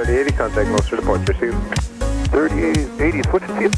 3080, contact most for departure, received. 3080, switch and see it.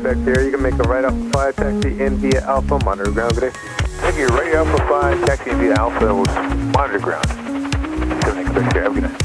Back there, you can make a right Alpha 5 taxi in via Alpha, monitor ground, good day. Thank you, right Alpha 5, taxi via Alpha, was monitor ground. 7 back there, have a good night.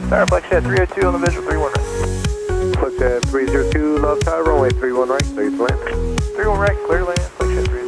Tower flex at 302 on the visual, 31 right. Flex at 302, left tower, runway 31 right, clear to land. 31 right, clear to land, flex at 302.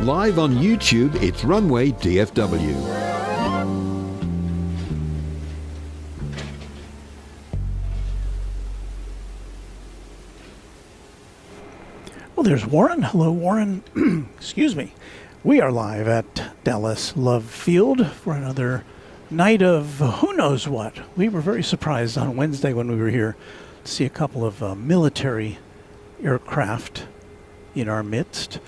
Live on YouTube, it's Runway DFW. Well, there's Warren. Hello, Warren. Excuse me. We are live at Dallas Love Field for another night of who knows what. We were very surprised on Wednesday when we were here to see a couple of military aircraft in our midst.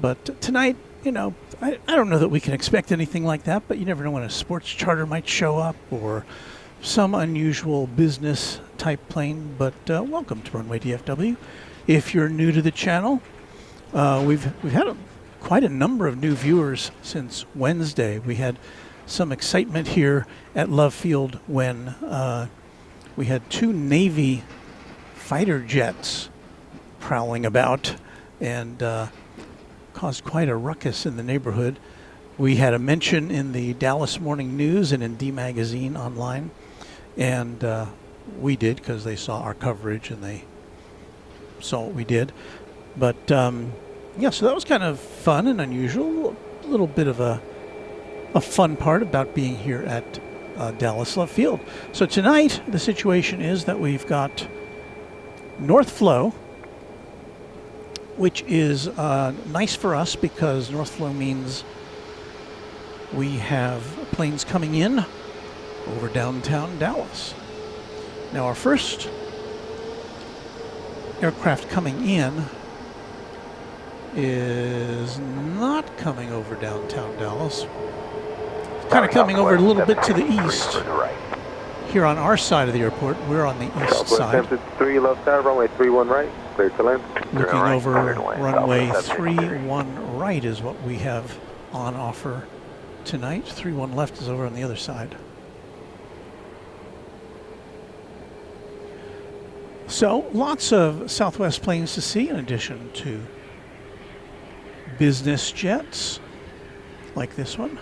But tonight, you know, I don't know that we can expect anything like that, but you never know when a sports charter might show up or some unusual business type plane. But welcome to Runway DFW. If you're new to the channel, we've had quite a number of new viewers since Wednesday. We had some excitement here at Love Field when we had two Navy fighter jets prowling about and caused quite a ruckus in the neighborhood. We had a mention in the Dallas Morning News and in D Magazine online, and we did because they saw our coverage and they saw what we did. But yeah, so that was kind of fun and unusual. A little bit of a fun part about being here at Dallas Love Field. So tonight the situation is that we've got North Flow, which is nice for us because North Flow means we have planes coming in over downtown Dallas. Now our first aircraft coming in is not coming over downtown Dallas. It's kind of coming over a little bit to the east. Here on our side of the airport, we're on the east side. 3 left tower, runway 31 right, clear to land. Looking over runway 31 right is what we have on offer tonight. 31 left is over on the other side. So lots of Southwest planes to see in addition to business jets like this one.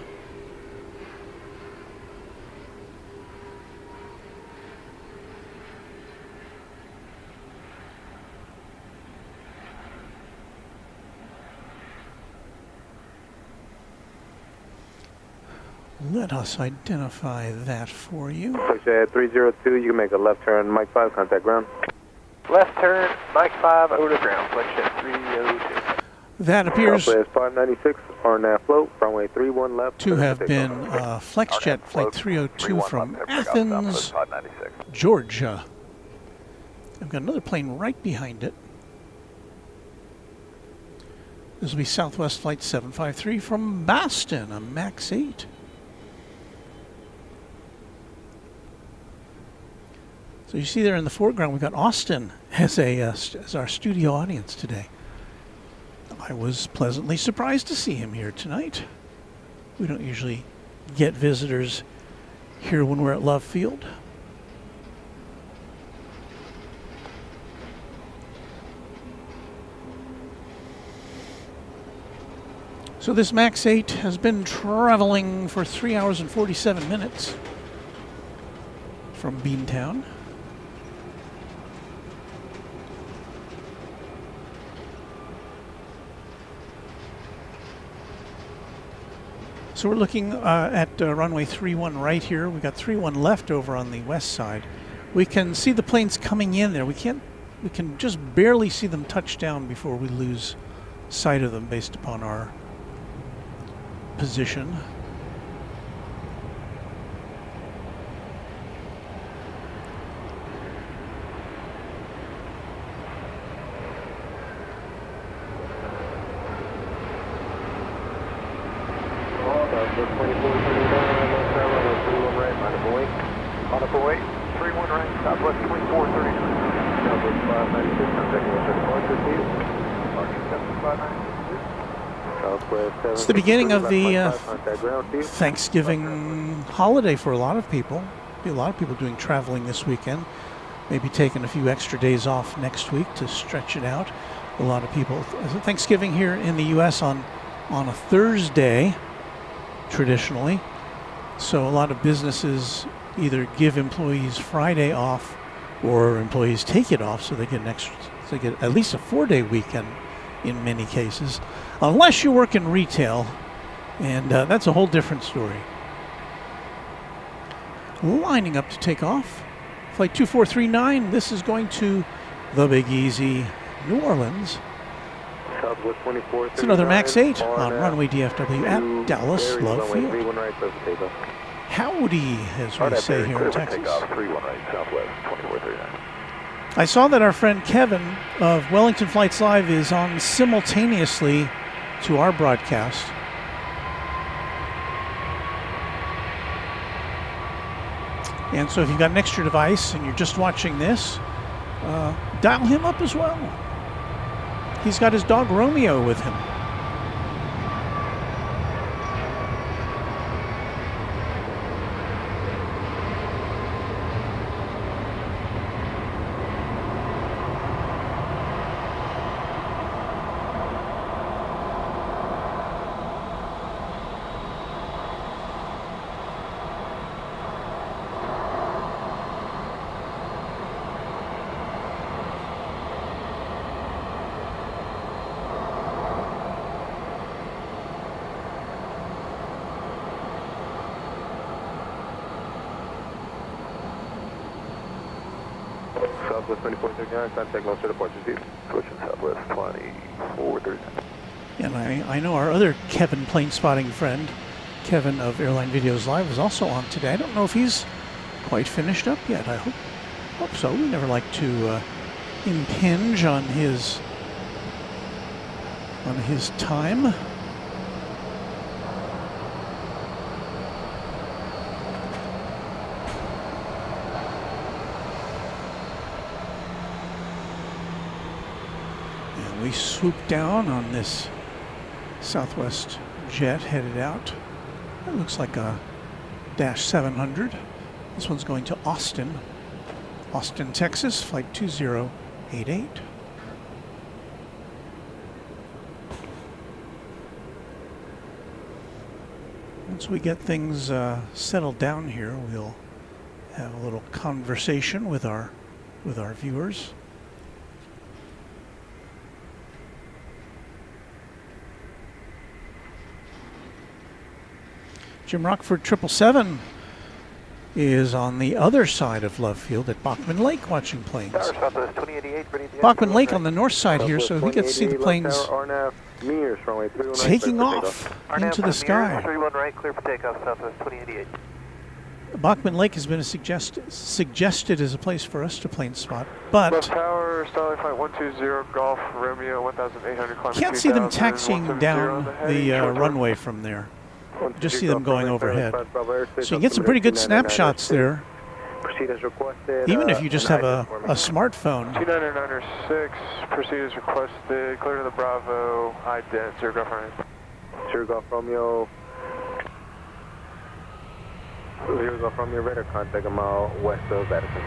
Let us identify that for you. Flexjet 302, you can make a left turn, Mike 5, contact ground. Left turn, Mike 5, over to ground. Flexjet 302. That appears Southwest 596, RNAV float, runway 31 left. to have been Flexjet Flight 302 from Athens, Georgia. I've got another plane right behind it. This will be Southwest Flight 753 from Boston, a MAX 8. So you see there in the foreground, we've got Austin as our studio audience today. I was pleasantly surprised to see him here tonight. We don't usually get visitors here when we're at Love Field. So this MAX 8 has been traveling for 3 hours and 47 minutes from Beantown. So we're looking at runway 31 right here. We've got 31 left over on the west side. We can see the planes coming in there. We can just barely see them touch down before we lose sight of them based upon our position. It's the beginning of the Thanksgiving holiday for a lot of people. Be a lot of people doing traveling this weekend. Maybe taking a few extra days off next week to stretch it out. A lot of people. Thanksgiving here in the U.S. on a Thursday, traditionally. So a lot of businesses either give employees Friday off, or employees take it off so they get at least a 4-day weekend in many cases, unless you work in retail, and that's a whole different story. Lining up to take off, Flight 2439. This is going to the Big Easy, New Orleans. It's another MAX 8 on runway DFW at Dallas Love Field. Howdy, as we say here in Texas. I saw that our friend Kevin of Wellington Flights Live is on simultaneously to our broadcast. And so if you've got an extra device and you're just watching this, dial him up as well. He's got his dog Romeo with him. Southwest 2439, contact launch departure seat. Switching Southwest 2439. And I know our other Kevin plane spotting friend, Kevin of Airline Videos Live, is also on today. I don't know if he's quite finished up yet. I hope so. We never like to impinge on his time. We swoop down on this Southwest jet headed out. That looks like a Dash 700. This one's going to Austin, Texas, flight 2088. Once we get things settled down here, we'll have a little conversation with our viewers. Jim Rockford 777 is on the other side of Love Field at Bachman Lake watching planes. Tower Southwest 2088, ready to Bachman Lake on the north side here, so we get to see the planes taking off into the sky. 31 right, clear for takeoff, Southwest 2088. Bachman Lake has been suggested as a place for us to plane spot, but Left Tower, Starlight Flight 120, Golf, Romeo, 1800, climb can't see them taxiing down the runway from there. Just see them going overhead. So you get some pretty good snapshots there, even if you just have a smartphone. 2996, proceed as requested, clear to the Bravo, ident, 0 Golf Romeo. 0 Golf Romeo. 0 Golf Romeo, radar contact a mile west of Madison.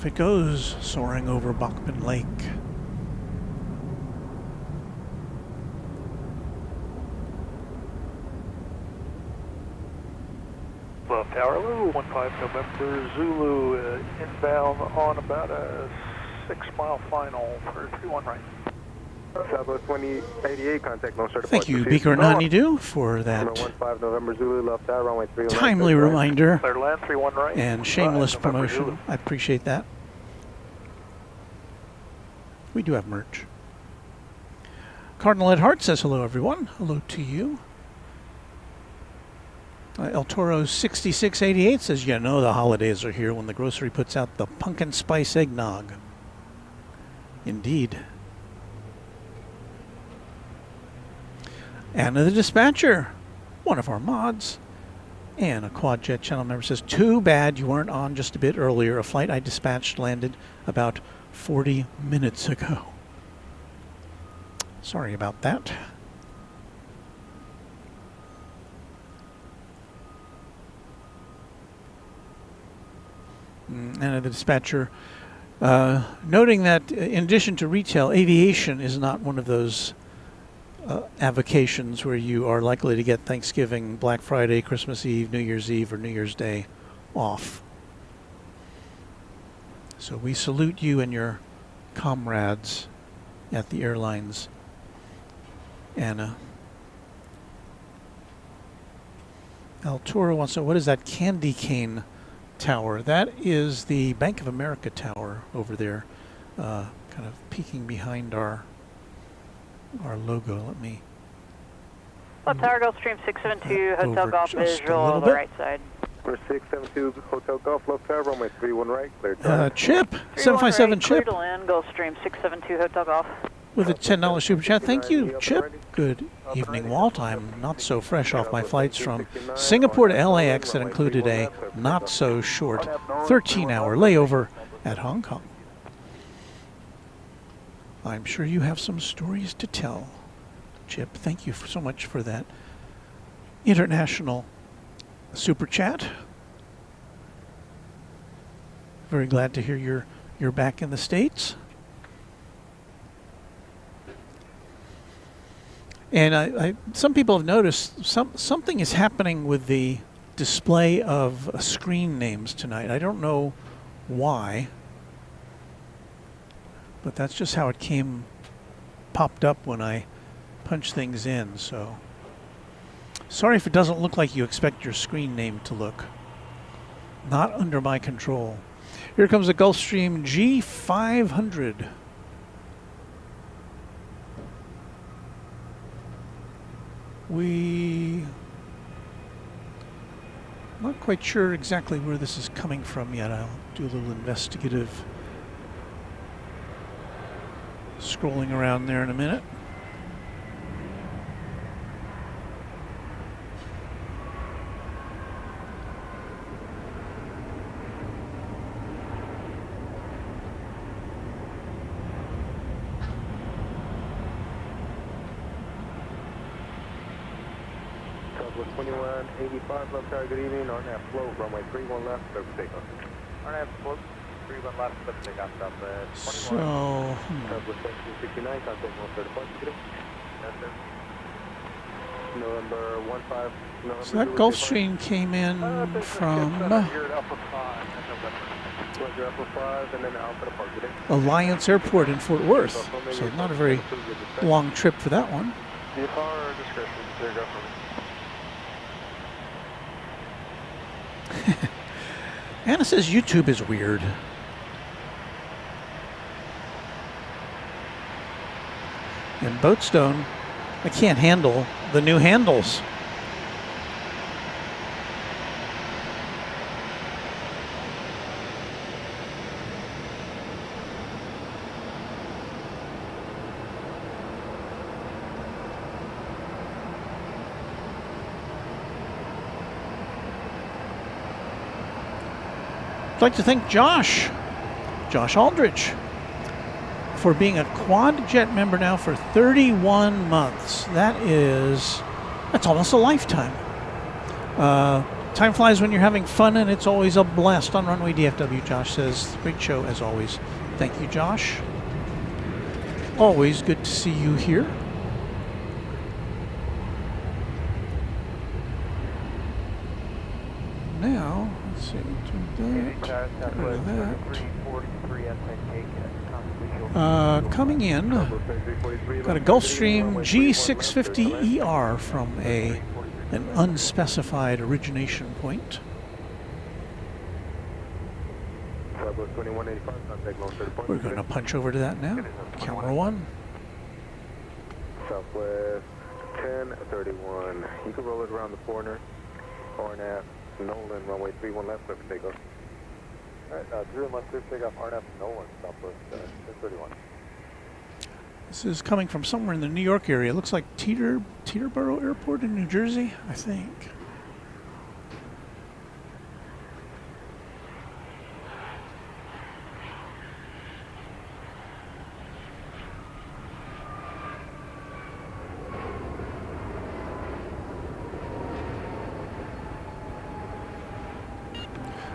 It goes, soaring over Bachman Lake. Love Tower, hello, 15 November, Zulu, inbound on about a 6-mile final for 31 right. Southwest 2088, contact no certified. Thank you, Beaker 92, for that 15 November, Zulu, left tower, runway 31 right. timely reminder Clear to land, 31 right. and shameless 5 November, promotion. Zulu. I appreciate that. We do have merch. Cardinal Ed Hart says hello, everyone. Hello to you. El Toro 6688 says, you know the holidays are here when the grocery puts out the pumpkin spice eggnog. Indeed. Anna the Dispatcher, one of our mods, and a Quadjet channel member says, too bad you weren't on just a bit earlier. A flight I dispatched landed about 40 minutes ago. Sorry about that. And the Dispatcher noting that in addition to retail, aviation is not one of those avocations where you are likely to get Thanksgiving, Black Friday, Christmas Eve, New Year's Eve, or New Year's Day off. So we salute you and your comrades at the airlines, Anna. El Toro wants to know, what is that candy cane tower? That is the Bank of America tower over there, kind of peeking behind our logo. Let me... Tower Gulfstream 672, Hotel Golf visual on the right side. For 672 Hotel Golf, left tower, runway 31 right, clear target. Chip, 757 right, Chip, clear to land, Gulfstream 672 Hotel Golf. with a $10 super chat. Thank you, Chip. Good evening, Walt. I'm not so fresh off my flights from Singapore to LAX that included a not so short 13-hour layover at Hong Kong. I'm sure you have some stories to tell, Chip. Thank you so much for that international super chat. Very glad to hear you're back in the States. And some people have noticed something is happening with the display of screen names tonight. I don't know why, but that's just how it popped up when I punched things in. So sorry if it doesn't look like you expect your screen name to look. Not under my control. Here comes a Gulfstream G500. Not quite sure exactly where this is coming from yet. I'll do a little investigative scrolling around there in a minute. 3185 left tower, good evening. RNAV float, runway 31 left, clear for takeoff. RNAV float, 31 left, clear for takeoff, Southwest 21. So, Southwest 1769, contact 130 departure today. Yes, sir. November 15. so that Gulfstream came in from You're at Alpha 5 in November. Roger, Alpha 5, and then Alpha departure today. Alliance Airport in Fort Worth. So not a very long trip for that one. VFR discretion, there you go for me. Anna says YouTube is weird. And Boatstone, I can't handle the new handles. I'd like to thank Josh Aldrich, for being a quad jet member now for 31 months. That's almost a lifetime. Time flies when you're having fun, and it's always a blast on Runway DFW, Josh says. Great show as always. Thank you, Josh. Always good to see you here. Now, let's see. Get rid of that. Coming in, got a Gulfstream G650ER from an unspecified origination point. We're going to punch over to that now. Camera 1. Southwest 1031. You can roll it around the corner. RNAV Nolan, runway 31 left, clear for takeoff. Alright, 31 left, clear for takeoff, RNAV Nolan, Southwest 1031. This is coming from somewhere in the New York area. It looks like Teterboro Airport in New Jersey, I think.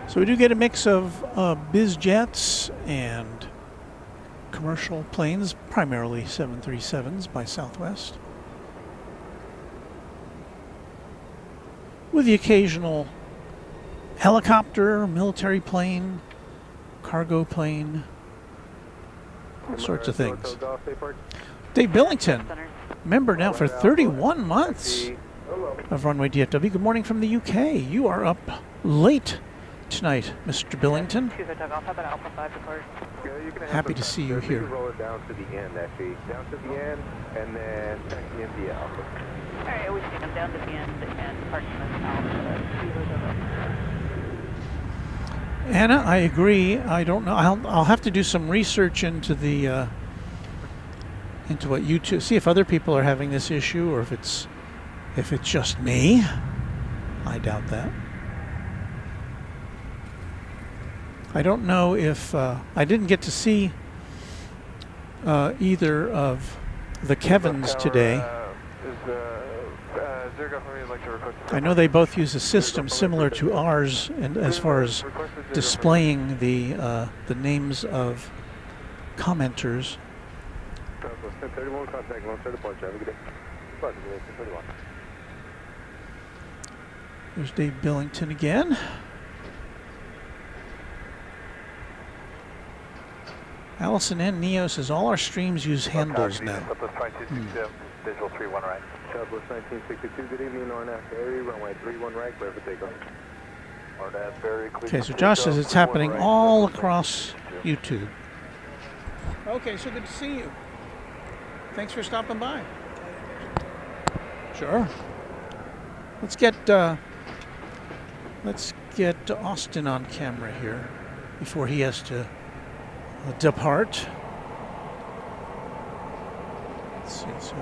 So we do get a mix of biz jets and commercial planes, primarily 737s by Southwest, with the occasional helicopter, military plane, cargo plane, all sorts of things. Dave Billington, member now for 31 months of Runway DFW. Good morning from the UK. You are up late tonight, Mr. Billington. Happy to see you here. Roll it down to the end, actually. Down to the end, and then taxi in via Alpha. All right, we take them down to the end and parking them out. Anna, I agree. I don't know. I'll have to do some research into the into what YouTube. See if other people are having this issue, or if it's just me. I doubt that. I don't know if I didn't get to see either of the Kevins today. I know they both use a system similar to ours, and as far as displaying the names of commenters. There's Dave Billington again. Allison N. Neo says all our streams use handles now. Visual 31 right. Southwest 1962, good evening, RNAV Ferry, runway 31 right, clear for takeoff. RNAV Ferry, clear. Okay, so Josh says it's happening all across YouTube. Okay, so good to see you. Thanks for stopping by. Sure. Let's get Austin on camera here before he has to depart. Let's see, so.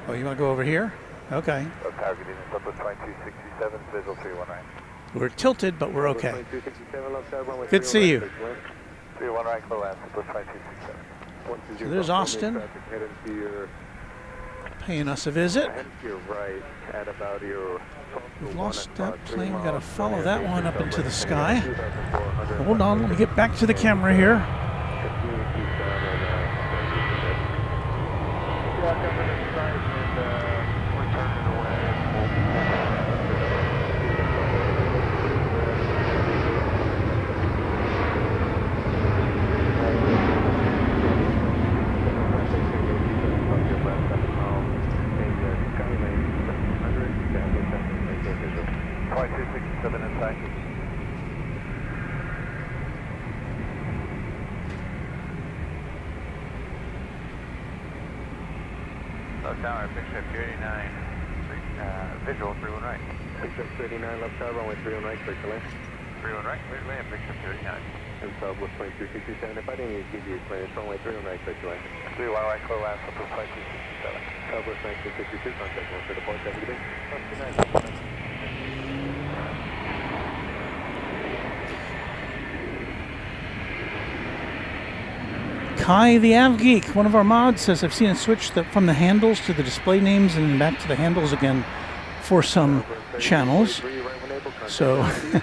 Oh, you want to go over here? Okay. Targeting Southwest 2267, visual 31 right. We're tilted, but we're okay. Good to see you. 31 right, clear land, Southwest 2267. So there's Austin. paying us a visit. Head to your right at about your... We've lost that plane. We've got to follow that one up into the sky. Hold on, let me get back to the camera here. Tower, picture 289, visual 31 right. Picture 39 left tower, runway 31 right, clear to land. 31 right, clear to land, picture 289. And Saab with 2267, if I didn't need to give you a clearance, runway 31 right, clear to land. 3 YY, clear last up with 2267. Saab with 1962, contact 1 for the port, have a good day. Kai the Av Geek, one of our mods, says I've seen it switch from the handles to the display names and back to the handles again for some channels. So I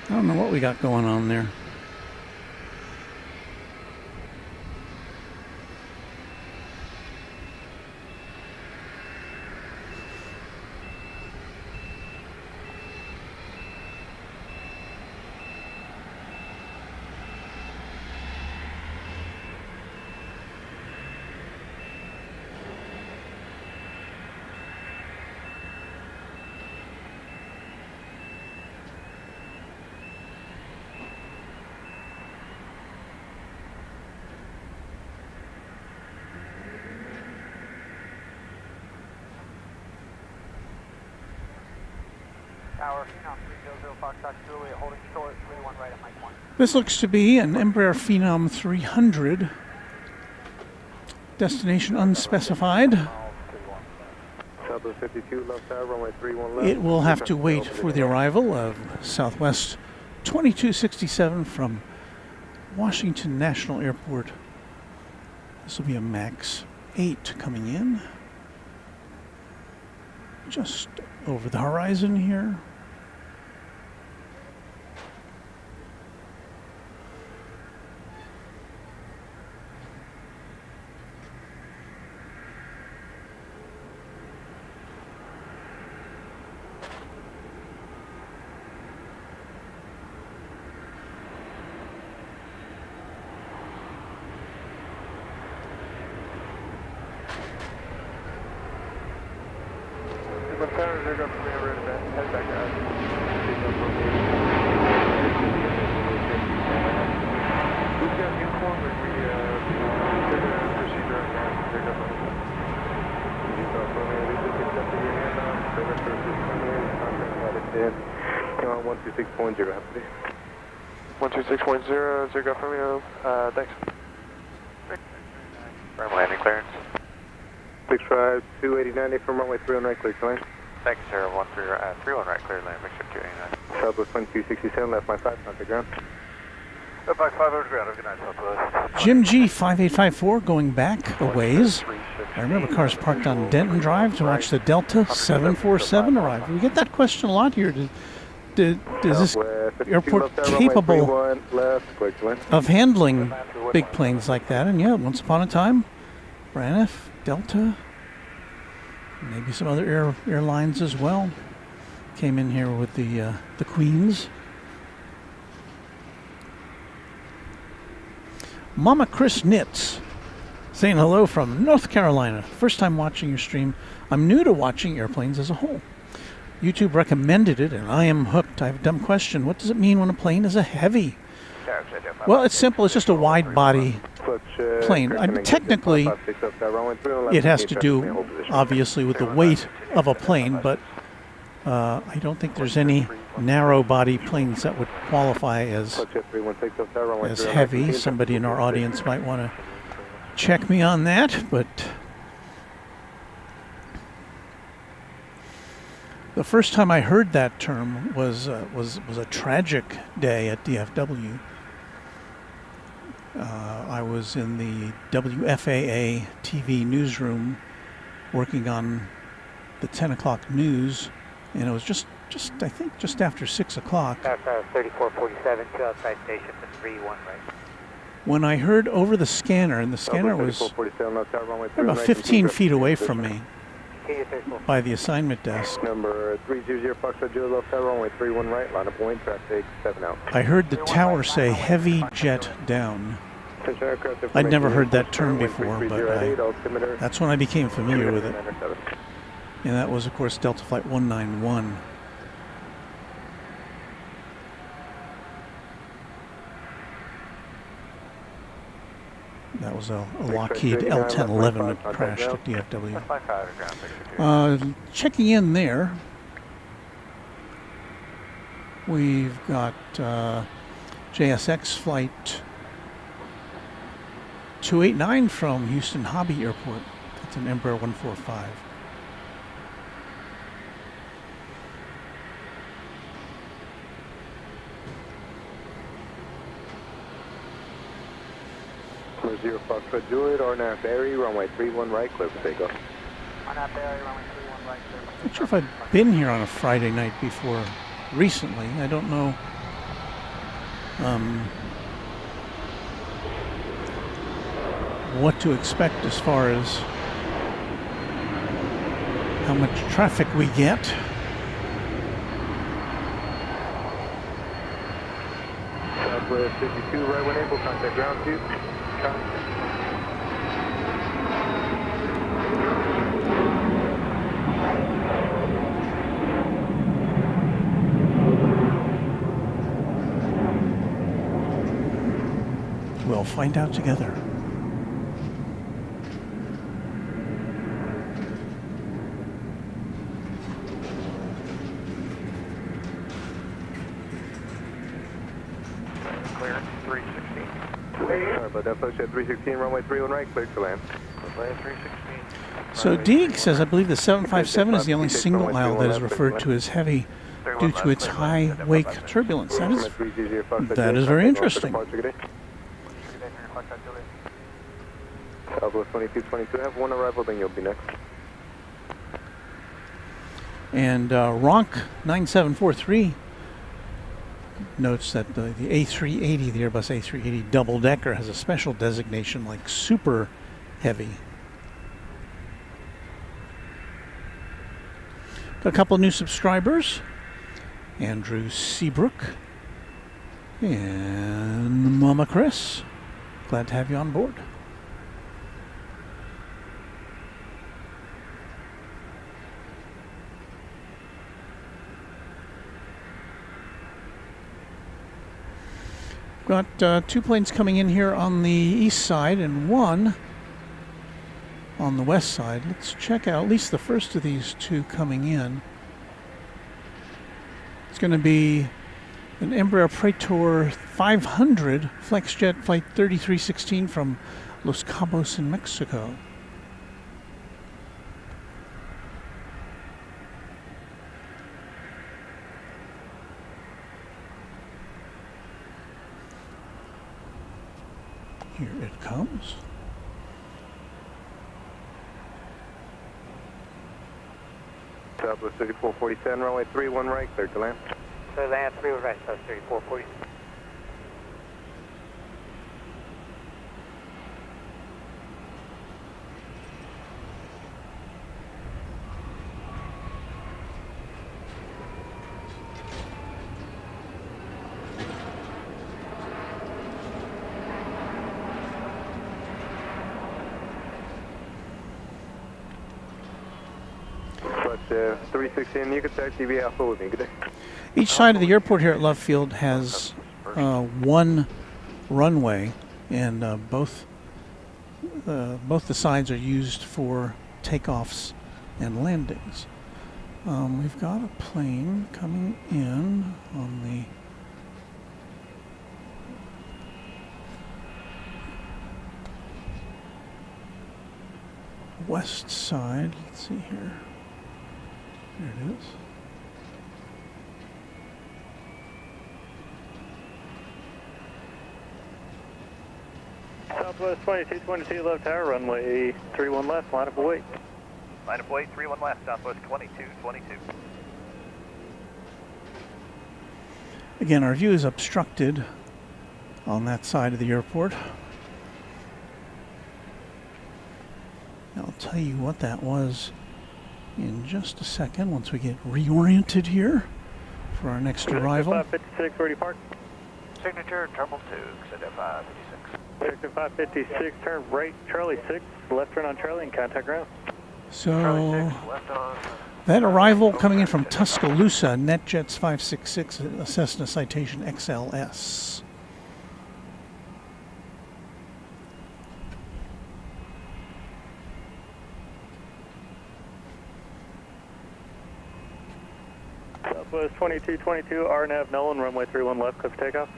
don't know what we got going on there. Tower, Phenom 300, Foxtrot 208, holding short, 31 right at Mike 1. This looks to be an Embraer Phenom 300. Destination unspecified. Saab 52 left tower, runway 31 left. It will have to wait for the arrival of Southwest 2267 from Washington National Airport. This will be a MAX 8 coming in. Just over the horizon here. Come on, 126.0, have to be. 126.0, zero from you. Thanks. Firm landing clearance. 65 28090 from runway 31 right, clear to land. Thanks, sir. 31 right, clear land, mixture 289. Southwest 2267, left my 5, contact ground. Left my 5 over ground, have a good night, Southwest. Jim G 5854 going back a ways. I remember cars parked on Denton Drive to watch the Delta 747 arrive. We get that question a lot here. Is this airport capable of handling big planes like that? And yeah, once upon a time, Braniff, Delta, maybe some other airlines as well came in here with the Queens. Mama Chris Nitz saying hello from North Carolina. First time watching your stream. I'm new to watching airplanes as a whole. YouTube recommended it, and I am hooked. I have a dumb question. What does it mean when a plane is a heavy? Well, it's simple. It's just a wide-body plane. Technically, it has to do, obviously, with the weight of a plane, but I don't think there's any narrow-body planes that would qualify as heavy. Somebody in our audience might want to check me on that, but the first time I heard that term was a tragic day at DFW. I was in the WFAA TV newsroom working on the 10 o'clock news, and it was just I think just after 6 o'clock. 3447 to outside station for 31 right. When I heard over the scanner, and the scanner was about 15 feet away from me by the assignment desk. Number 300 Foxtrot Juliet, left tower, runway 31 right, line up wind, traffic 7 out. I heard the tower say heavy jet down. I'd never heard that term before, but that's when I became familiar with it. And that was, of course, Delta Flight 191. That was a Lockheed L-1011 that crashed at DFW. Checking in there, we've got JSX Flight 289 from Houston Hobby Airport. That's an Embraer 145. Zero Foxtrot Juliet, RNAV Barry, runway 31 right, clear for takeoff. RNAV Barry, runway 31 right, clear. Not sure if I've been here on a Friday night before recently. I don't know. What to expect as far as how much traffic we get. Southwest 52, right when able, contact ground 2. We'll find out together. Clearance 316. Sorry about that, folks. At 316, runway 31 right, clear to land. Runway 316. So Deeg says, I believe the 757 is the only single aisle that is referred to as heavy due to its high wake turbulence. That is very interesting. Southwest 2222, have one arrival, then you'll be next. And Ronk 9743 notes that the A380, the Airbus A380 double-decker, has a special designation like super heavy. Got a couple new subscribers. Andrew Seabrook and Mama Chris. Glad to have you on board. Got 2 planes coming in here on the east side and 1 on the west side. Let's check out at least the first of these 2 coming in. It's going to be an Embraer Praetor 500 Flexjet Flight 3316 from Los Cabos in Mexico. Here it comes. Southwest 3447, runway 31 right, clear to land. So land 31 right, South 3440. But 316, you can start TV Alpha with me. Good day. Each side of the airport here at Love Field has 1 runway, and both the sides are used for takeoffs and landings. We've got a plane coming in on the west side. Let's see here. There it is. Southwest 2222 left tower, runway 31 left, line up await. Line up wait, 31 left, Southwest 2222. Again, our view is obstructed on that side of the airport. I'll tell you what that was in just a second once we get reoriented here for our next arrival. 556, ready park. Signature, Terminal 2, exit at 556. Sector 556, turn right, Charlie 6, left turn on Charlie and contact ground. So Left on. that arrival coming in from Tuscaloosa, NetJets 566, a Cessna Citation XLS. Southwest 2222, RNAV Nolan, runway 31 left, clear for takeoff.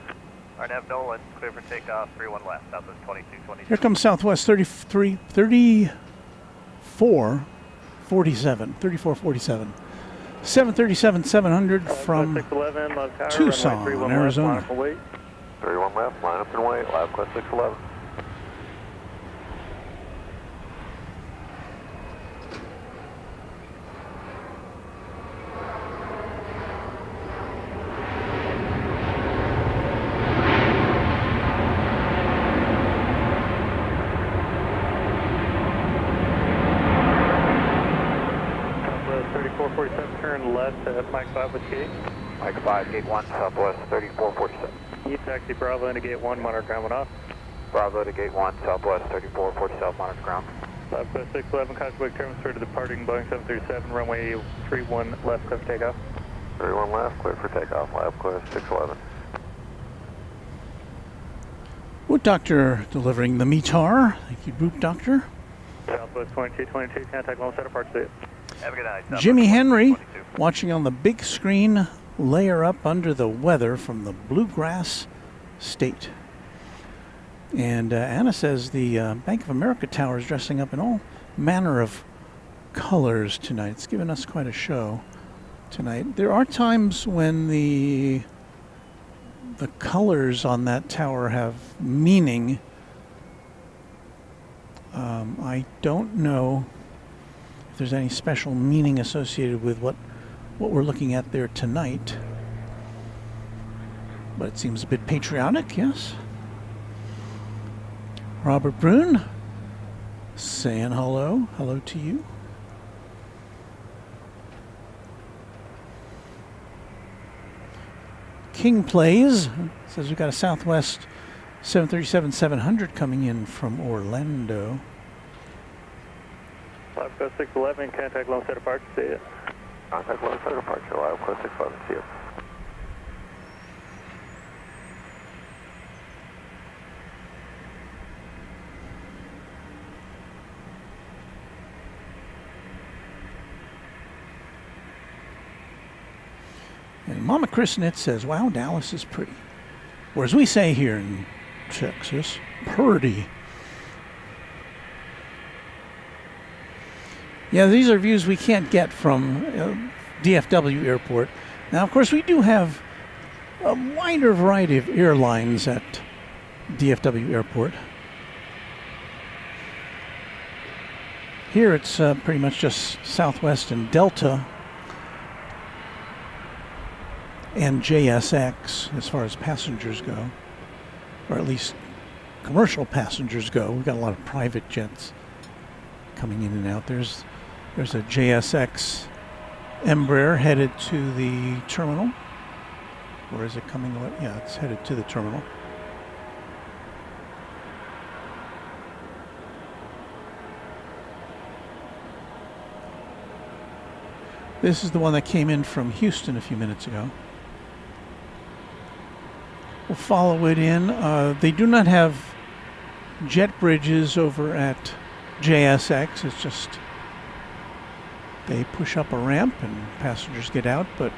RNAV Nolan, clear for takeoff, 31 left, Southwest 2222. Here comes Southwest 3447. 737-700 from 611, left tower, Tucson, runway 31 Arizona. left, line up await. 31 left, line up and wait, lab class 611. Southwest 3447, turn left at Mike 5 with gate. Mike 5, gate 1, Southwest 3447. You taxi Bravo into gate 1, monitor ground went off. Bravo to gate 1, Southwest 3447, monitor ground. Southwest 611, Coswig transfer to departing Boeing 737, runway 31 left, clear for takeoff. 31 left, clear for takeoff, lab class 611. Boot Doctor delivering the METAR. Thank you, Boot Doctor. Southwest 2222, contact lone set apart to Have a good night. Southwest Jimmy Henry 2222. watching on the big screen, layer up under the weather from the Bluegrass State. And Anna says the Bank of America Tower is dressing up in all manner of colors tonight. It's given us quite a show tonight. There are times when the colors on that tower have meaning. I don't know if there's any special meaning associated with what we're looking at there tonight. But it seems a bit patriotic, yes. Robert Brune saying hello. Hello to you. King Plays says we've got a Southwest 737-700 coming in from Orlando. Southwest 611, contact lone set apart to see it. Contact lone set departure, lab class 611, see you. And Mama Chrisnett says, wow, Dallas is pretty. Or as we say here in Texas, purdy. Yeah, these are views we can't get from DFW Airport. Now, of course, we do have a wider variety of airlines at DFW Airport. Here it's pretty much just Southwest and Delta and JSX as far as passengers go, or at least commercial passengers go. We've got a lot of private jets coming in and out. There's a JSX Embraer headed to the terminal. Or is it coming away? Yeah, it's headed to the terminal. This is the one that came in from Houston a few minutes ago. We'll follow it in. They do not have jet bridges over at JSX. It's just they push up a ramp and passengers get out, but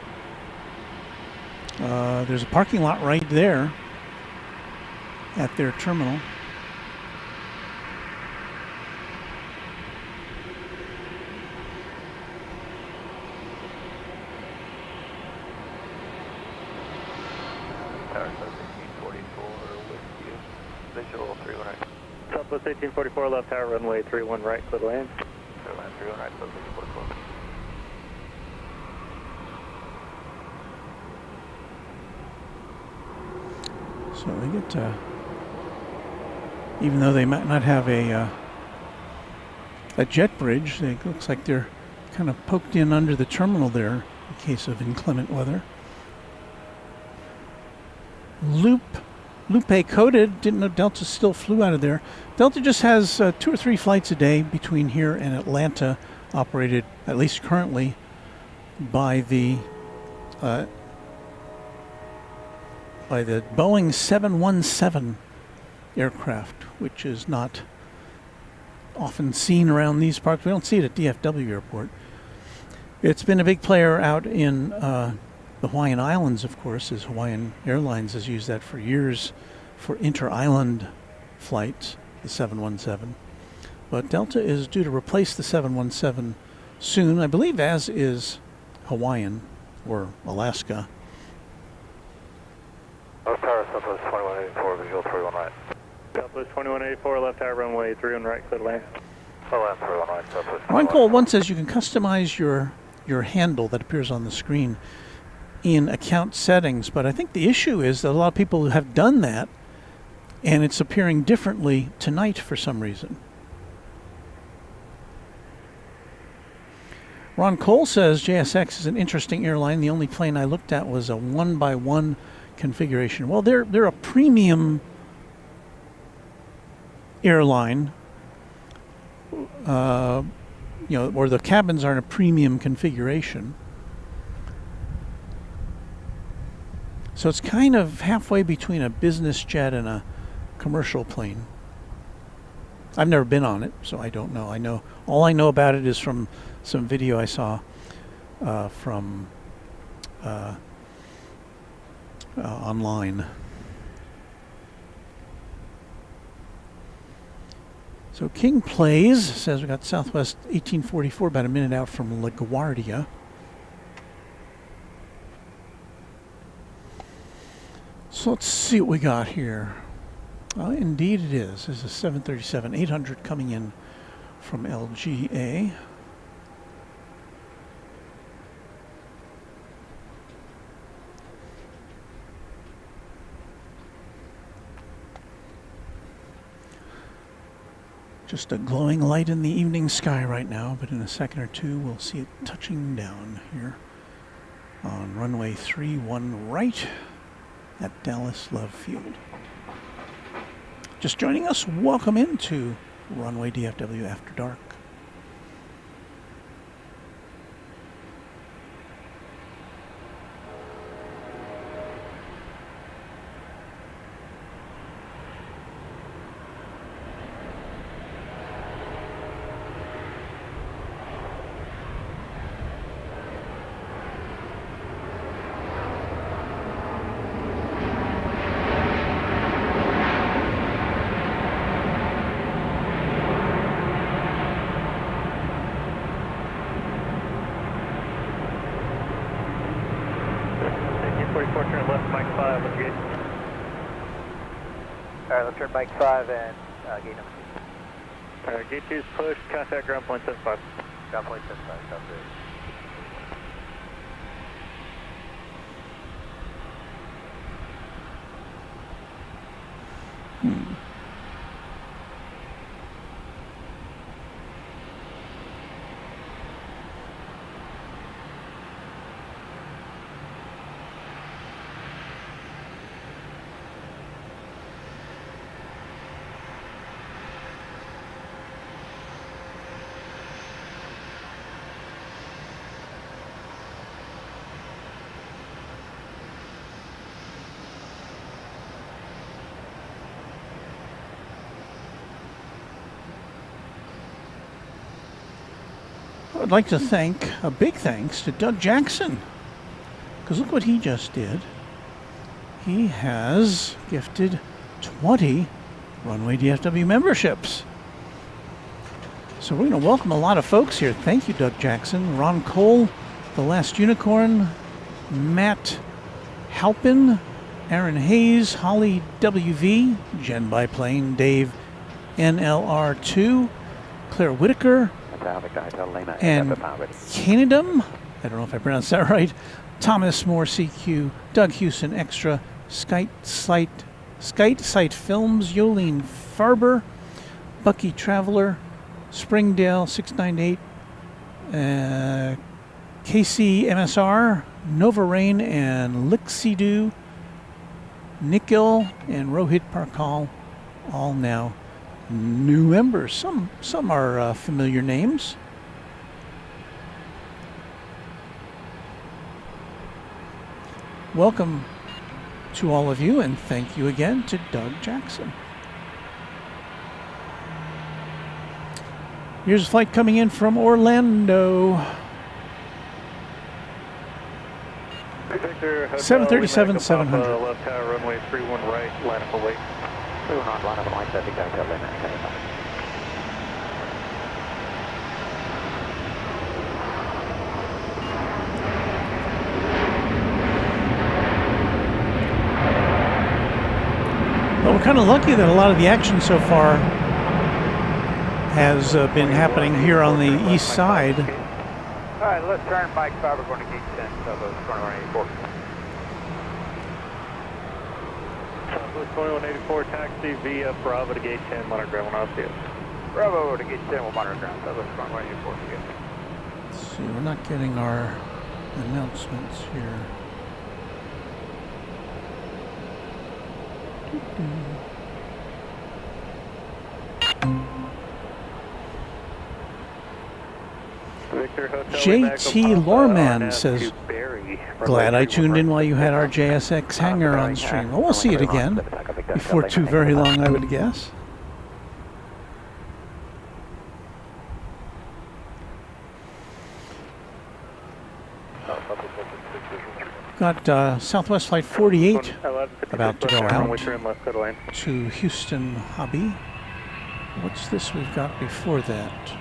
there's a parking lot right there at their terminal. Southwest 1844, left tower, runway 31 right, clear to land. Clear land, 31 right, Southwest 1844. So they get, even though they might not have a jet bridge, it looks like they're kind of poked in under the terminal there in case of inclement weather. Lupe coded, didn't know Delta still flew out of there. Delta just has 2 or 3 flights a day between here and Atlanta, operated, at least currently, by the Boeing 717 aircraft, which is not often seen around these parts. We don't see it at DFW Airport. It's been a big player out in the Hawaiian Islands, of course, as Hawaiian Airlines has used that for years for inter-island flights, the 717. But Delta is due to replace the 717 soon, I believe, as is Hawaiian or Alaska. Left tower, Southwest 2184, visual 31 right. Southwest 2184, left tower, runway 31 right, clear to land. Clear land, 31 right, Southwest. Ron Cole once says you can customize your handle that appears on the screen in account settings, but I think the issue is that a lot of people have done that, and it's appearing differently tonight for some reason. Ron Cole says JSX is an interesting airline. The only plane I looked at was a 1x1 configuration. Well, they're a premium airline, or the cabins are in a premium configuration. So it's kind of halfway between a business jet and a commercial plane. I've never been on it, so I don't know. All I know about it is from some video I saw from online. So King Plays says we got Southwest 1844 about a minute out from LaGuardia. So let's see what we got here. Indeed it is. This is a 737-800 coming in from LGA. Just a glowing light in the evening sky right now, but in a second or two we'll see it touching down here on runway 31 right at Dallas Love Field. Just joining us, welcome into Runway DFW After Dark. Turn bike 5 and gate number 2. Alright, gate 2 is pushed, contact ground point 75. Ground point 75, sounds good. I'd like to thank, a big thanks to Doug Jackson, because look what he just did. He has gifted 20 Runway DFW memberships. So we're going to welcome a lot of folks here. Thank you, Doug Jackson, Ron Cole, The Last Unicorn, Matt Halpin, Aaron Hayes, Holly WV, Jen Biplane, Dave NLR2, Claire Whitaker, and Canadum, I don't know if I pronounced that right, Thomas Moore CQ, Doug Houston Extra, Skite Sight Films, Yolene Farber, Bucky Traveler, Springdale 698, KC MSR, Nova Rain, and Lixidu, Nikhil, and Rohit Parkal, all now new members. Some are familiar names. Welcome to all of you, and thank you again to Doug Jackson. Here's a flight coming in from Orlando. 737-700. Left tower, runway 31 right, line up away. 31 on, line up and line setting, hotel limit, Well, we're kind of lucky that a lot of the action so far has been happening here on the east side. All right, let's turn Mike 5, we're going to gate 10, Southwest 2184. Southwest 2184, taxi via Bravo to gate 10, monitor ground, when I'll see it. Bravo to gate 10, we'll monitor ground, Southwest 2184. Let's see, we're not getting our announcements here. JT Lorman says, glad I tuned in while you had our JSX hangar on stream. Well, we'll see it again before too very long, I would guess. Got Southwest Flight 48 about to go out to Houston Hobby. What's this we've got before that?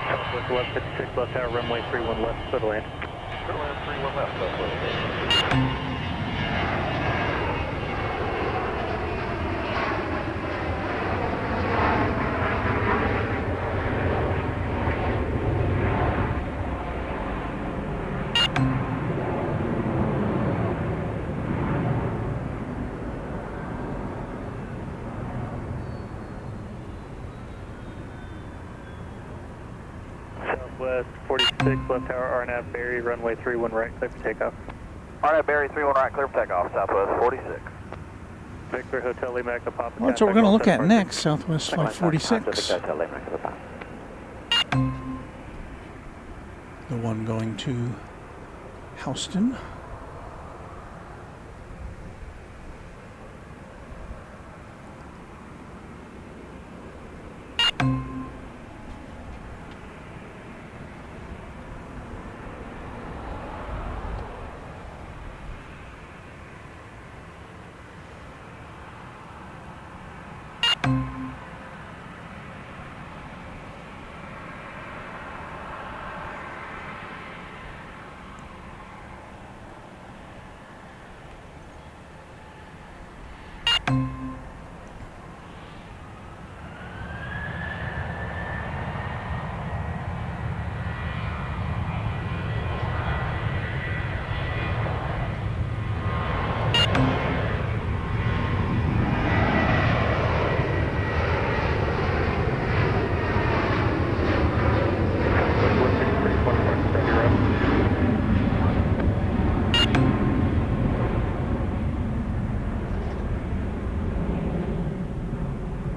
Southwest left 56, left tower, runway 31 left, clear to land. Runway 31 left, Southwest 46, left tower, RNAV Barry, runway 31 right, clear for takeoff. RNAV Barry 31 right, clear for takeoff, Southwest 46. Victor Hotel Lima, Papa. Well, that's what we're going to look at next, Southwest Flight 46. The one going to Houston.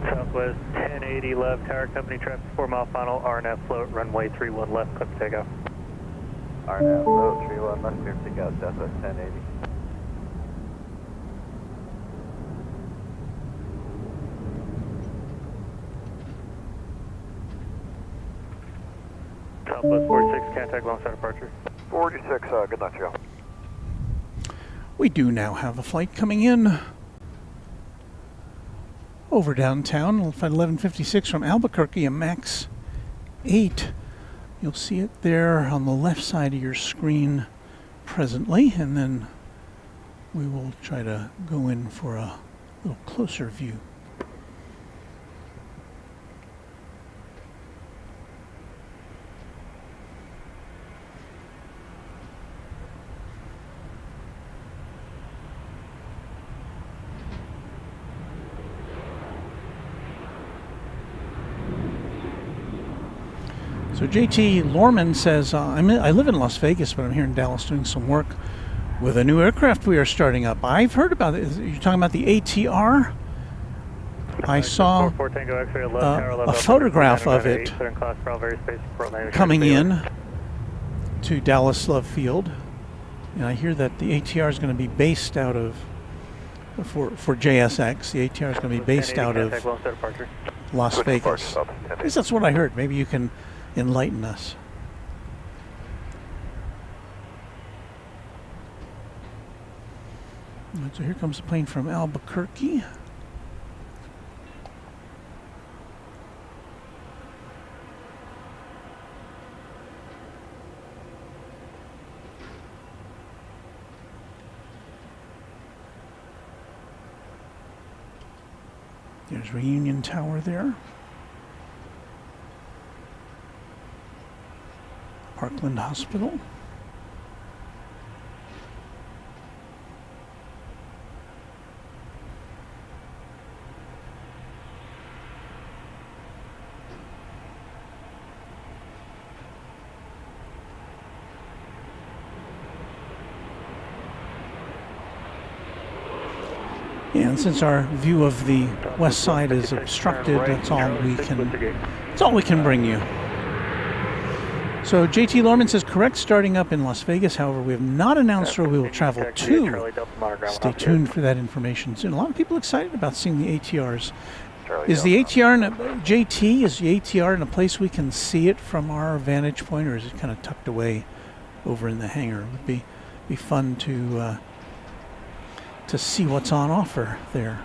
Southwest 1080 left, tower company traffic 4 mile final, RNAV float, runway 31 left, clear for takeoff. RNAV float 31 left, clear for takeoff, Southwest 1080. Southwest 46, contact alongside departure. 46, good night, y'all. We do now have a flight coming in over downtown, Flight 1156 from Albuquerque, a MAX 8. You'll see it there on the left side of your screen presently, and then we will try to go in for a little closer view. So JT Lorman says, I live in Las Vegas, but I'm here in Dallas doing some work with a new aircraft we are starting up. I've heard about it. You're talking about the ATR? I saw a photograph of it coming in to Dallas Love Field. And I hear that the ATR is going to be based out of, for JSX, the ATR is going to be based out of Las Vegas. At least that's what I heard. Maybe you can enlighten us. Right, so here comes the plane from Albuquerque. There's Reunion Tower there. Parkland Hospital. And since our view of the west side is obstructed, that's all we can bring you. So JT Lorman says correct, starting up in Las Vegas. However, we have not announced where we will travel to. Stay tuned for that information soon. A lot of people excited about seeing the ATRs. Is the ATR in JT? Is the ATR in a place we can see it from our vantage point, or is it kind of tucked away over in the hangar? It would be fun to see what's on offer there.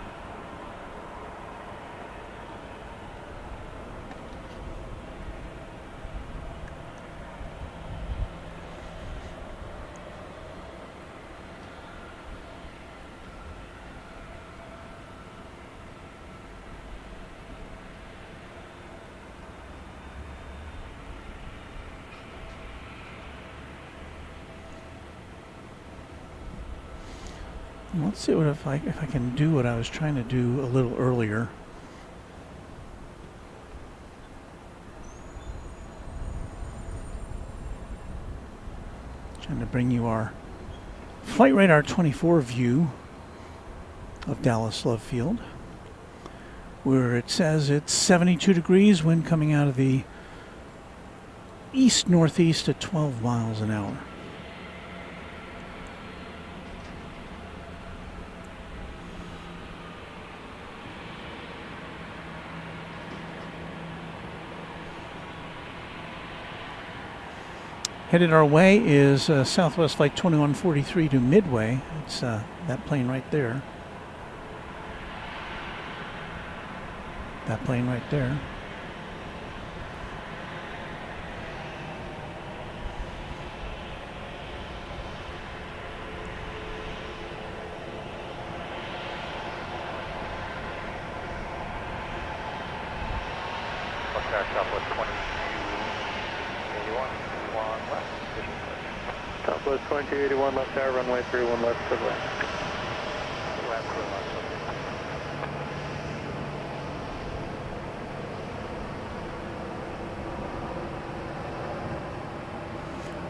Let's see what if I can do what I was trying to do a little earlier. Trying to bring you our Flight Radar 24 view of Dallas Love Field, where it says it's 72 degrees, wind coming out of the east-northeast at 12 miles an hour. Headed our way is Southwest Flight 2143 to Midway. It's that plane right there. That plane right there. Southwest 2281 left tower, runway 31 left to the left.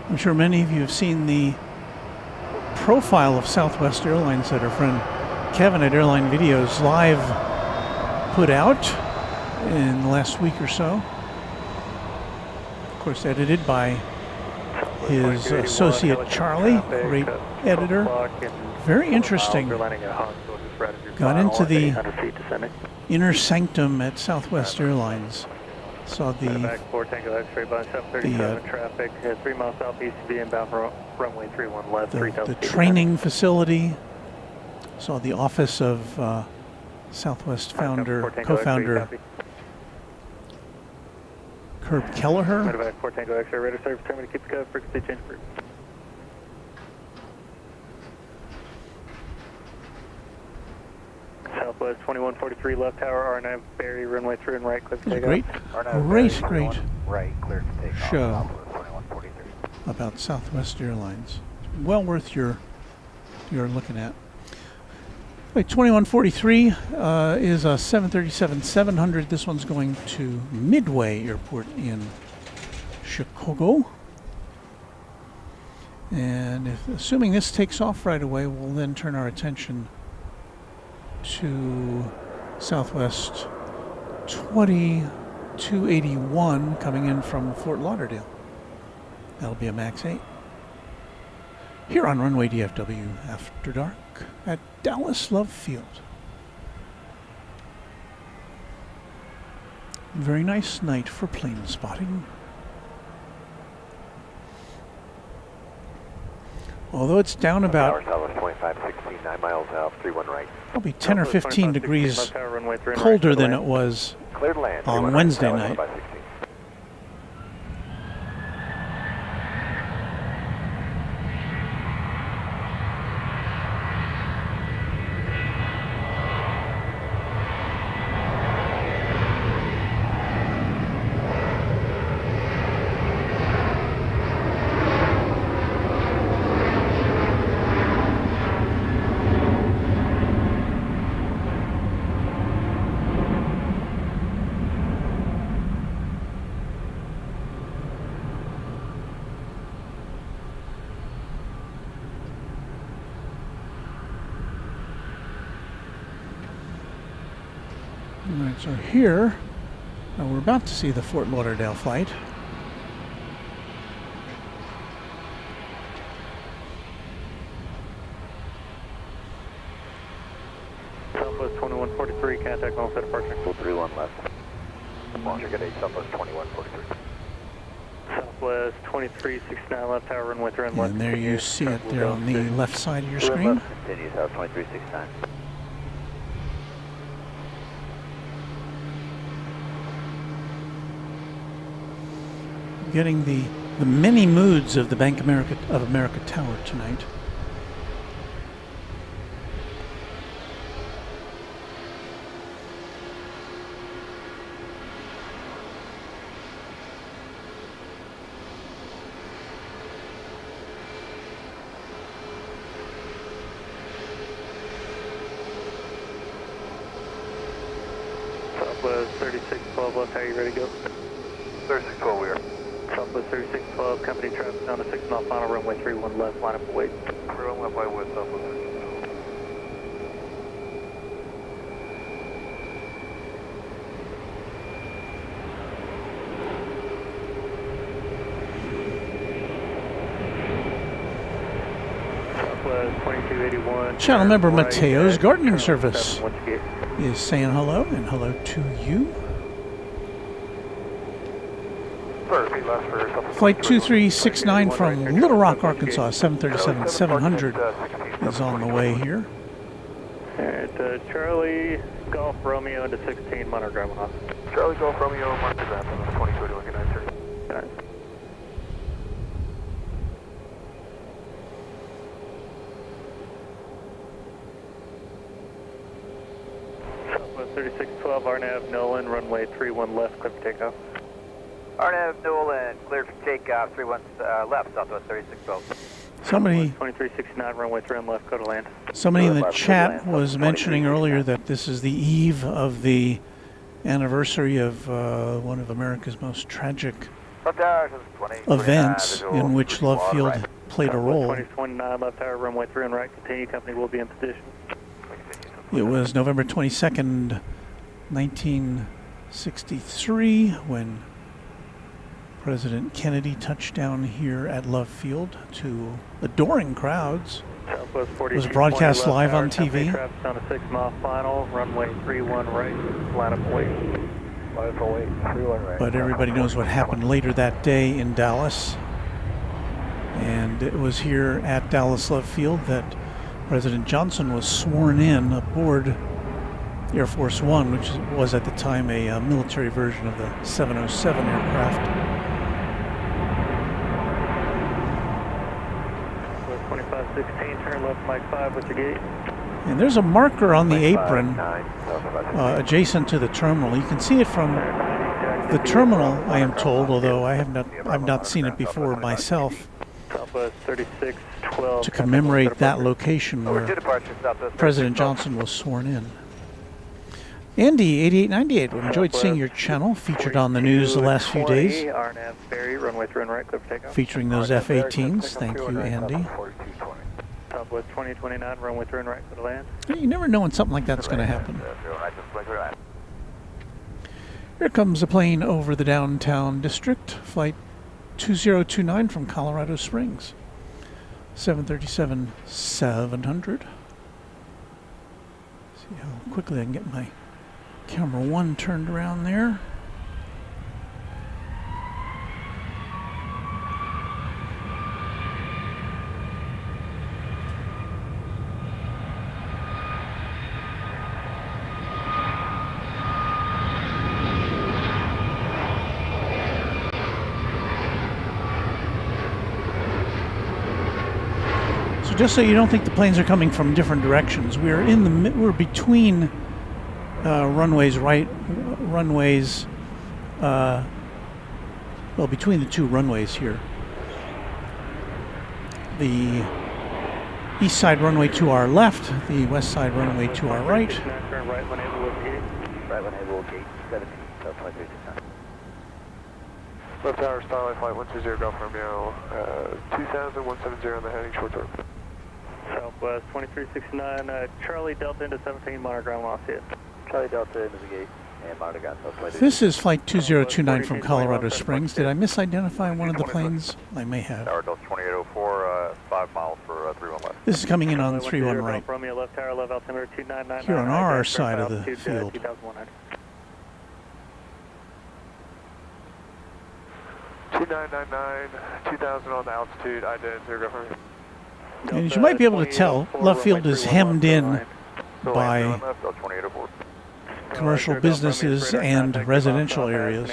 I'm sure many of you have seen the profile of Southwest Airlines that our friend Kevin at Airline Videos Live put out in the last week or so. Of course, edited by his associate Charlie, great editor. Very interesting. Got into the inner sanctum at Southwest Airlines. Saw the training facility. Saw the office of Southwest co-founder Herb Kelleher. Southwest 2143 left tower, R9 Barry, runway through and right, clear for takeoff. Great Right, clear to take off. show 2143. about Southwest Airlines. Well worth your looking at. Wait, 2143 is a 737-700. This one's going to Midway Airport in Chicago. And assuming this takes off right away, we'll then turn our attention to Southwest 2281 coming in from Fort Lauderdale. That'll be a MAX 8. Here on Runway DFW After Dark at Dallas Love Field. Very nice night for plane spotting. Although it's down about 2516, 9 miles out, 31 right. probably 10 or 15 degrees colder than it was Cleared land. on Wednesday night. Alright, so here, we're about to see the Fort Lauderdale flight. Southwest 2143, contact on set departure. 31 left. Launcher get 8, Southwest 2143. Southwest 2369 left tower, runway 31 left. And there you see it there on the left side of your screen. Continue, South 2369. Getting the many moods of the Bank of America Tower tonight. Southwest 3612 left, how are you ready to go? 3612, we are. Southwest 3612, company traffic down to 6 mile final, runway 31 left, line up and wait. 31 left, by west, Southwest 3612. Southwest 2281. Channel member right Mateo's at gardening Terminal service 7 once you get. is saying hello and hello to you. Flight 2369 from Little Rock, Arkansas, 737-700 is on the way here. Alright, Charlie Golf Romeo into 16, monitor driving off. Charlie Golf Romeo, monitor ground on 2021, good night, sir. Good night. Southwest 3612, RNAV Nolan, runway 31 left, clear for takeoff. RNAV Nolan, cleared for takeoff, 31 left, Southwest 3612. Somebody 2369, runway 31 left, go to land. Somebody in the chat was mentioning earlier that this is the eve of the anniversary of one of America's most tragic events in which Love Field played a role. 2029 left tower, runway 3 and right, continue, company will be in position. It was November 22nd, 1963 when President Kennedy touched down here at Love Field to adoring crowds. It was broadcast live on TV. Traffic on a 6 mile final, runway 31 right, line up and wait. Line up and wait, 31 right. But everybody knows what happened later that day in Dallas. And it was here at Dallas Love Field that President Johnson was sworn in aboard Air Force One, which was at the time a military version of the 707 aircraft. 2516, turn left, Mike 5 with your gate. And there's a marker on the apron adjacent to the terminal. You can see it from the terminal, I am told, although I've not seen it before myself, Southwest 3612. to commemorate that location where President Johnson was sworn in. Andy, 8898, we enjoyed seeing your channel featured on the news the last few days. RNAV ferry, runway 3 and right, clear for takeoff. Featuring those F-18s. Thank you, Andy. Southwest 2029, runway 3 and right, for the land. You never know when something like that's going to happen. Here comes a plane over the downtown district, flight 2029 from Colorado Springs. 737-700. See how quickly I can get my camera 1 turned around there. Just so you don't think the planes are coming from different directions, we're between runways, between the two runways here. The east side runway to our left, the west side runway to our right. Right when able with gate. Right when able, gate 17, Southwest 369. Left tower, Starlight Flight 120, Golf Romeo, 2,170 on the heading, short term. Southwest 2369, Charlie Delta into 17, monitor ground lost hit. Charlie Delta into the gate, and monitor ground, Southwest. This is flight 2029 from Colorado Springs. Did I misidentify one of the planes? I may have. Tower Delta 2804, 5 miles for 31 left. This is coming in on 31 right. Romeo left tower, left altimeter 2999. Here on our side of the field. 2100. 2999, 2000 on the altitude, ident, go from here. And as you might be able to tell, left field is hemmed in by commercial businesses and residential areas.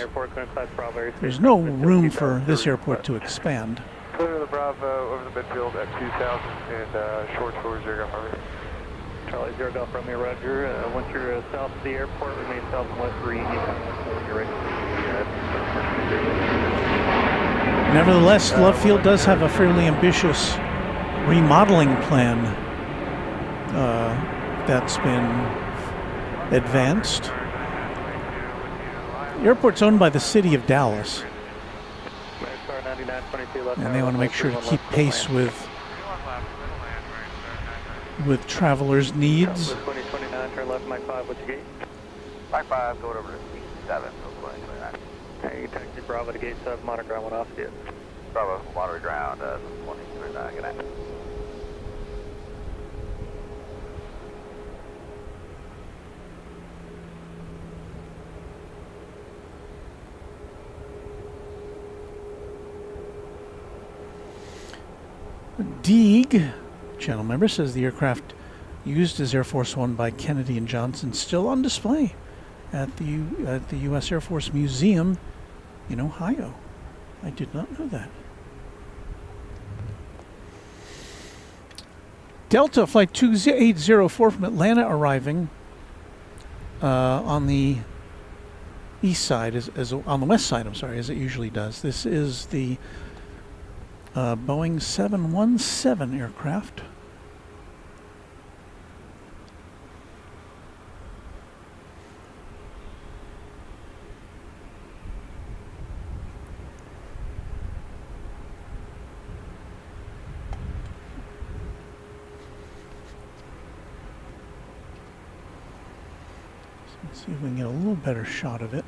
There's no room for this airport to expand. Clear the Bravo over the midfield at 2000 and short towards 0 Golf Romeo. Charlie 0 Golf Romeo, roger. Once you're south of the airport, remain south and west for Union. Nevertheless, Love Field does have a fairly ambitious remodeling plan that's been advanced. The airport's owned by the city of Dallas, and they want to make sure to keep pace with travelers' needs. 2029, turn left, Mike 5, what's your gate? Mike 5, go over to 7, so 2029. Hey, taxi Bravo to gate 7, monitor ground 1 off it. Bravo, monitor ground, 2029, good night. Deeg, channel member, says the aircraft used as Air Force One by Kennedy and Johnson still on display at the U.S. Air Force Museum in Ohio. I did not know that. Delta Flight 2804 from Atlanta arriving on the east side, on the west side, I'm sorry, as it usually does. This is the Boeing 717 aircraft. Let's see if we can get a little better shot of it.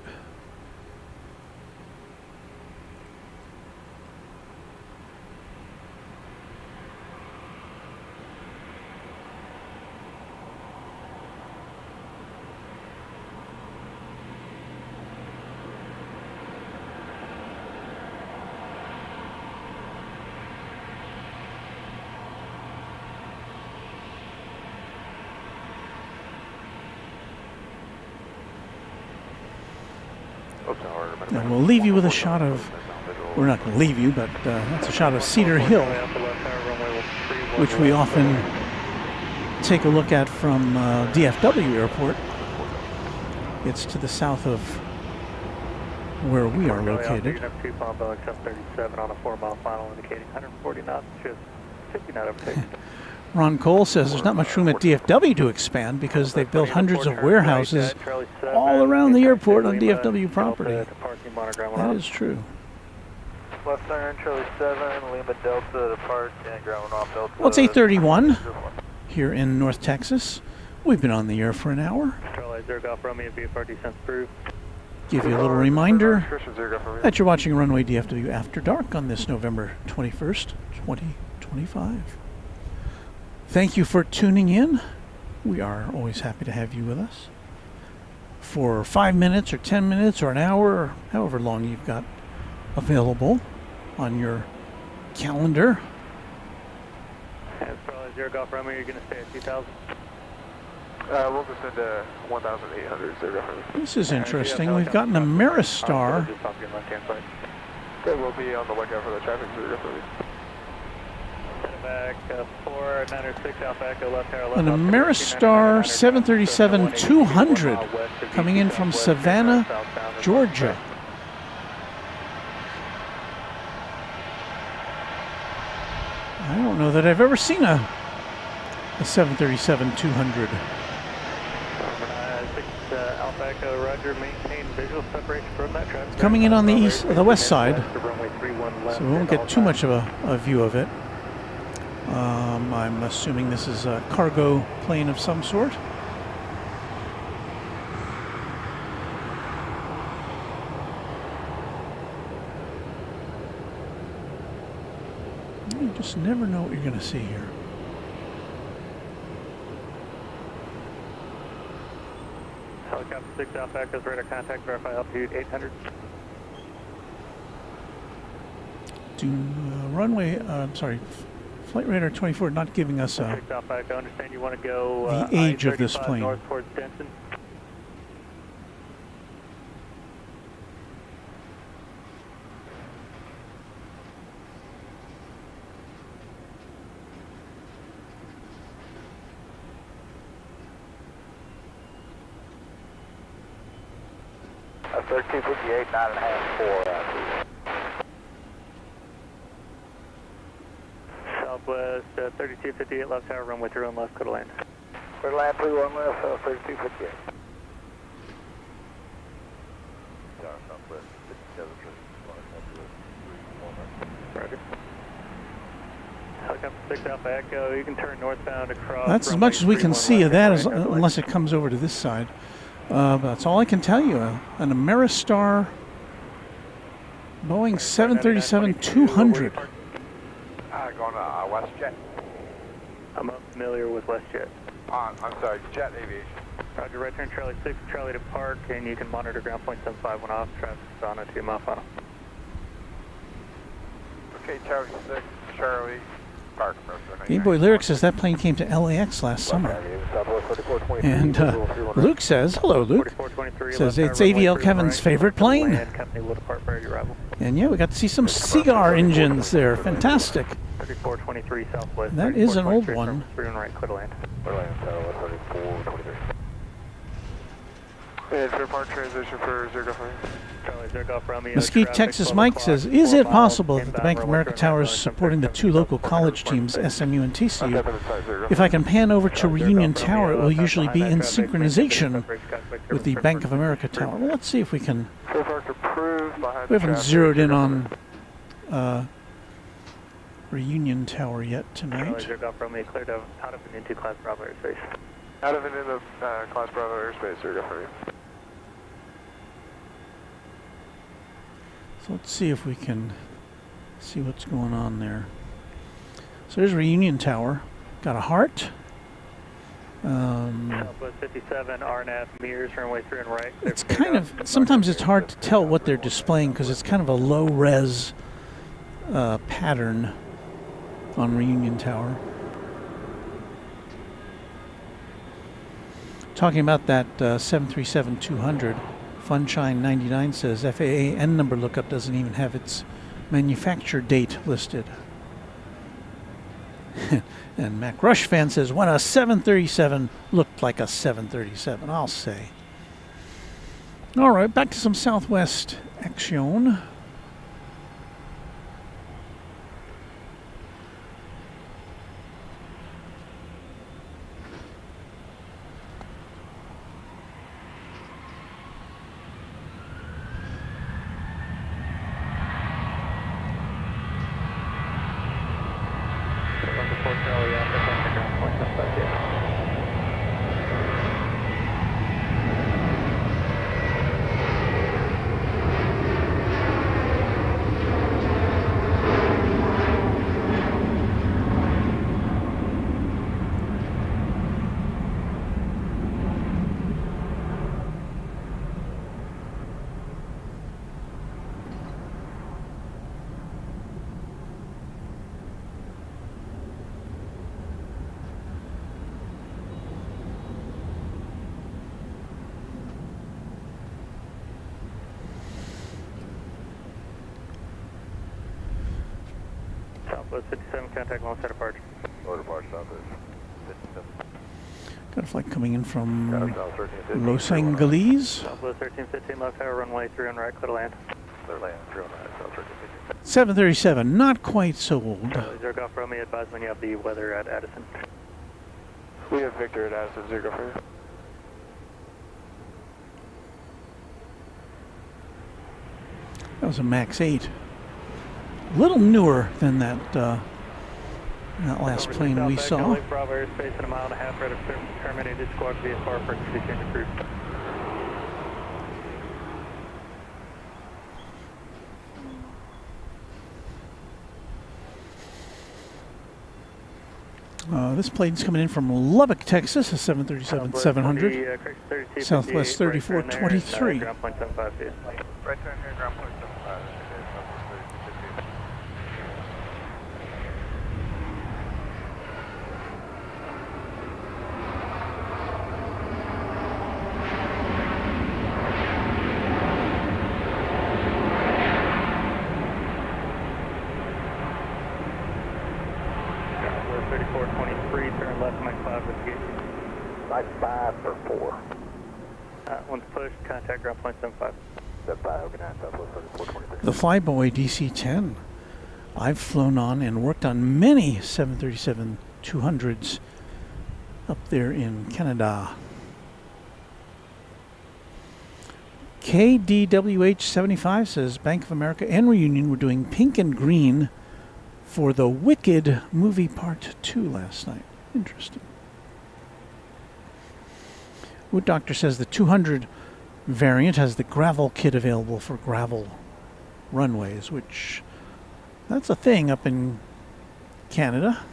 And we'll leave you with a shot of, we're not going to leave you, but that's a shot of Cedar Hill, which we often take a look at from DFW Airport. It's to the south of where we are located. 737 on a 4-mile final indicating 140 knots, just 50 knot overtaking. Ron Cole says there's not much room at DFW to expand because they've built hundreds of warehouses all around the airport on DFW property. That is true. Left turn, Charlie 7, Lima Delta, depart, and ground off Delta. Well, it's 8:31 here in North Texas. We've been on the air for an hour. Charlie 0 Golf Romeo, VFR descent approved. Give you a little reminder that you're watching Runway DFW After Dark on this November 21st, 2025. Thank you for tuning in. We are always happy to have you with us for 5 minutes or 10 minutes or an hour or however long you've got available on your calendar. And Charlie 0 Golf Romeo, you're going to stay at 2,000? We'll descend to 1,800, 0. This is interesting. We've got an Ameristar. Okay, we'll be on the lookout for the traffic, 0. Back 4906 Alpha Echo left tower left. An Ameristar 737-200 coming in from Savannah, Georgia. I don't know that I've ever seen a 737-200. Alpha Echo, Roger, maintain visual separation from that traffic. Coming in on the west side, so we won't get too much of a view of it. I'm assuming this is a cargo plane of some sort. You just never know what you're going to see here. Helicopter 6 Alpha Echo's radar contact, verify altitude 800. Flight radar 24 not giving us 6 Alpha Echo, understand you want to go the age of this plane. north towards Denton. A 1358, 9.5, 4. Southwest 3258 left tower, runway 31 left, clear to land. Clear to land, 31 left, 3258. Southwest 57. Roger. Helicopter 6 Alpha Echo, you can turn northbound across. That's as much as we can see of that, unless it comes over to this side. That's all I can tell you. An Ameristar Boeing 737-200. Going to WestJet. I'm unfamiliar with WestJet. I'm sorry, Jet Aviation. Roger, right turn Charlie 6, Charlie to park, and you can monitor ground point 751 off, traffic on a 2 mile final. Okay, Charlie 6, Charlie, park. Game Boy Lyric says that plane came to LAX last summer. And Luke says, hello Luke, says it's AVL Kevin's favorite plane. And yeah, we got to see some cigar engines there. Fantastic. 3423 Southwest. That is an old one. Right, clear to land. And for park transition for 0 Golf Romeo. Charlie 0 Golf Romeo. Mesquite, Texas Mike says, is it possible that the Bank of America Tower is supporting the two local college teams, SMU and TCU? If I can pan over to Reunion Tower, it will usually be in synchronization with the Bank of America Tower. Well, let's see if we can. We haven't zeroed in on Reunion Tower yet tonight. Charlie 0 Golf Romeo cleared out of and into Class Bravo airspace. Out of and into Class Bravo airspace, 0 Golf Romeo. So let's see if we can see what's going on there. So there's Reunion Tower. Got a heart. Southwest 57, RNAV, mirrors, runway 3 and right. It's kind of, sometimes it's hard to tell what they're displaying because it's kind of a low-res pattern on Reunion Tower. Talking about that 737-200, Funshine99 says FAA N number lookup doesn't even have its manufacture date listed. And Mac Rush fan says, when a 737 looked like a 737, I'll say. All right, back to some Southwest action. Southwest 57, contact alongside departure. Order departure, Southwest 57. Got a flight coming in from South 1315. Los Angeles. Southwest 1315, left tower, runway 3 on right, clear to land. Clear land, 3 on right, South 1315. 737, not quite so old. Zero Golf Romeo, advise when you have the weather at Addison. We have Victor at Addison, 0 for you. That was a MAX 8. A little newer than that last plane we saw. Bravo airspace in a mile and a half, right of service terminated, squawk VFR for change of crew. This plane's coming in from Lubbock, Texas, a 737-700, Southwest 3423. Ground point 75 feet. Right turn here, ground point 75. Southwest 3423, turn left, Mike 5 with the gate. Mike 5 for 4. Once pushed, contact ground point 75. Step 5, okay, 9, Southwest 3423. The Flyboy DC-10. I've flown on and worked on many 737-200s up there in Canada. KDWH75 says Bank of America and Reunion were doing pink and green for the Wicked movie part 2 last night. Interesting. Wood Doctor says the 200 variant has the gravel kit available for gravel runways, which that's a thing up in Canada.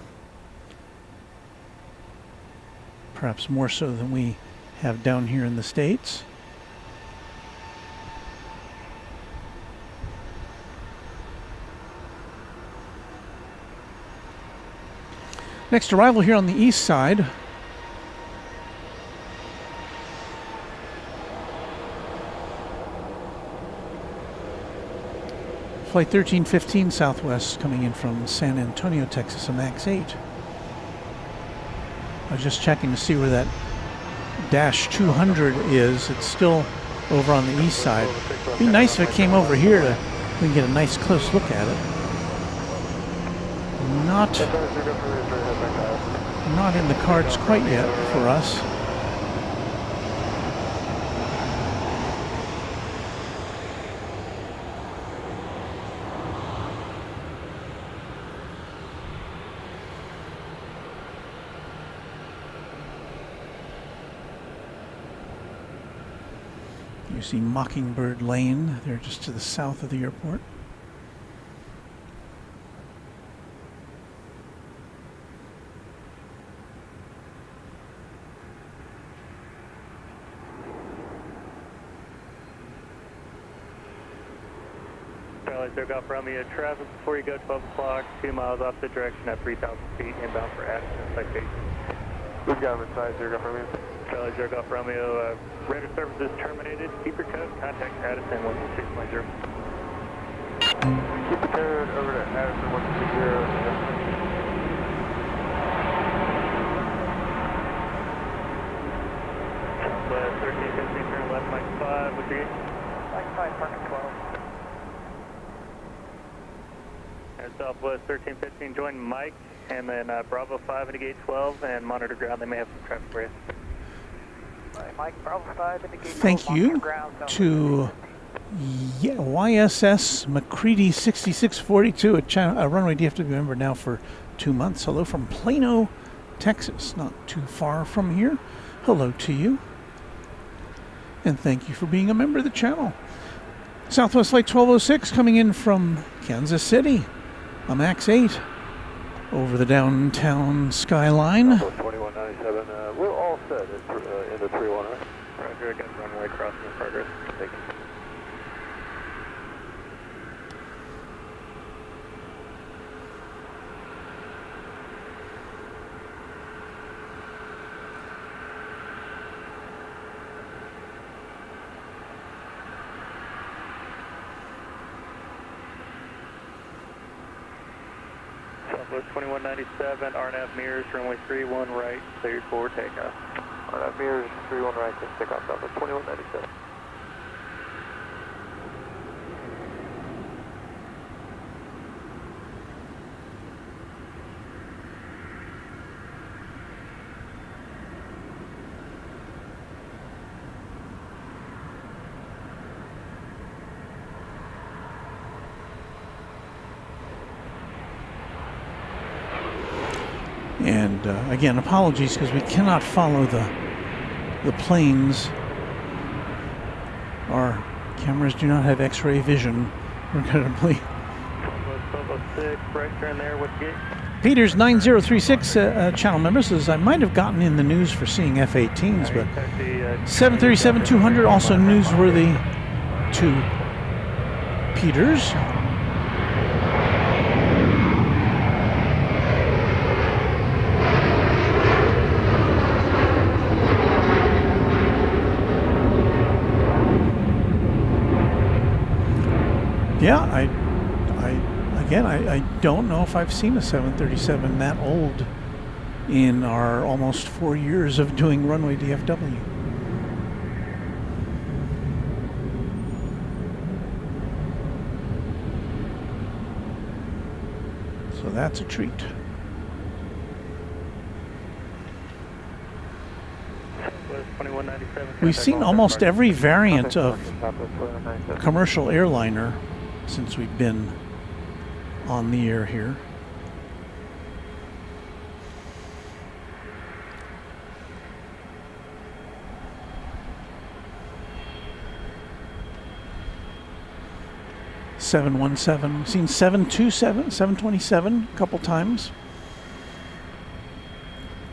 Perhaps more so than we have down here in the States. Next arrival here on the east side. Flight 1315 Southwest coming in from San Antonio, Texas, a MAX 8. I was just checking to see where that Dash 200 is. It's still over on the east side. It'd be nice if it came over here to we can get a nice close look at it. Not in the cards quite yet for us. You see Mockingbird Lane there just to the south of the airport. Zero Golf Romeo, traffic before you go 12 o'clock, 2 miles off the direction at 3,000 feet, inbound for Addison citation. We've got him inside, 0 for me. Charlie Zero Golf Romeo, radar service is terminated. Keep your code, contact Addison 126.0. Keep the code over to Addison 160. Southwest 1315, turn left, Mike 5, what's your gate? Mike 5, parking 12. And Southwest 1315, join Mike, and then Bravo 5 into gate 12, and monitor ground. They may have some traffic for you. Mike, Bravo 5 into gate 12. Thank you to YSS McCready 6642, a Runway DFW member now for 2 months. Hello from Plano, Texas, not too far from here. Hello to you. And thank you for being a member of the channel. Southwest Flight 1206 coming in from Kansas City. A MAX 8 over the downtown skyline. 2197, we're all set in the 31, right? Roger, I got runway crossing in progress. Thank you. Southwest 2197, RNAV mirrors, runway 31 right, cleared for takeoff. RNAV mirrors, 31 right, take off Southwest 2197. And again, apologies because we cannot follow the planes. Our cameras do not have X-ray vision, regrettably. 1206, right turn there with gate. Peters 9036 channel member says, I might have gotten in the news for seeing F-18s, but 737-200 also newsworthy to Peters. Yeah, I don't know if I've seen a 737 that old in our almost 4 years of doing Runway DFW. So that's a treat. We've seen almost every variant of commercial airliner since we've been on the air here. .717, seen 727, 727 a couple times.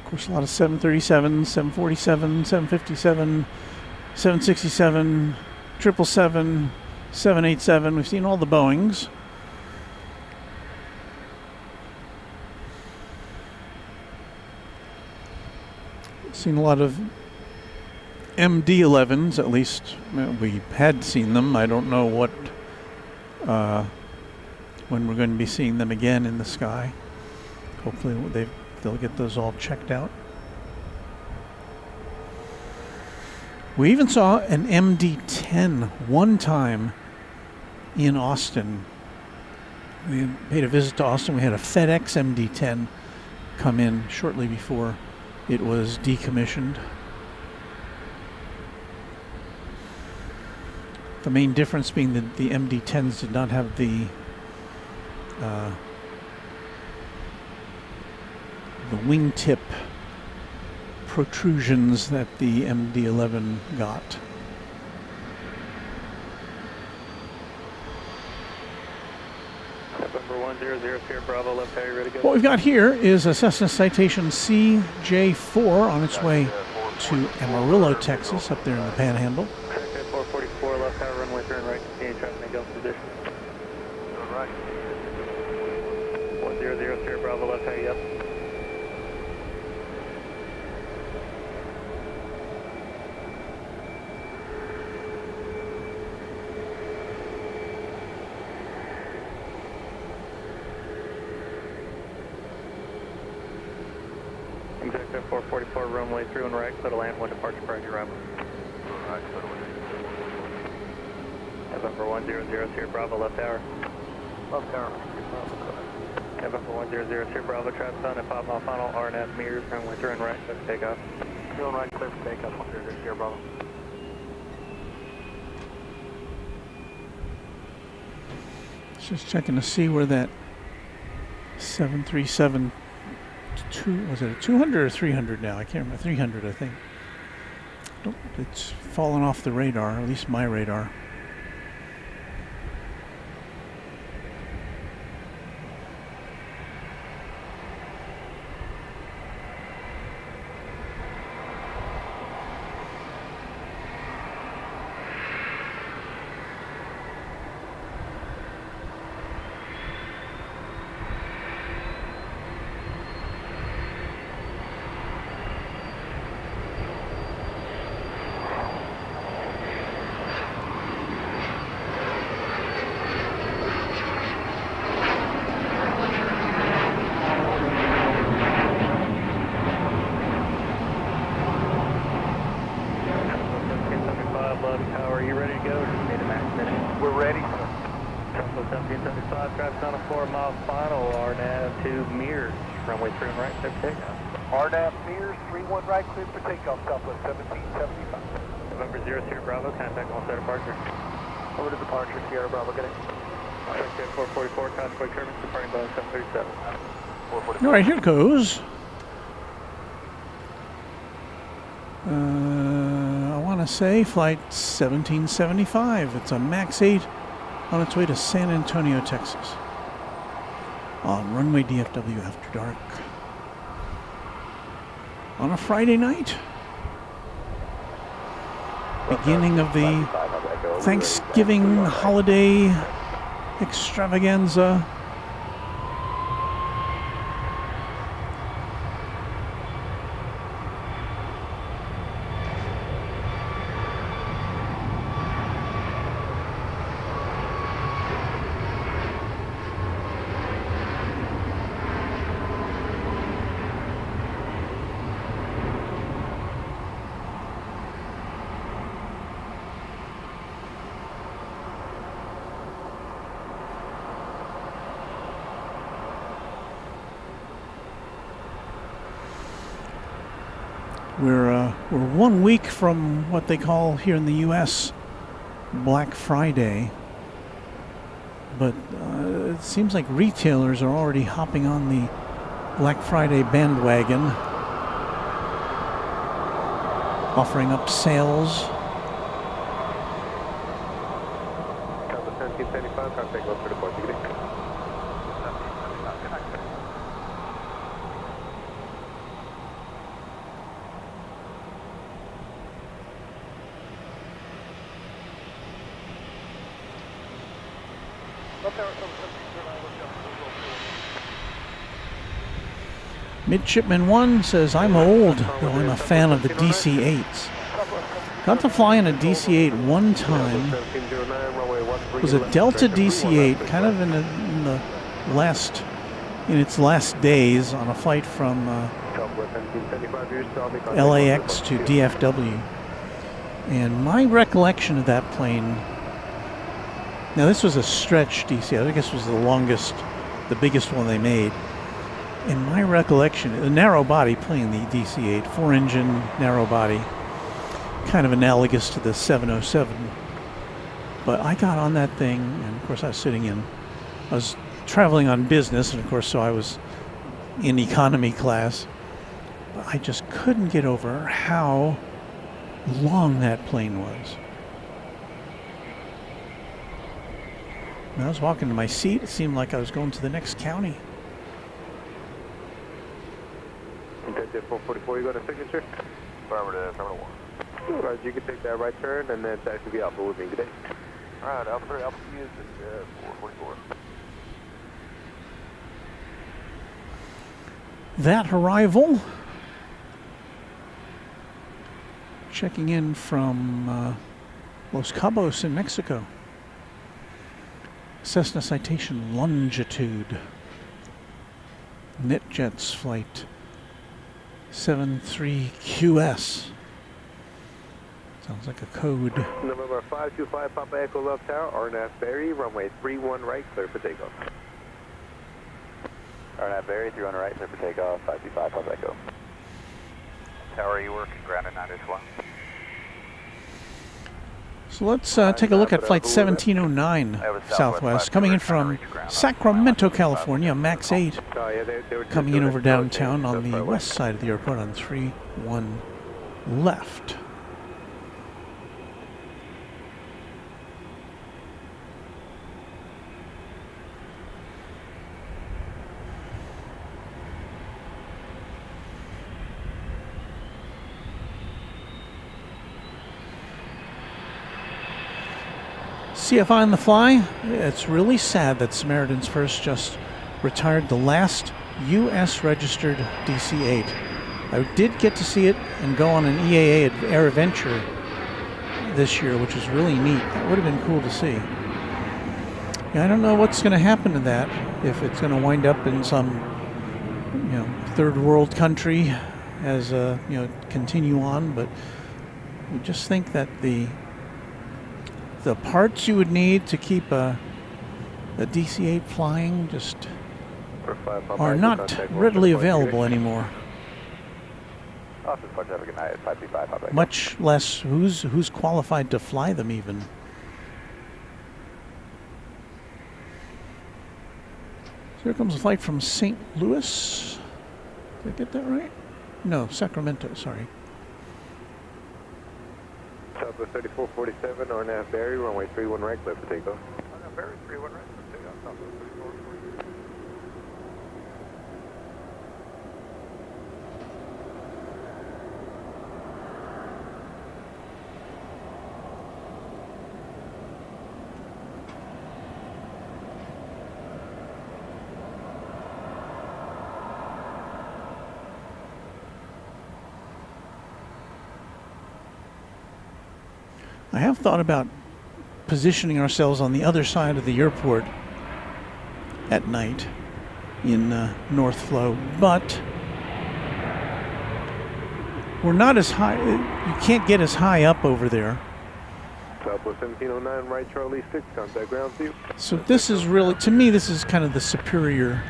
Of course, a lot of 737s, 747, 757, 767, 777, 787. We've seen all the Boeings. Seen a lot of MD-11s, at least we had seen them. I don't know what when we're going to be seeing them again in the sky. Hopefully they'll get those all checked out. We even saw an MD-10 one time in Austin. We paid a visit to Austin. We had a FedEx MD-10 come in shortly before it was decommissioned. The main difference being that the MD-10s did not have the wingtip protrusions that the MD-11 got. November 1000, Bravo, left tire, ready to go. What we've got here is a Cessna Citation CJ4 on its way to Amarillo, Texas, up there in the Panhandle. 444, left tire, runway turn right, continue traffic and go position. Turn right. 1000, Bravo, left tire, yep. Executive 444, runway through and right, clear to land, one departure prior to arrival. Right, clear to land. November 1000, Bravo, left tower. Left tower. November 1000, Bravo, traffic on at 5 mile final, RNAV mirrors, runway through and right, clear for takeoff. Through and right, clear for takeoff, 1000, Bravo. Just checking to see where that 737, was it a 200 or 300 now? I can't remember. 300, I think. It's fallen off the radar, at least my radar. 1775, traffic on a 4-mile final, RNAV to Mears, runway 31 right, clear for takeoff. RNAV Mears, 31 right, clear for takeoff, Southwest 1775. November 00 Bravo, contact all set departure. Over to departure, Sierra Bravo, get it. Check 444, contact turbines, departing Boeing 737. All right, here goes. I want to say flight 1775. It's a MAX 8 on its way to San Antonio, Texas. On runway DFW after dark. On a Friday night. Beginning of the Thanksgiving holiday extravaganza. We're 1 week from what they call here in the U.S. Black Friday, but it seems like retailers are already hopping on the Black Friday bandwagon, offering up sales. Couple 1775, contact go for the port. Midshipman 1 says, I'm old, though I'm a fan of the DC-8s. Got to fly in a DC-8 one time. It was a Delta DC-8, kind of in its last days on a flight from LAX to DFW. And my recollection of that plane, now this was a stretch DC-8, I guess it was the biggest one they made. In my recollection, a narrow body plane, the DC-8, 4-engine narrow body, kind of analogous to the 707. But I got on that thing, and of course I was traveling on business, and of course so I was in economy class. But I just couldn't get over how long that plane was. When I was walking to my seat, it seemed like I was going to the next county. NetJets 444, you got a signature? Affirmative, Terminal 1. All right, you can take that right turn and then taxi the Alpha with me. Good day. All right, Alpha Q is 444. That arrival. Checking in from Los Cabos in Mexico. Cessna citation longitude. NetJets flight 73QS. Sounds like a code. November 525 Papa Echo Love Tower, RNAV Berry, runway 31 right, clear for takeoff. RNAV Berry, 31 right, clear for takeoff, 525 Papa Echo. Tower, are you working? Grounded 921. So let's take a look at flight 1709 Southwest, coming in from Sacramento, California, MAX 8, coming in over downtown on the west side of the airport on 31 left. CFI on the fly. It's really sad that Samaritan's First just retired the last U.S. registered DC-8. I did get to see it and go on an EAA Air Adventure this year, which was really neat. That would have been cool to see. Yeah, I don't know what's going to happen to that, if it's going to wind up in some, third world country as continue on, but we just think that the parts you would need to keep a The DC-8 flying just For 5 Papa are Echo, not contact readily Osprey, available anymore. Office Park, have a good night. 535, Papa Echo. Much less who's qualified to fly them even. So here comes a flight from St. Louis. Did I get that right? No, Sacramento, sorry. Southwest 3447, RNAV Barry, runway 31 right, clear for takeoff. RNAV Barry, 31 right, for takeoff, Southwest 3447. I have thought about positioning ourselves on the other side of the airport at night in North Flow, but we're not as high. You can't get as high up over there. Southwest 1709, right Charlie 6, contact ground view. So this is really, to me, this is kind of the superior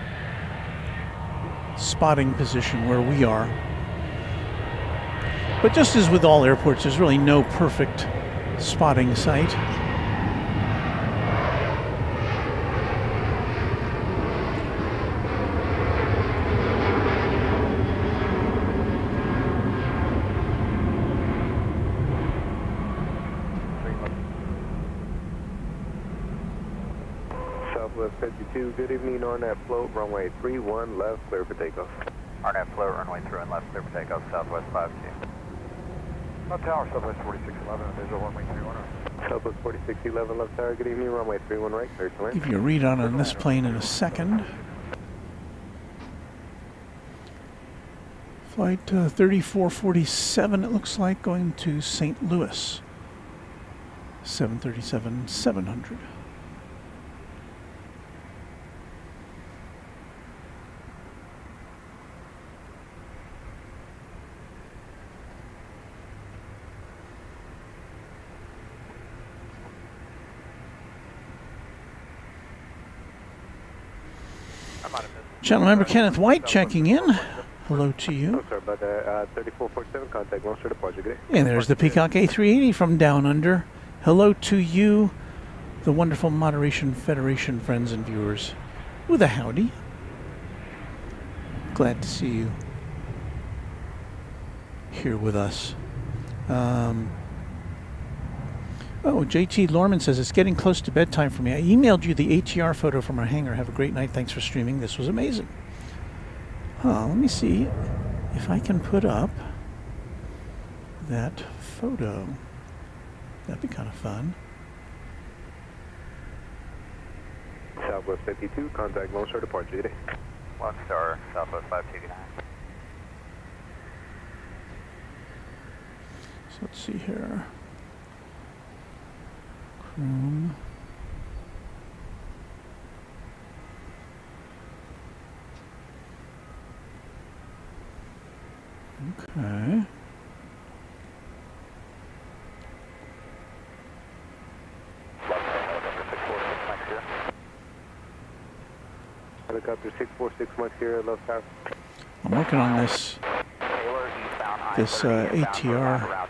spotting position where we are. But just as with all airports, there's really no perfect spotting site. Southwest 52, good evening on that float, runway 31 left, clear for takeoff. RNAV float, runway 31 left, clear for takeoff, Southwest 52. Tower, Southwest 4611, visual runway 31 right. Southwest 4611, left tower, good evening, runway 31 right, clear to land. Give you a read on this plane in a second. Flight 3447, it looks like, going to St. Louis. 737-700. Channel member Kenneth White checking in. Hello to you. Sorry about that. 3447, contact launch for departure, good day. And there's the Peacock A380 from Down Under. Hello to you, the wonderful Moderation Federation friends and viewers. With a howdy. Glad to see you here with us. Oh, JT Lorman says, it's getting close to bedtime for me. I emailed you the ATR photo from our hangar. Have a great night. Thanks for streaming. This was amazing. Let me see if I can put up that photo. That'd be kind of fun. Southwest 52, contact launch for departure, good day. One star, Southwest 529. So let's see here. Chrome. Okay. Helicopter 646 Mike Sierra, left tower. I'm working on this ATR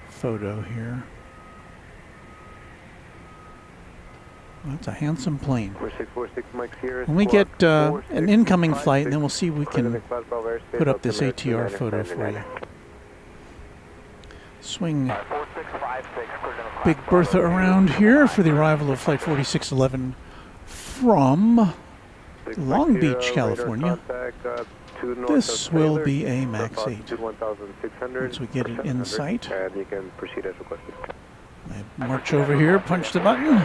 photo here. Well, that's a handsome plane. 646 Mike Sierra. When we get an incoming flight, and then we'll see if we can put up this ATR photo for you. Swing Big Bertha around here for the arrival of Flight 4611 from Long Beach, California. This will be a MAX 8 once we get it in sight. And you can proceed as requested. I march over here, punch the button.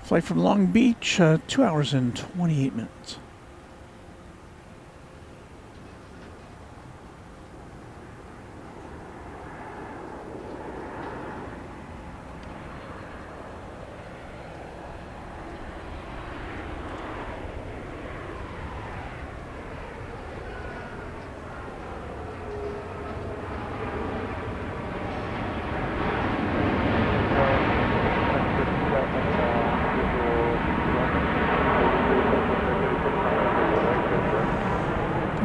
Flight from Long Beach, 2 hours and 28 minutes.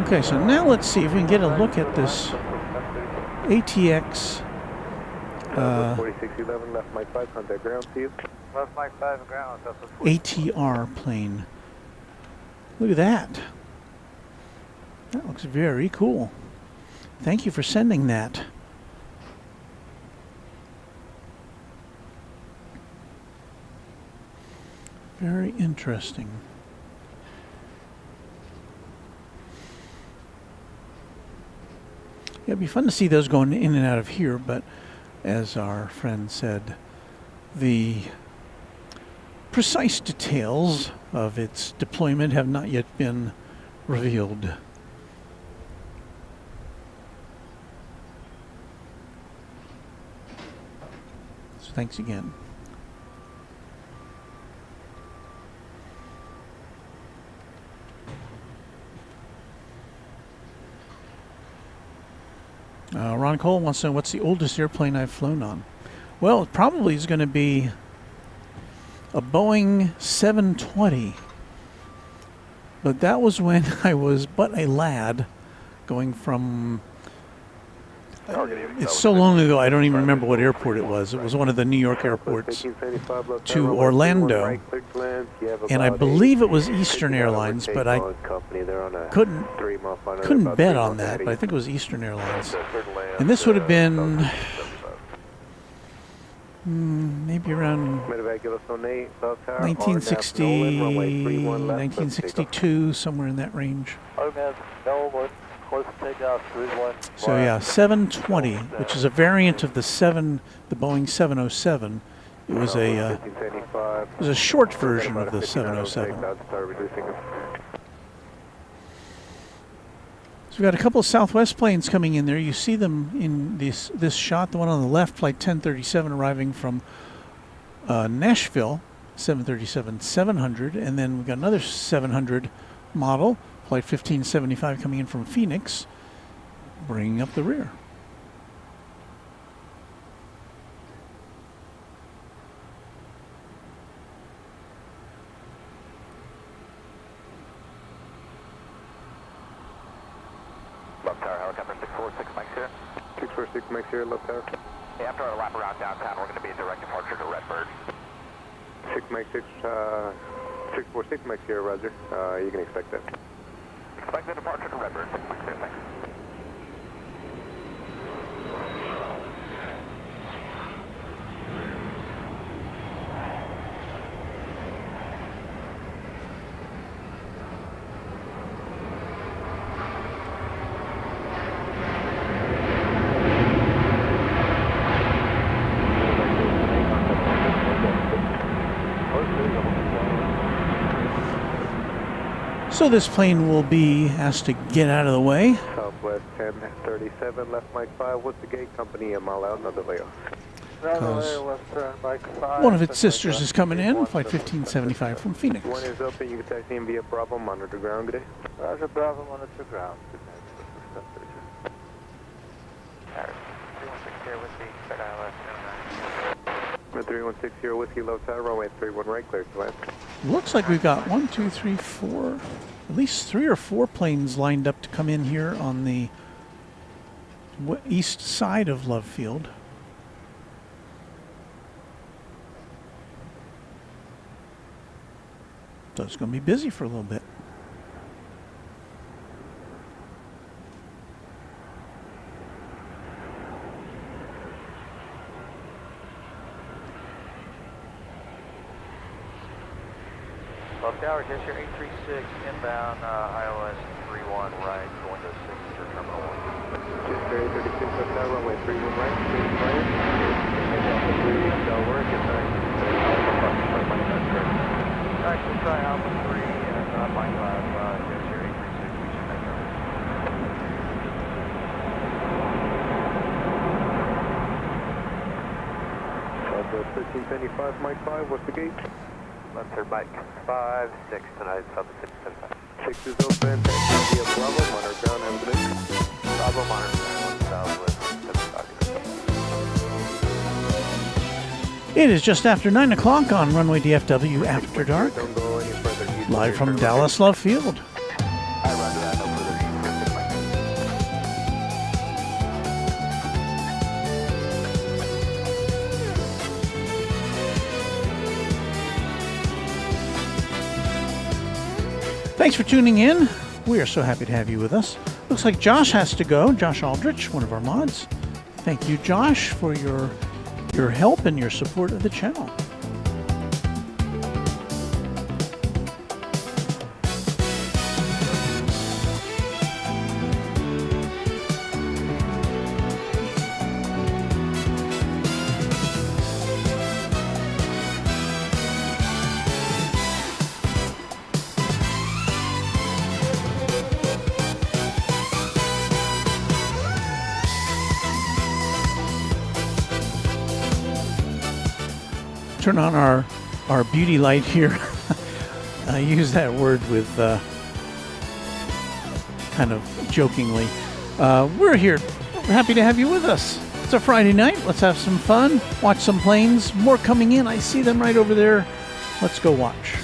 Okay, so now let's see if we can get a look at this ATX 4611, left Mike 5, contact ground, see you. Left Mike 5 ground. ATR plane. Look at that. That looks very cool. Thank you for sending that. Very interesting. Yeah, it'd be fun to see those going in and out of here, but as our friend said, the precise details of its deployment have not yet been revealed. So thanks again. Ron Cole wants to know what's the oldest airplane I've flown on. Well, it probably is going to be a Boeing 720. But that was when I was but a lad going from... It's so long ago, I don't even remember what airport it was. It was one of the New York airports to Orlando. And I believe it was Eastern Airlines, but I couldn't bet on that, but I think it was Eastern Airlines. And this would have been maybe around 1960, 1962, somewhere in that range. So yeah, 720, which is a variant of the Boeing 707. It was a short version of the 707. So we've got a couple of Southwest planes coming in there. You see them in this shot. The one on the left, Flight 1037, arriving from Nashville, 737-700, and then we've got another 700 model. Flight 1575 coming in from Phoenix, bringing up the rear. Left tower, helicopter 646, Mike here. 646, Mike here, left tower. Hey, after our lap around downtown, we're going to be a direct departure to Redbird. 6 Mike 6, 646, Mike here, roger. You can expect that. Expect the departure to Redbird. Thanks. So this plane will be asked to get out of the way. Southwest 1037, left Mike 5. What's the gate company? A mile out, another layoff. One of its sisters is coming in, Flight 1575 from Phoenix. One is open, you can taxi and via Bravo, monitor ground, good day. Roger, Bravo, monitor ground. Good day. 316 here with the third ILS 316 whiskey, low tower, runway 31 right, clear to land. Looks like we've got 1, 2, 3, 4, at least 3 or 4 planes lined up to come in here on the east side of Love Field. So it's going to be busy for a little bit. Tower, just your 836 inbound ILS 31 right, going to Signature Terminal 1. 836 left tower, runway 31 right, clear to land. Alpha 3, Delaware, get back. Alright, we'll try Alpha 3 and Mike 5, just your 836, we should make it. 1375, Mike 5, what's the gate? Left third Mike 5, 6 tonight, Southern 675. 6 is open, taxi via Bravo, monitor ground, have a good day. Bravo, monitor ground, Southwest 75. It is just after 9 o'clock on Runway DFW After Dark, Don't go any further. live from Dallas Love Field. I run to that, no further. Thanks for tuning in. We are so happy to have you with us. Looks like Josh has to go. Josh Aldrich, one of our mods. Thank you, Josh, for your help and your support of the channel. Turn on our beauty light here. I use that word with kind of jokingly. We're here. We're happy to have you with us. It's a Friday night. Let's have some fun. Watch some planes. More coming in. I see them right over there. Let's go watch.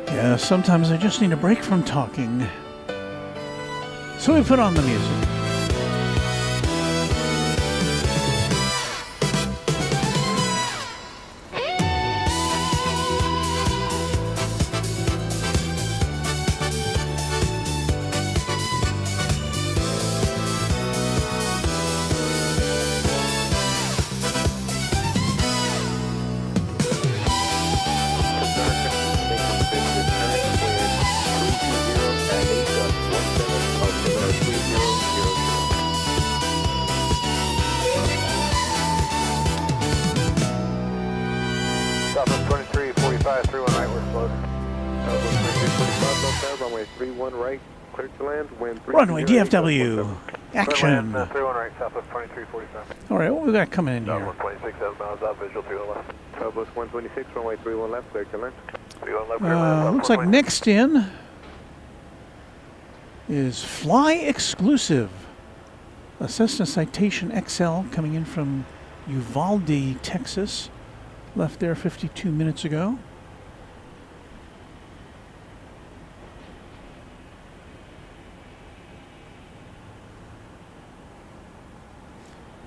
Yeah, sometimes I just need a break from talking. So we put on the music. Runway DFW. Action. 31 right, Southwest 2345. All right, what we got coming in here? 126 outbound, out visual 31 left. Southwest 126, runway 31 left, clear to land. 31 left, clear land. Looks like next in is Fly Exclusive. A Cessna Citation XL coming in from Uvalde, Texas. Left there 52 minutes ago.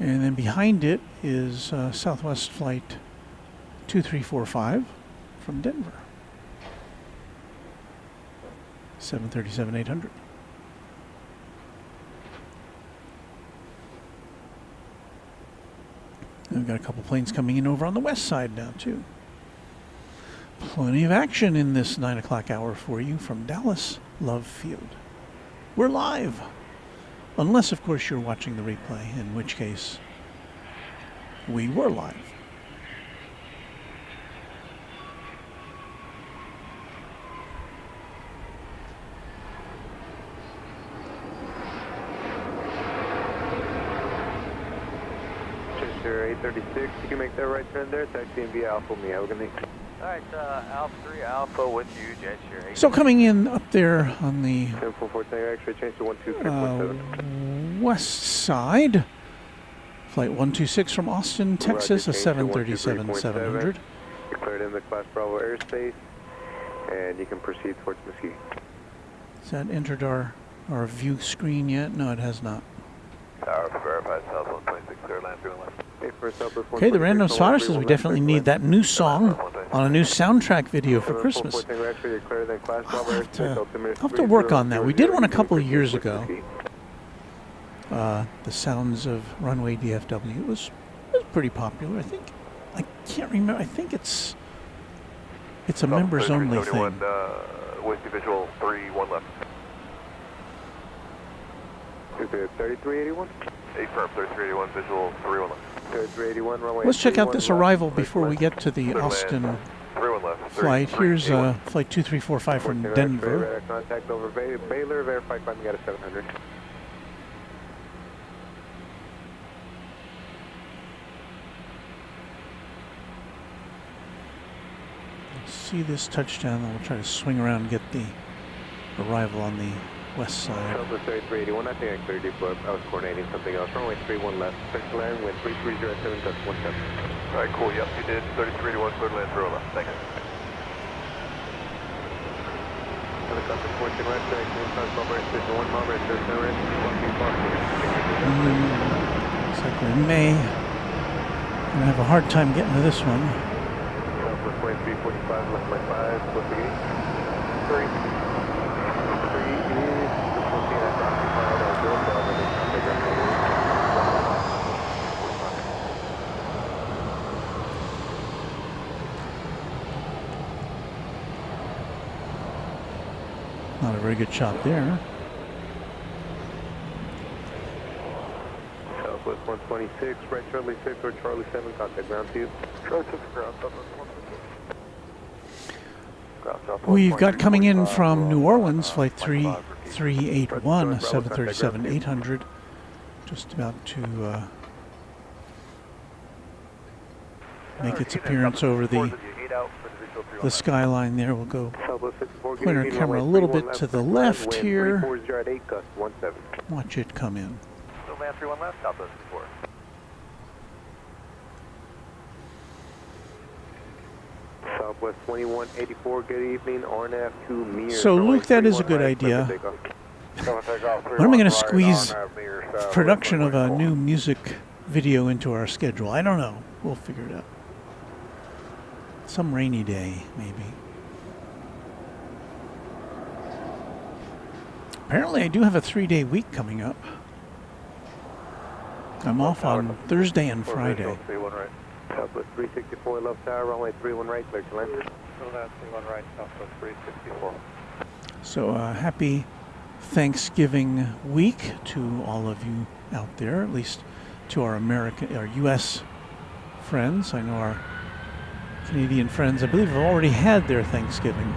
And then behind it is Southwest Flight 2345 from Denver. 737-800. And we've got a couple planes coming in over on the west side now, too. Plenty of action in this 9 o'clock hour for you from Dallas Love Field. We're live. Unless, of course, you're watching the replay, in which case we were live. Chester 836, you can make that right turn there, taxiing via Alpha Me. Have a good night. All right, Alpha 3 Alpha with you, Jet Share 8. So coming in up there on the 1044 Tango X-ray, change to 12617. west side, Flight 126 from Austin, Texas, a 737-700. Declared in the Class Bravo airspace, and you can proceed towards Mesquite. Has that entered our view screen yet? No, it has not. Tower verified, South 126, clear land, 31 left. Okay, the random spotter says we definitely need that new song on a new soundtrack video for Christmas. I'll have to work on that. We did one a couple of years ago. the sounds of Runway DFW. It was pretty popular. I can't remember. I think it's a members only thing. Whiskey visual 3-1 left. Is it 3381? 8 firm, 3381 visual 3-1 left. 3381 runway. Let's check out this arrival before we get to the Austin 3-1 left. flight. Here's flight 2345 from Denver. Contact over Baylor, verify climbing out of 700. See this touchdown, then we'll try to swing around and get the arrival on the west side. Southwest 3381, I think I cleared you, but I was coordinating something else. Runway 31 left, central land, wind 3307, touch 17. All right, cool, yep, you did 3381, cleared land 0 left, thanks. Helicopter 14 right, direct, Marlboro Station 1, Marlboro Station 1, Looks like we may have a hard time getting to this one. Southwest 2345, left by 5, close the gate. 3 is looking at occupied or buildup, and then contact runway. Not a very good shot there. Southwest 126, right Charlie 6 or Charlie 7, contact ground to you. Charlie 6 ground, Southwest 126. We've got coming in from New Orleans, flight 3381, 737-800. Just about to make its appearance over the skyline there. We'll go point our camera a little bit to the left here. Watch it come in. Snowman 31 left, Southwest 4. Southwest 2184, good evening, RNAV to Mir. So Luke, that is a good idea. When am I going to squeeze production of a new music video into our schedule? I don't know. We'll figure it out. Some rainy day, maybe. Apparently, I do have a 3-day week coming up. I'm off on Thursday and Friday. Southwest 364, left tower, runway 31 right, clear to land. 31 right, Southwest 364. So happy Thanksgiving week to all of you out there, at least to our U.S. friends. I know our Canadian friends, I believe, have already had their Thanksgiving.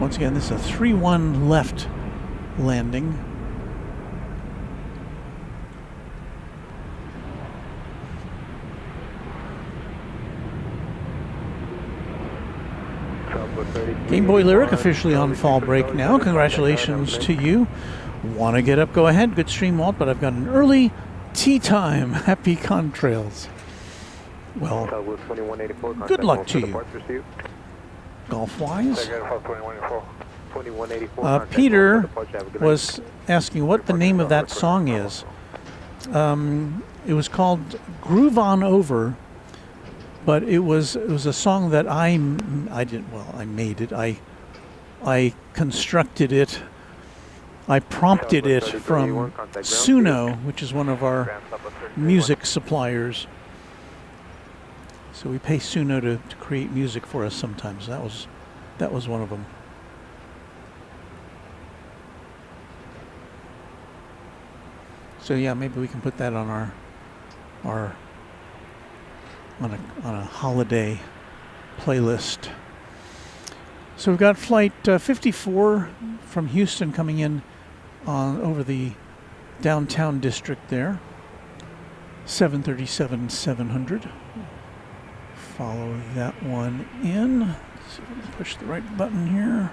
Once again, this is a 3-1 left landing. Game Boy Lyric officially on fall break now. Congratulations to you. Want to get up? Go ahead. Good stream, Walt, but I've got an early tea time. Happy contrails. Well, good luck to you. Golf-wise. Peter was asking what the name of that song is. It was called Groove On Over, but it was a song that I made it. I constructed it. I prompted it from Suno, which is one of our music suppliers. So we pay Suno to create music for us sometimes. That was one of them. So yeah, maybe we can put that on our on a holiday playlist. So we've got flight 54 from Houston coming in over the downtown district there. 737-700. Follow that one in. Let's see if I can push the right button here.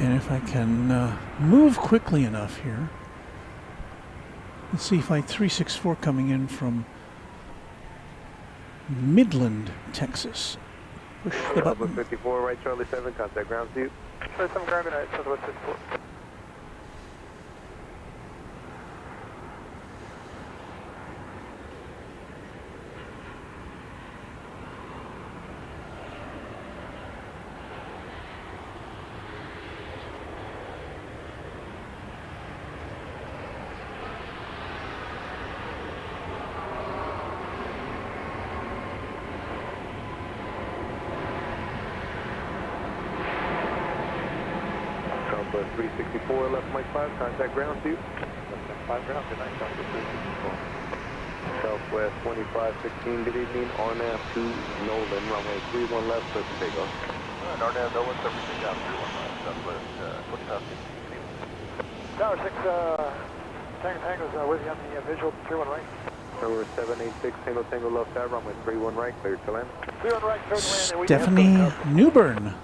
And if I can move quickly enough here. Let's see, Flight 364 coming in from Midland, Texas. Push the button. 54, right, Charlie 7, contact ground to you. Charlie 7, ground, good night, Southwest 54. Southwest 364, left Mike 5, contact ground to you. Left Mike 5, ground, good night, Southwest 364. Southwest 2516, good evening, RNAV to Nolan, runway 31 left, clear for takeoff. RNAV, Nolan, everything down 31 left, Southwest 2516. Tower 6, Tango's with you on the visual, 31 right. Number 786, Tango left side, runway 31 right, clear to land. 31 right, clear to land. Stephanie Newbern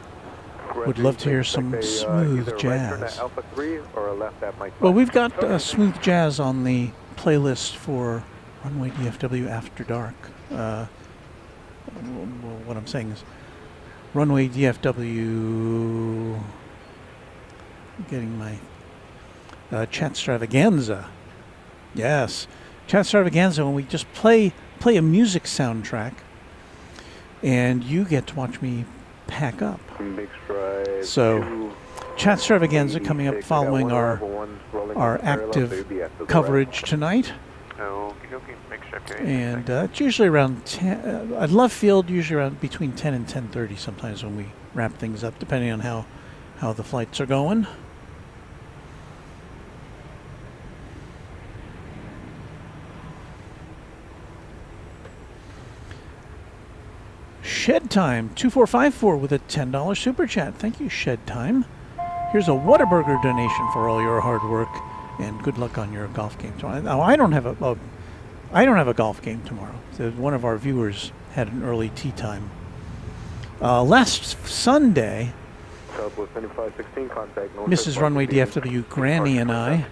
would love to hear some Either smooth right turn jazz. at Alpha 3 or a left at Mike 5. Well, we've got smooth jazz on the playlist for Runway DFW After Dark. What I'm saying is Runway DFW, getting my chat extravaganza. Yes, chat extravaganza, when we just play a music soundtrack and you get to watch me pack up. Big stride. So chat extravaganza coming up following our active coverage tonight. And it's usually around 10. I'd love field usually around between 10 and 10:30 sometimes when we wrap things up, depending on how the flights are going. Shed Time 2454 with a $10 super chat. Thank you, Shed Time. Here's a Whataburger donation for all your hard work and good luck on your golf game tomorrow. Now, I don't have a golf game tomorrow. So one of our viewers had an early tea time. Last Sunday, Mrs. Runway DFW Granny and I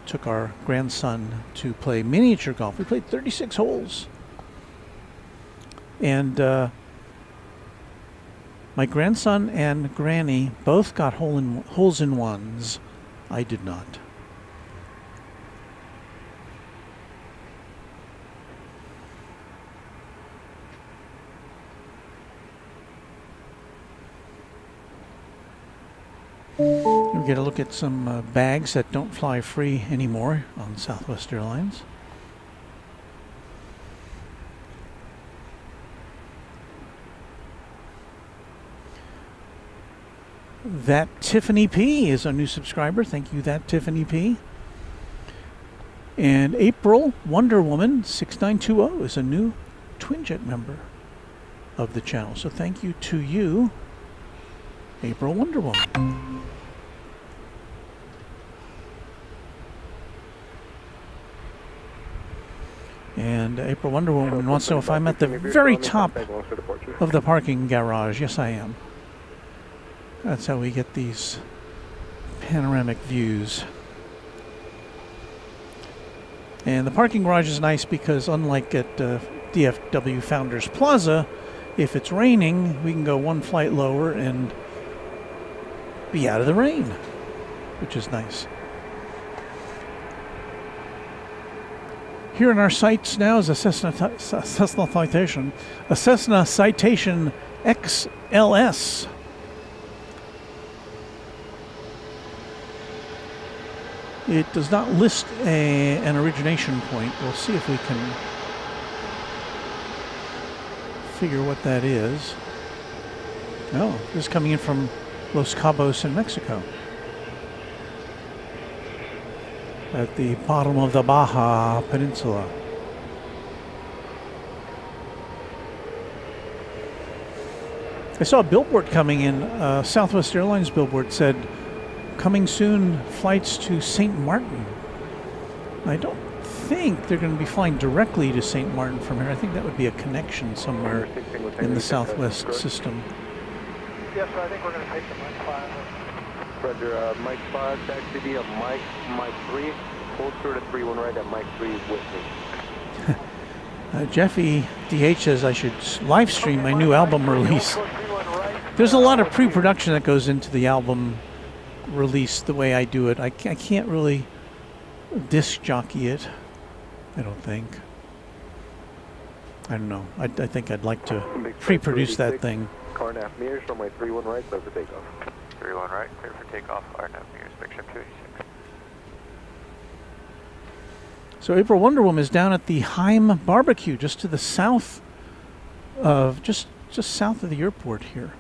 took our grandson to play miniature golf. We played 36 holes. And my grandson and Granny both got holes in ones. I did not. We'll get a look at some bags that don't fly free anymore on Southwest Airlines. That Tiffany P is a new subscriber. Thank you, that Tiffany P. And April Wonder Woman 6920 is a new Twinjet member of the channel. So thank you to you, April Wonder Woman. And April Wonder Woman wants to know if I'm at the very top of the parking garage. Yes, I am. That's how we get these panoramic views. And the parking garage is nice because unlike at DFW Founders Plaza, if it's raining, we can go one flight lower and be out of the rain, which is nice. Here in our sights now is a Cessna Citation XLS. It does not list an origination point. We'll see if we can figure what that is. Oh, this is coming in from Los Cabos in Mexico. At the bottom of the Baja Peninsula. I saw a billboard coming in. Southwest Airlines billboard said, coming soon, flights to St. Martin. I don't think they're going to be flying directly to St. Martin from here. I think that would be a connection somewhere in the Southwest system. Yes, sir, I think we're going to take the Mike 5. Roger, Mike 5, taxi via Mike 3. Hold short at 3-1 right at Mike 3 with me. Jeffy DH says I should live stream my new album release. There's a lot of pre-production that goes into the album release the way I do it. I can't really disc jockey it, I don't think. I don't know. I think I'd like to pre-produce that thing. RNAV mirrors, runway 31 right, clear for takeoff. 31 right, clear for takeoff. RNAV mirrors, big ship 286. So April Wonder Woman is down at the Heim Barbecue, just to the south of, just south of the airport here.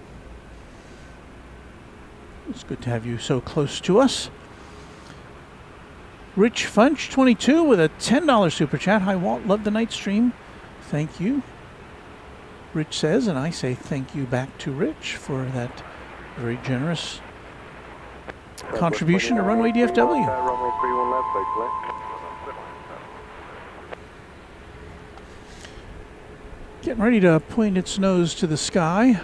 It's good to have you so close to us. Rich Funch 22 with a $10 super chat. Hi Walt, love the night stream. Thank you. Rich says, and I say thank you back to Rich for that very generous contribution to Runway DFW. Runway 31 left, please. Getting ready to point its nose to the sky.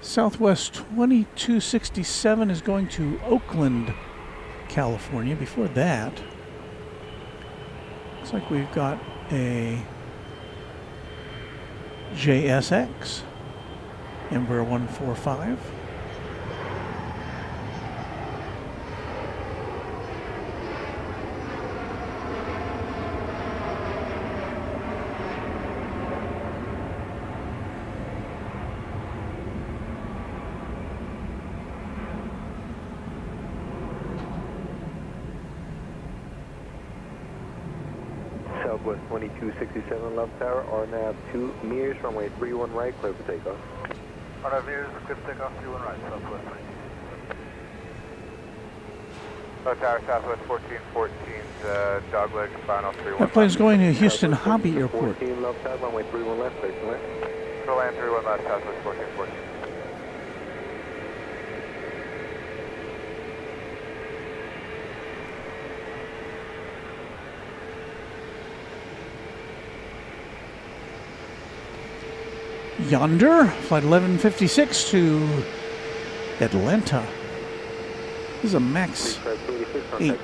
Southwest 2267 is going to Oakland, California. Before that, looks like we've got a JSX, Embraer 145. Southwest 2267 left tower, RNAV 2 mirrors, runway 31 right, clear for takeoff. RNAV mirrors, clear for takeoff, 31 right, Southwest 22. LOT Tower, Southwest 1414's dogleg, final 31. That plane's going to Houston Hobby Airport. 14 left tower, runway 31 left, clear for land. Control land 31 left, Southwest 1414. Yonder, flight 1156 to Atlanta. This is a MAX 8.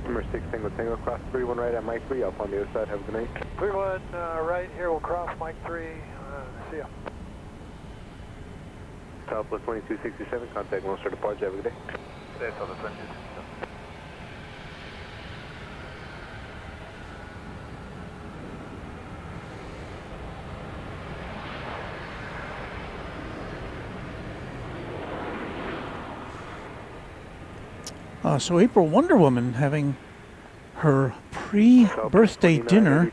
Number 6 Tango cross 31 right at Mike 3, up on the other side, have a good night. 31 right, here we'll cross Mike 3, see ya. Southwest 2267, contact Monster departure, have a good day. Today, Southwest 2267. So April Wonder Woman having her pre-birthday dinner.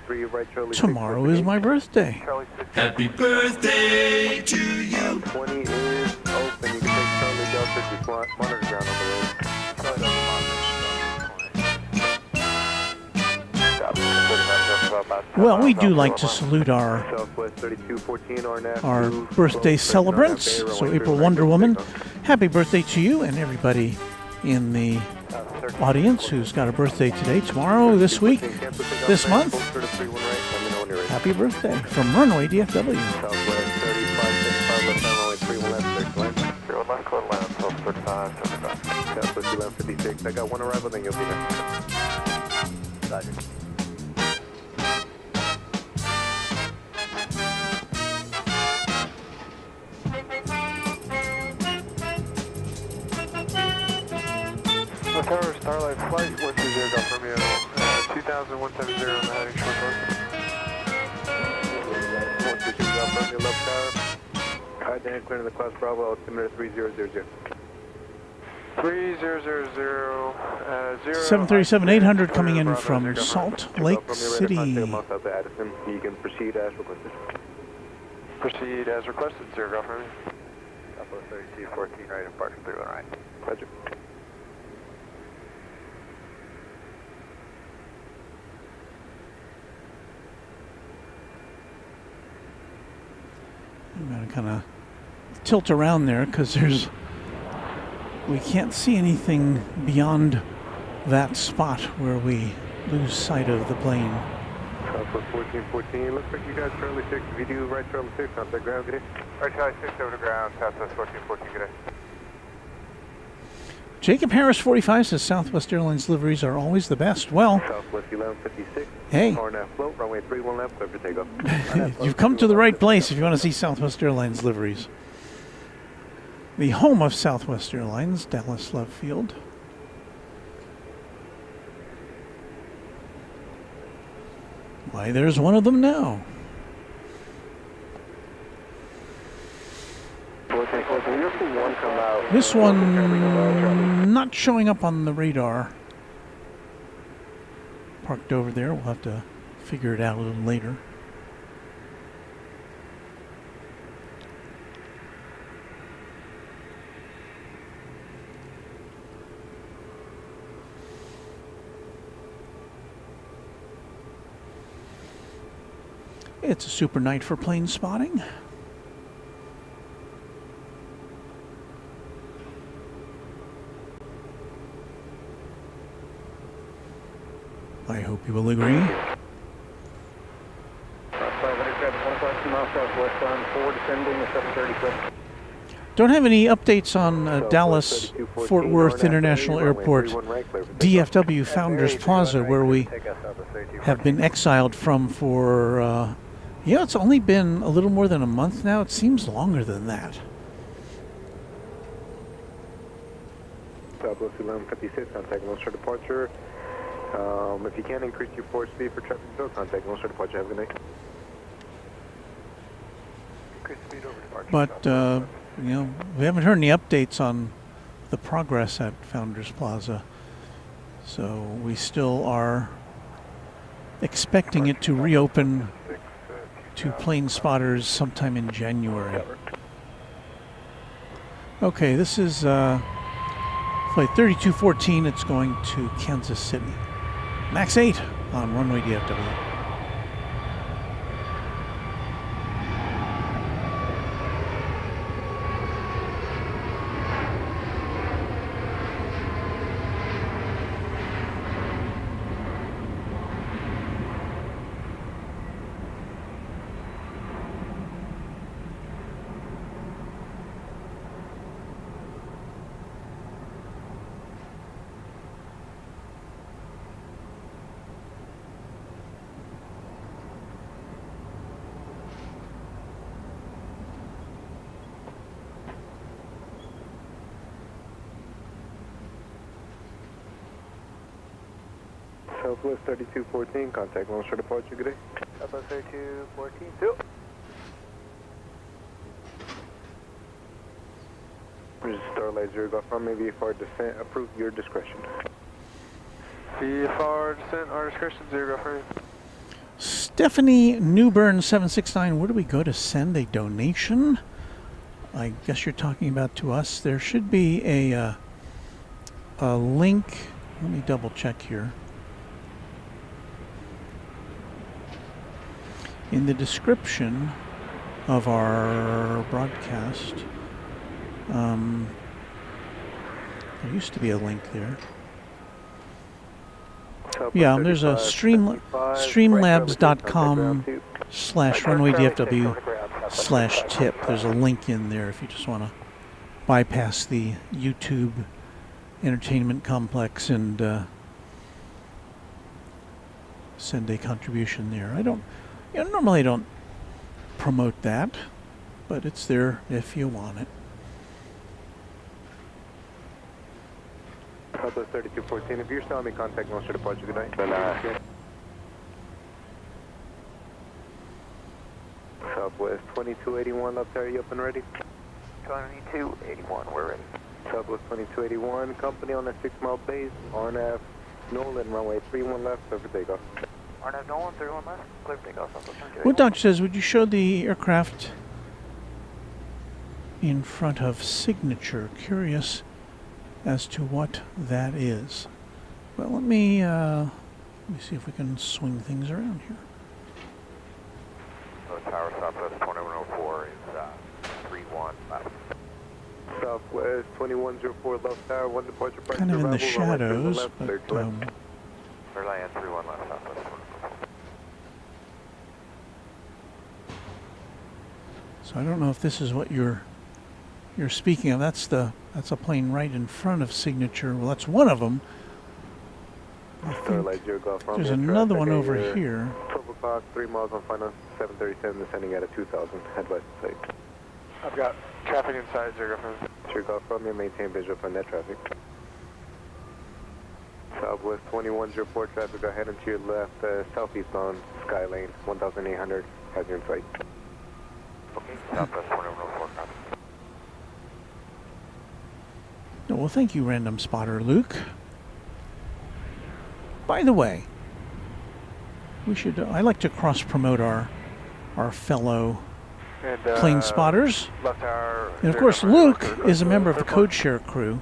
Tomorrow is my birthday. Happy birthday to you. 20 is open. You can take Charlie Delta, just monitor ground on the way. Well, we do like to salute our birthday celebrants. So April Wonder Woman, happy birthday to you and everybody in the audience who's got a birthday today, tomorrow, this week, this month. Happy birthday from Runway DFW. I got one arrival, then you'll be next. Roger. Tower Starlight Flight 120 Golf Romeo, 2000 170 on the heading short course. 122 from your left tower. High down, clear to the class Bravo, altimeter 3000. 3000, 737-800 coming in from Salt Lake City. You can proceed as requested. Proceed as requested, 0 Golf Romeo. Southwest 3214 right, departure 31 right. Roger. I'm going to kind of tilt around there because we can't see anything beyond that spot where we lose sight of the plane. Southwest 1414, looks like you guys Charlie 6. If you do right Charlie 6, contact ground, good day. Right Charlie 6 over to ground, Southwest 1414, good day. Jacob Harris 45 says Southwest Airlines liveries are always the best. Well, Southwest 1156. Hey. RNAV float, runway 31 left, clear for takeoff. You've come to the right place if you want to see Southwest Airlines liveries. The home of Southwest Airlines, Dallas Love Field. Why, there's one of them now. This one not showing up on the radar. Parked over there. We'll have to figure it out a little later. It's a super night for plane spotting. I hope you will agree. 1 miles southwest on 4 descending at 730. Don't have any updates on Dallas Fort Worth International Airport, DFW Founders Plaza, where we have been exiled from for, it's only been a little more than a month now. It seems longer than that. Southwest 1156, contact Monster departure. If you can increase your port speed for traffic control, contact Monster departure. Have a good night. Increase speed over departure. But, we haven't heard any updates on the progress at Founders Plaza. So we still are expecting it to reopen to plane spotters sometime in January. Okay, this is flight 3214. It's going to Kansas City. Max 8 on Runway DFW. Southwest 3214, contact Monster departure. Good day. Southwest 3214, 2. Starlight 0 Golf Romeo, VFR descent, approve your discretion. VFR descent, our discretion, 0 Golf Romeo. Stephanie Newburn 769, where do we go to send a donation? I guess you're talking about to us. There should be a link. Let me double check here. In the description of our broadcast, there used to be a link there. Yeah, there's a streamlabs.com/runwaydfw/tip. There's a link in there if you just want to bypass the YouTube entertainment complex and send a contribution there. Normally I don't promote that, but it's there if you want it. Southwest 3214, if you're still on me, contact Monster departure. Good night. Southwest 2281, left tower, you up and ready? 2281, we're ready. Southwest 2281, company on a 6-mile base, RNAV, Nolan, runway 31 left, clear for takeoff. RNAV Nolan, 31 left, clear for takeoff. What Doctor says, would you show the aircraft in front of signature? Curious as to what that is. Well, let me see if we can swing things around here. Tower Southwest 2104 is 31 left. Southwest 2104, left tower, 1 departure. Kind of in the shadows, but Clear land 31 left, Southwest 2104. so I don't know if this is what you're speaking of. That's a plane right in front of signature. Well, that's one of them. I think there's another one over here. 12 o'clock, 3 miles on final 737, descending at a 2000. Head west site. I've got traffic inside, zero from. Sure, golf from you, maintain visual for net traffic. Southwest 2104 traffic, ahead and to your left, southeast on Skyline, 1800, has you in sight. Okay, Southwest 2104, copy. Oh, well, thank you, random spotter Luke. By the way, we should. I like to cross promote our fellow plane spotters. Left tower. And of course, Luke is a member of the code share crew.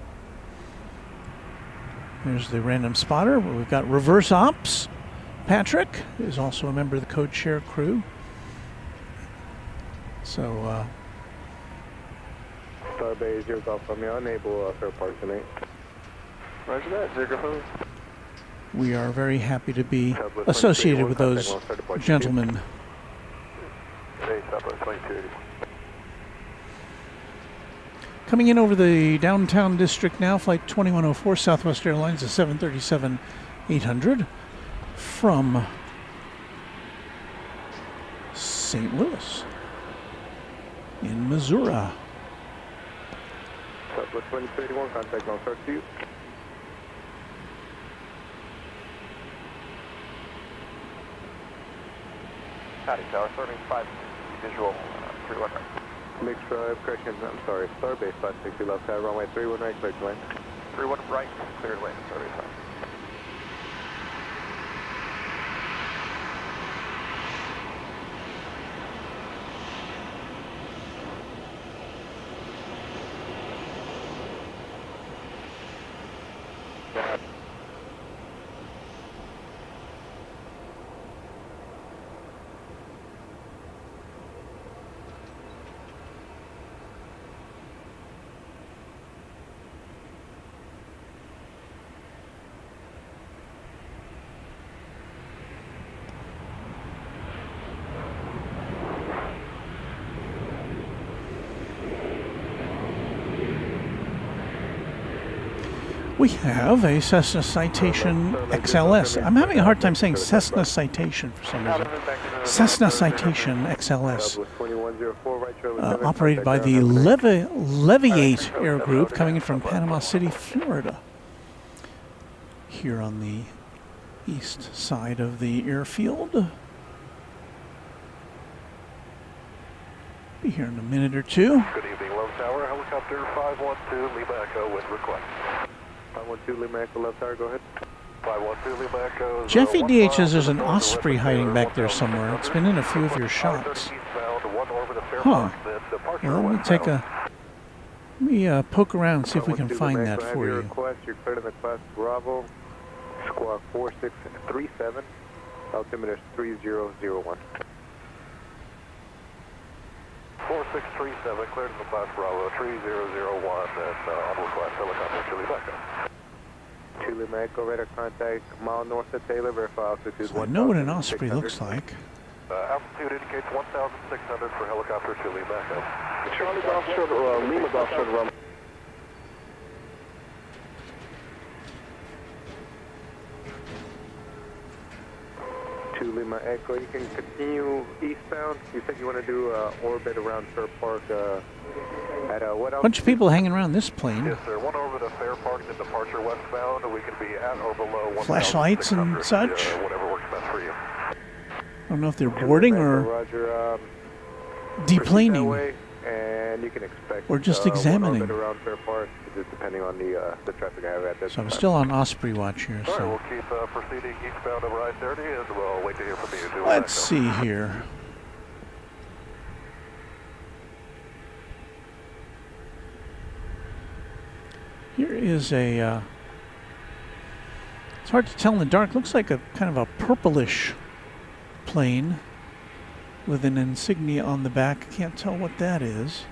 There's the random spotter. We've got reverse ops. Patrick is also a member of the code share crew. So. Starbase, zero golf from you, unable fair park tonight. Roger that, zero. We are very happy to be associated with those gentlemen. Hey, Southwest 2280. Coming in over the downtown district now, flight 2104, Southwest Airlines, a 737-800 from St. Louis in Missouri. Southwest 2281, contact on start to you. Howdy, Tower 35, visual 31 right. Mixed drive, correction, I'm sorry, Starbase 560 left tower, runway 31 right, clear to land. 31 right, clear to land, Starbase 5. We have a Cessna Citation XLS. I'm having a hard time saying Cessna Citation for some reason. Cessna Citation XLS, operated by the Leviate Air Group, coming in from Panama City, Florida, here on the east side of the airfield. Be here in a minute or two. Good evening, Love Tower, helicopter 512, Lima Echo with request. 512 Lima Echo left tower, go ahead. 512 Lima Echo. Jeffy DH says there's an Osprey hiding back there somewhere. It's been in a few of your shots. Huh. Well, let me take a... Let me poke around and see if we can find that for you. Request, you're cleared in the class Bravo, squawk 4637, altimeter 3001. 4637, cleared in the class Bravo, 3001, and on request, helicopter Chili Echo. Chili Echo, radar contact, mile north of Taylor, verify altitude. So I know what an Osprey looks like. Altitude indicates 1,600 for helicopter Chili Echo. Charlie Golf Short, Lima Golf Short, Rum. Lima Echo, you can continue eastbound. You said you want to do orbit around Fair Park at what else? Bunch of people hanging around this plane. Yes, sir. One orbit of Fair Park, then departure westbound. We can be at or below 1,600. Flashlights and such. Whatever works best for you. I don't know if they're boarding or... Roger, Deplaning. That way, and you can expect. Or just one examining. orbit around Fair Park, just depending on the traffic I have at this So I'm time. still on Osprey watch here. All right, So we'll keep proceeding eastbound over I-30, and we'll wait to hear from you. let's see here. Here is a. It's hard to tell in the dark. Looks like a kind of a purplish plane with an insignia on the back. Can't tell what that is.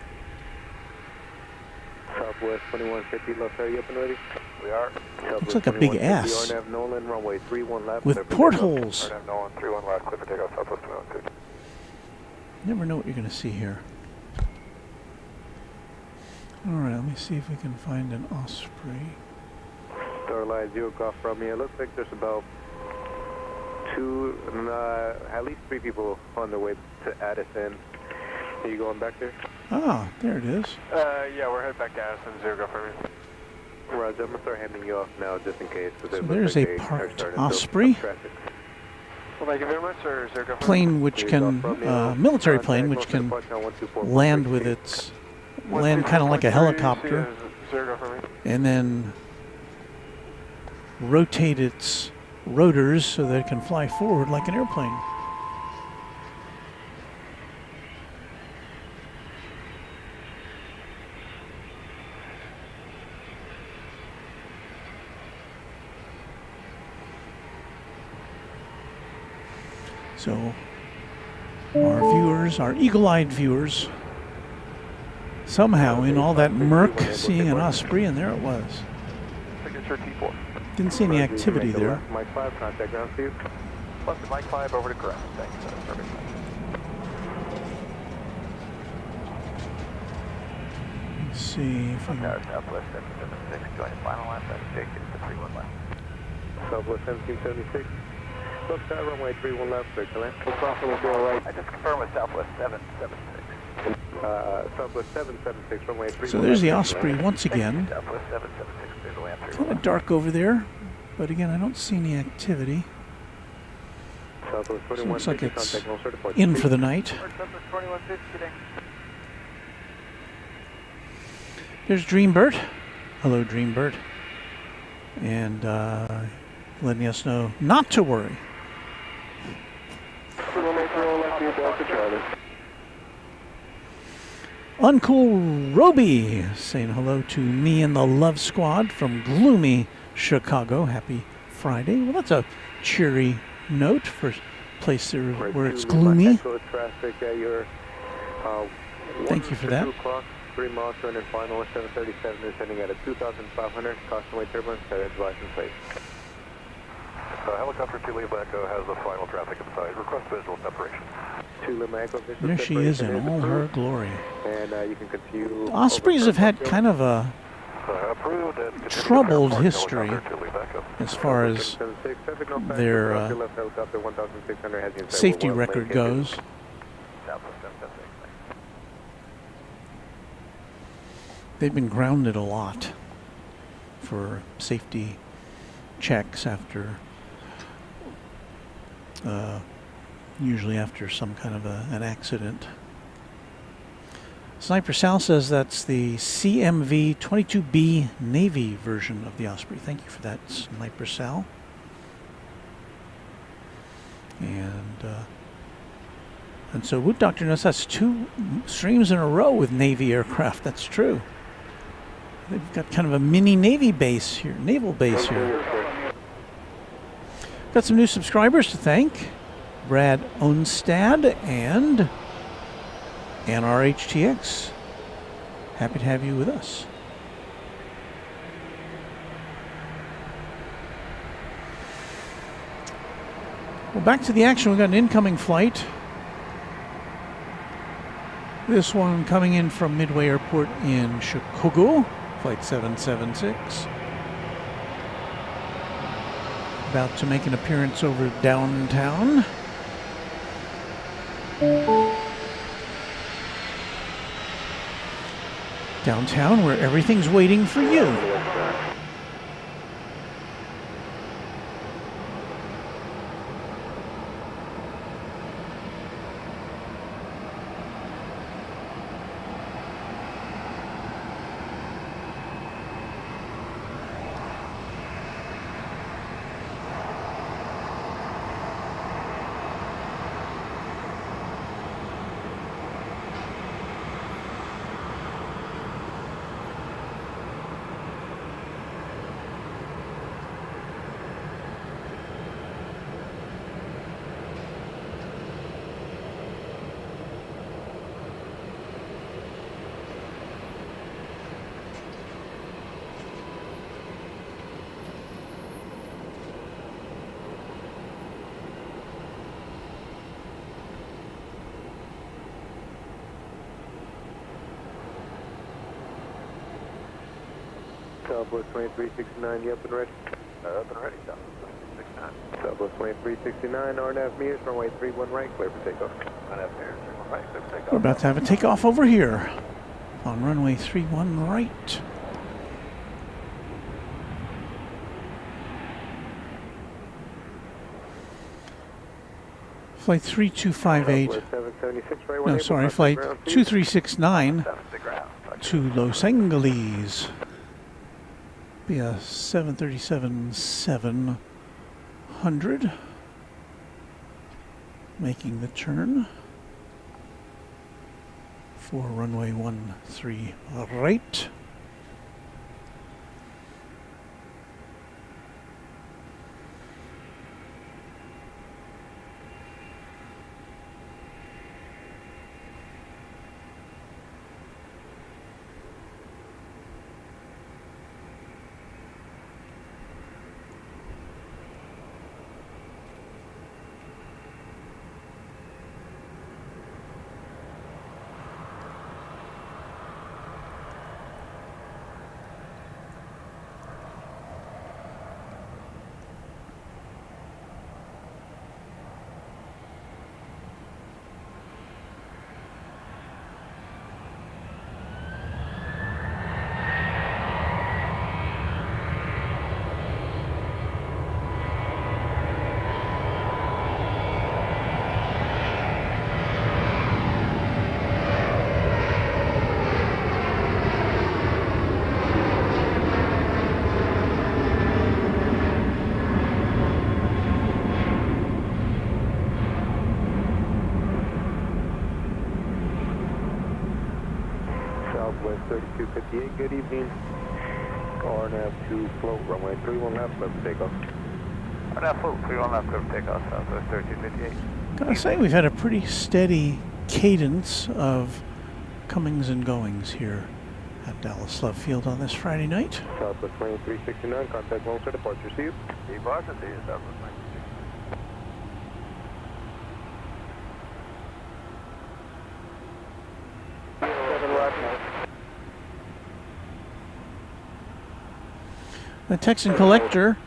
Southwest 2150 left, are you up and ready? We are. Looks like a big S RNAV Nolan, runway 31 left. with portholes. RNAV Nolan, 31 left, clear for takeoff, Southwest 2150. Never know what you're going to see here. All right, let me see if we can find an Osprey. Starlight 0 golf from me. It looks like there's about at least 3 people on their way to Addison. Are you going back there? Ah, there it is. Yeah, we're headed back to Addison, 0 go for me. Roger, I'm going to start handing you off now just in case. So there's a parked Osprey. Well, thank you very much, sir. 0 go for me. Plane which can, military plane which can land with its, land kind of like a helicopter, 0 go for me. and then rotate its rotors so that it can fly forward like an airplane. So our viewers, our eagle-eyed viewers, somehow in all that murk, seeing an Osprey, and there it was. Signature T4. Didn't see any activity there. Mike 5, contact ground for you. Plus Mike 5 over to ground. Thanks, sir. Perfect. Let's see if we Tower Southwest 776, join the final line, that's Jake, it's the 31 left. Southwest 1776. Look, runway 31 left, clear to land. Crossing will be all right. I just confirmed with Southwest 776. Southwest 776, runway 31 So there's the left, Osprey once again. Southwest 776, clear to land 31 Kind of dark over there, but again, I don't see any activity. Southwest So it looks like 2150, it's contact no certified. in for the night. Southwest 2150, today. There's Dreambird. Hello, Dreambird. And letting us know not to worry. Uncool Roby saying hello to me and the Love Squad from gloomy Chicago. Happy Friday. Well, that's a cheery note for a place there where it's gloomy. Thank you for that. 2 o'clock, 3 miles, 200 final, 737 is sending at a 2,500, caution weight turbulence, advice in place. Helicopter 2 Lima Echo has the final traffic inside. Request visual separation. 2 Lima Echo, visual There she is in separation all her approved. glory. And you can continue. Ospreys have had kind of a Approved and troubled continue to history helicopter 2 Lima Echo. as far as their safety record goes. Southwest 776. They've been grounded a lot for safety checks after, usually after some kind of an accident. Sniper Sal says that's the CMV 22B Navy version of the Osprey. Thank you for that, Sniper Sal. And so Wood Doctor knows that's 2 streams in a row with Navy aircraft. That's true. They've got kind of a mini Navy base here, naval base here. Got some new subscribers to thank. Brad Onstad and NRHTX. Happy to have you with us. Well, back to the action. We've got an incoming flight. This one coming in from Midway Airport in Chicago, flight 776. About to make an appearance over downtown. Downtown, where everything's waiting for you. Southwest 2369, you up and ready? Up and ready, Southwest 2369. Southwest 2369, RNAV meters, runway 31 right, clear for takeoff. RNAV meters, 31 right, clear for takeoff. We're about to have a takeoff over here on runway 31 right. Flight 3258. Southwest 776, right, No, sorry, flight 2369 to Los Angeles. Be a 737-700 making the turn for runway 13 right. Southwest 3258, good evening. RNAV to float, runway 31 left, clear for takeoff. RNAV float, 31 left, clear for takeoff, Southwest 3258. Gotta say, we've had a pretty steady cadence of comings and goings here at Dallas Love Field on this Friday night. Southwest 2369, contact Lone Star departure, see you. Departure, see you, Southwest 2369. The Texan Collector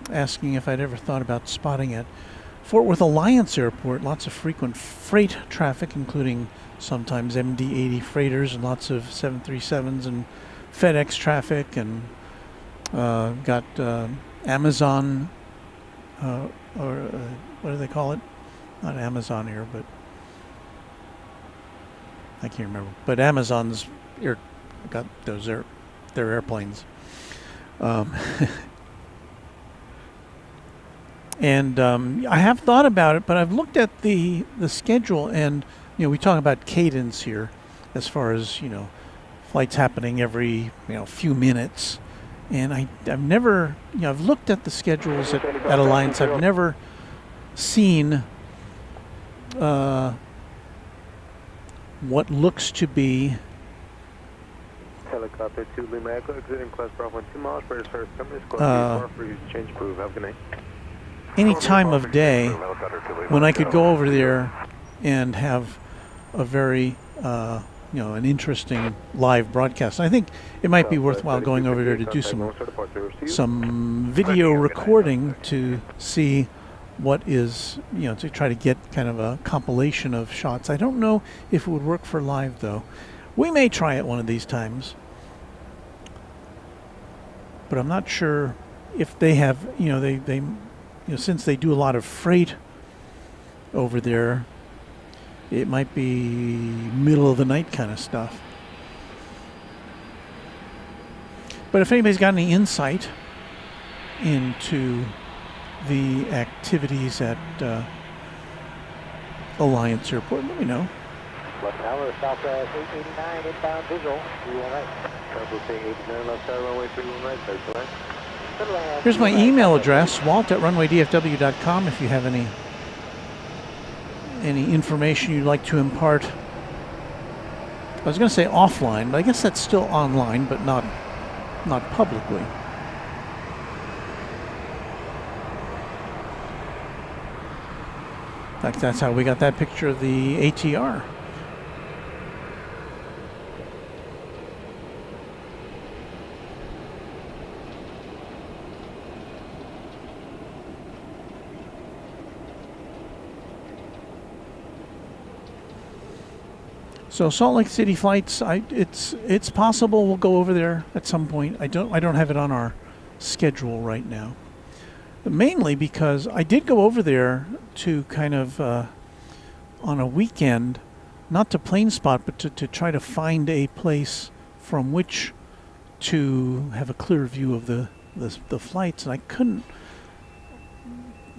asking if I'd ever thought about spotting at Fort Worth Alliance Airport. Lots of frequent freight traffic, including sometimes MD-80 freighters and lots of 737s and FedEx traffic, and got Amazon, what do they call it? Not Amazon Air, but I can't remember. But Amazon's got those their airplanes. And I have thought about it, but I've looked at the schedule, and we talk about cadence here, as far as flights happening every few minutes, and I've never I've looked at the schedules at Alliance. I've never seen what looks to be Helicopter 2 Lima Echo, exiting class Bravo 2 miles for his first company. Squad for use change proof. Have a good night. Any time of day when I could go over there and have a very an interesting live broadcast. I think it might be worthwhile going over there to do some video recording to see what is, to try to get kind of a compilation of shots. I don't know if it would work for live, though. We may try it one of these times, but I'm not sure if they have, they since they do a lot of freight over there, it might be middle of the night kind of stuff. But if anybody's got any insight into the activities at Alliance Airport, let me know. Left tower, Southwest 889, inbound visual, 31 right. Southwest 889, left tower, runway 31 right, clear for land. Here's my email address, walt@runwaydfw.com, if you have any information you'd like to impart. I was going to say offline, but I guess that's still online, but not publicly. In fact, that's how we got that picture of the ATR. So Salt Lake City flights, it's possible we'll go over there at some point. I don't have it on our schedule right now. But mainly because I did go over there to kind of on a weekend, not to plane spot, but to try to find a place from which to have a clear view of the flights, and I couldn't.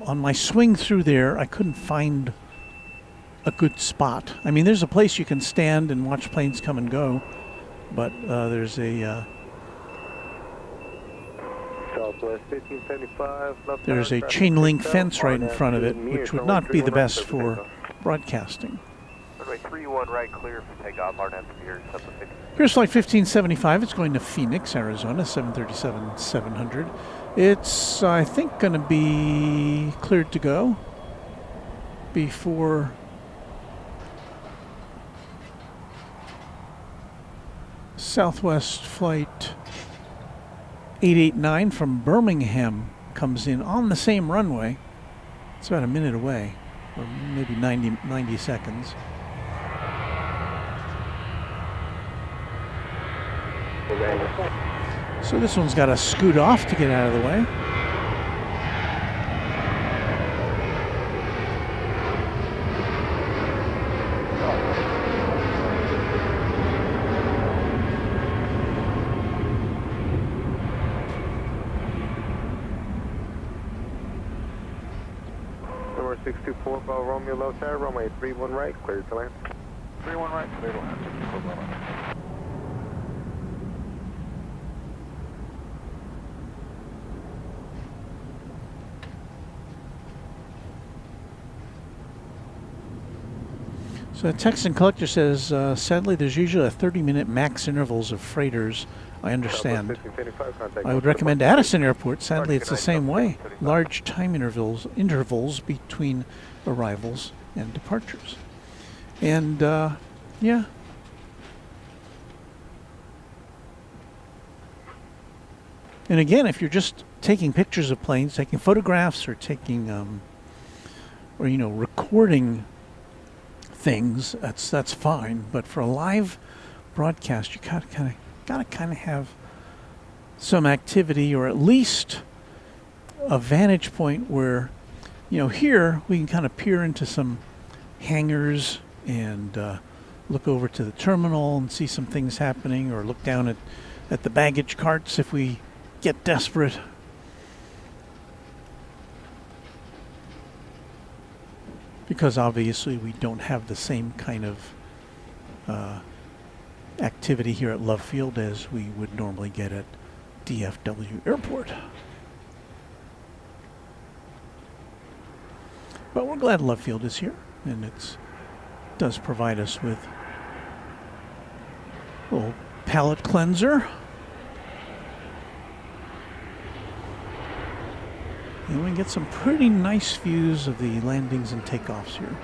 On my swing through there, I couldn't find a good spot. I mean, there's a place you can stand and watch planes come and go, but there's a Southwest 1575. there's a chain link fence right in front of it, which would not be the best for broadcasting. Runway 31 right, clear for takeoff. Hard have to be here. Here's flight 1575. It's going to Phoenix, Arizona, 737-700. It's, I think, going to be cleared to go before Southwest flight 889 from Birmingham comes in on the same runway. It's about a minute away, or maybe 90 seconds. So this one's got to scoot off to get out of the way. Number 624 Bravo Romeo low tire, runway 31 right, cleared to land. 31 right, clear to land. 624 Bravo. So the Texan collector says, sadly, there's usually a 30-minute max intervals of freighters. I understand. I would recommend Addison Airport. Sadly, it's the same way. Large time intervals between arrivals and departures. And, yeah. And again, if you're just taking pictures of planes, taking photographs or taking, recording things, that's fine. But for a live broadcast, you gotta kind of have some activity, or at least a vantage point where, here we can kind of peer into some hangars and look over to the terminal and see some things happening, or look down at the baggage carts if we get desperate. Because obviously we don't have the same kind of activity here at Love Field as we would normally get at DFW Airport. But we're glad Love Field is here, and it does provide us with a little palate cleanser. And we can get some pretty nice views of the landings and takeoffs here.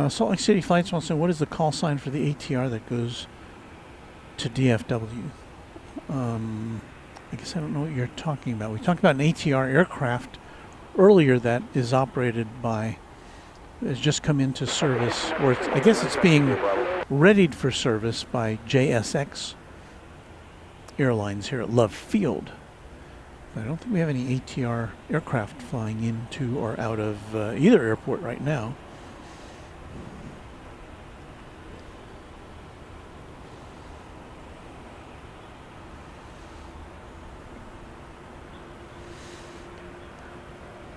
Salt Lake City Flights wants to know, what is the call sign for the ATR that goes to DFW? I guess I don't know what you're talking about. We talked about an ATR aircraft earlier that is operated by, has just come into service, or I guess it's being readied for service by JSX Airlines here at Love Field. I don't think we have any ATR aircraft flying into or out of either airport right now.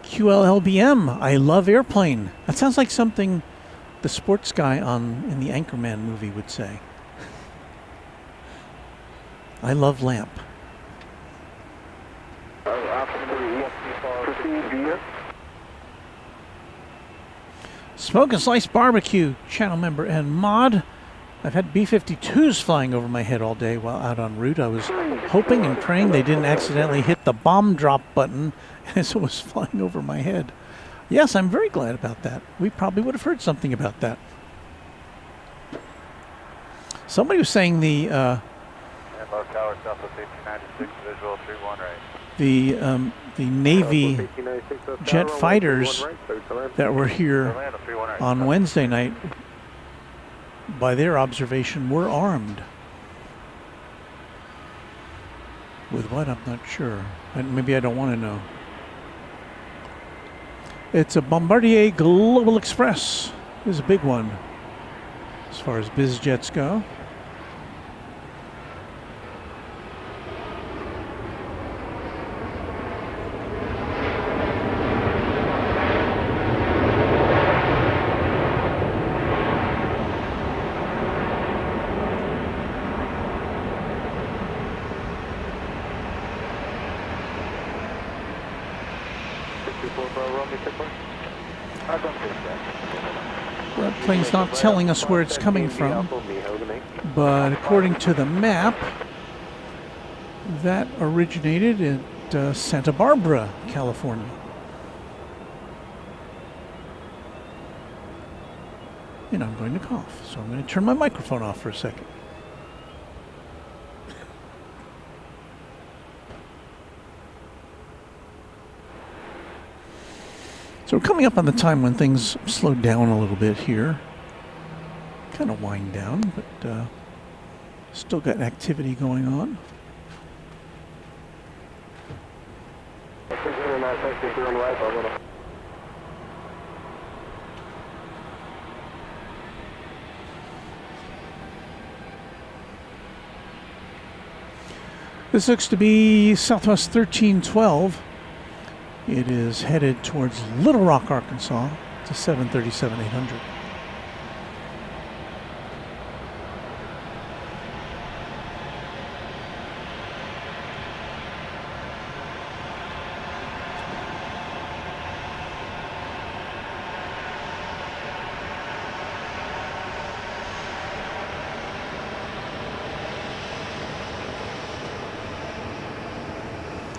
QLLBM, I love airplane. That sounds like something the sports guy in the Anchorman movie would say. I love lamp. Smoke and Slice Barbecue, channel member and mod. I've had B-52s flying over my head all day while out en route. I was hoping and praying they didn't accidentally hit the bomb drop button as it was flying over my head. Yes, I'm very glad about that. We probably would have heard something about that. Somebody was saying the Tower, Southwest 1896, visual 31 right. The Navy jet fighters that were here on Wednesday night, by their observation, were armed. With what? I'm not sure. Maybe I don't want to know. It's a Bombardier Global Express. This is a big one as far as biz jets go. That plane's not telling us where it's coming from, but according to the map, that originated at Santa Barbara, California. And I'm going to cough, so I'm going to turn my microphone off for a second. So we're coming up on the time when things slow down a little bit here. Kind of wind down, but still got activity going on. This looks to be Southwest 1312. It is headed towards Little Rock, Arkansas, to 737-800.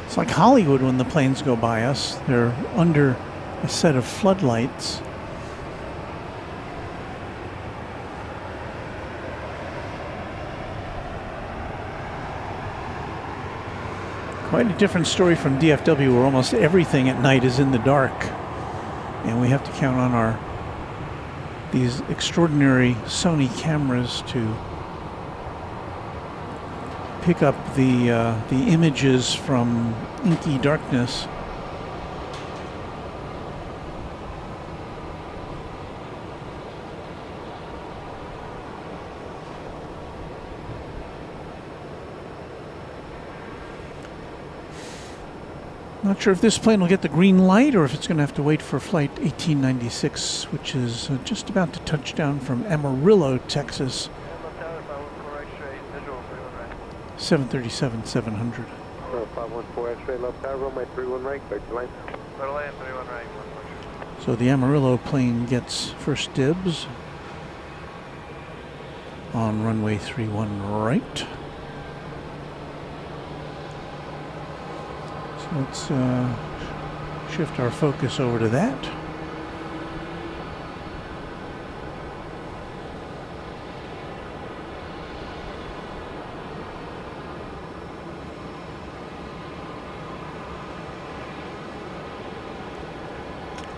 It's like Hollywood when the planes go by us. They're under a set of floodlights. Quite a different story from DFW, where almost everything at night is in the dark. And we have to count on these extraordinary Sony cameras to pick up the images from inky darkness. Not sure if this plane will get the green light or if it's going to have to wait for flight 1896, which is just about to touch down from Amarillo, Texas. 737-700. 514 X-ray, left tower, runway 31 right, back to line. Little land, 31 right. So the Amarillo plane gets first dibs on runway 31 right. So let's shift our focus over to that.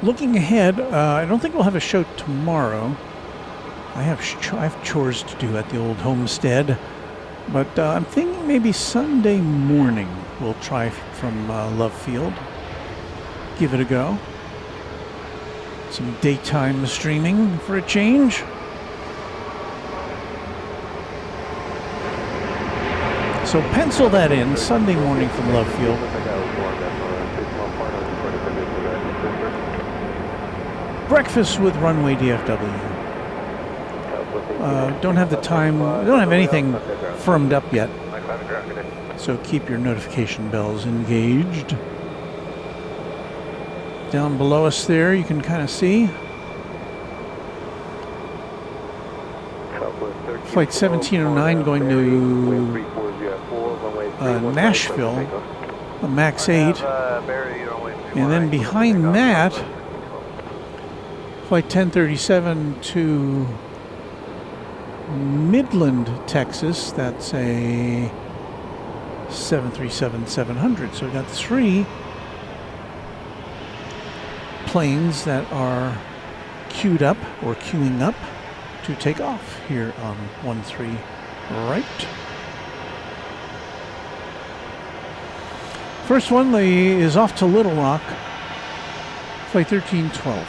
Looking ahead, I don't think we'll have a show tomorrow. I have chores to do at the old homestead, but I'm thinking maybe Sunday morning we'll try from Love Field. Give it a go. Some daytime streaming for a change. So pencil that in, Sunday morning from Love Field. Breakfast with Runway DFW. Don't have the time, don't have anything firmed up yet. So keep your notification bells engaged. Down below us there, you can kind of see Flight 1709 going to Nashville, a MAX 8. And then behind that, Flight 1037 to Midland, Texas. That's a 737-700. So we've got 3 planes that are queued up or queuing up to take off here on 13 right. First one is off to Little Rock, Flight 1312.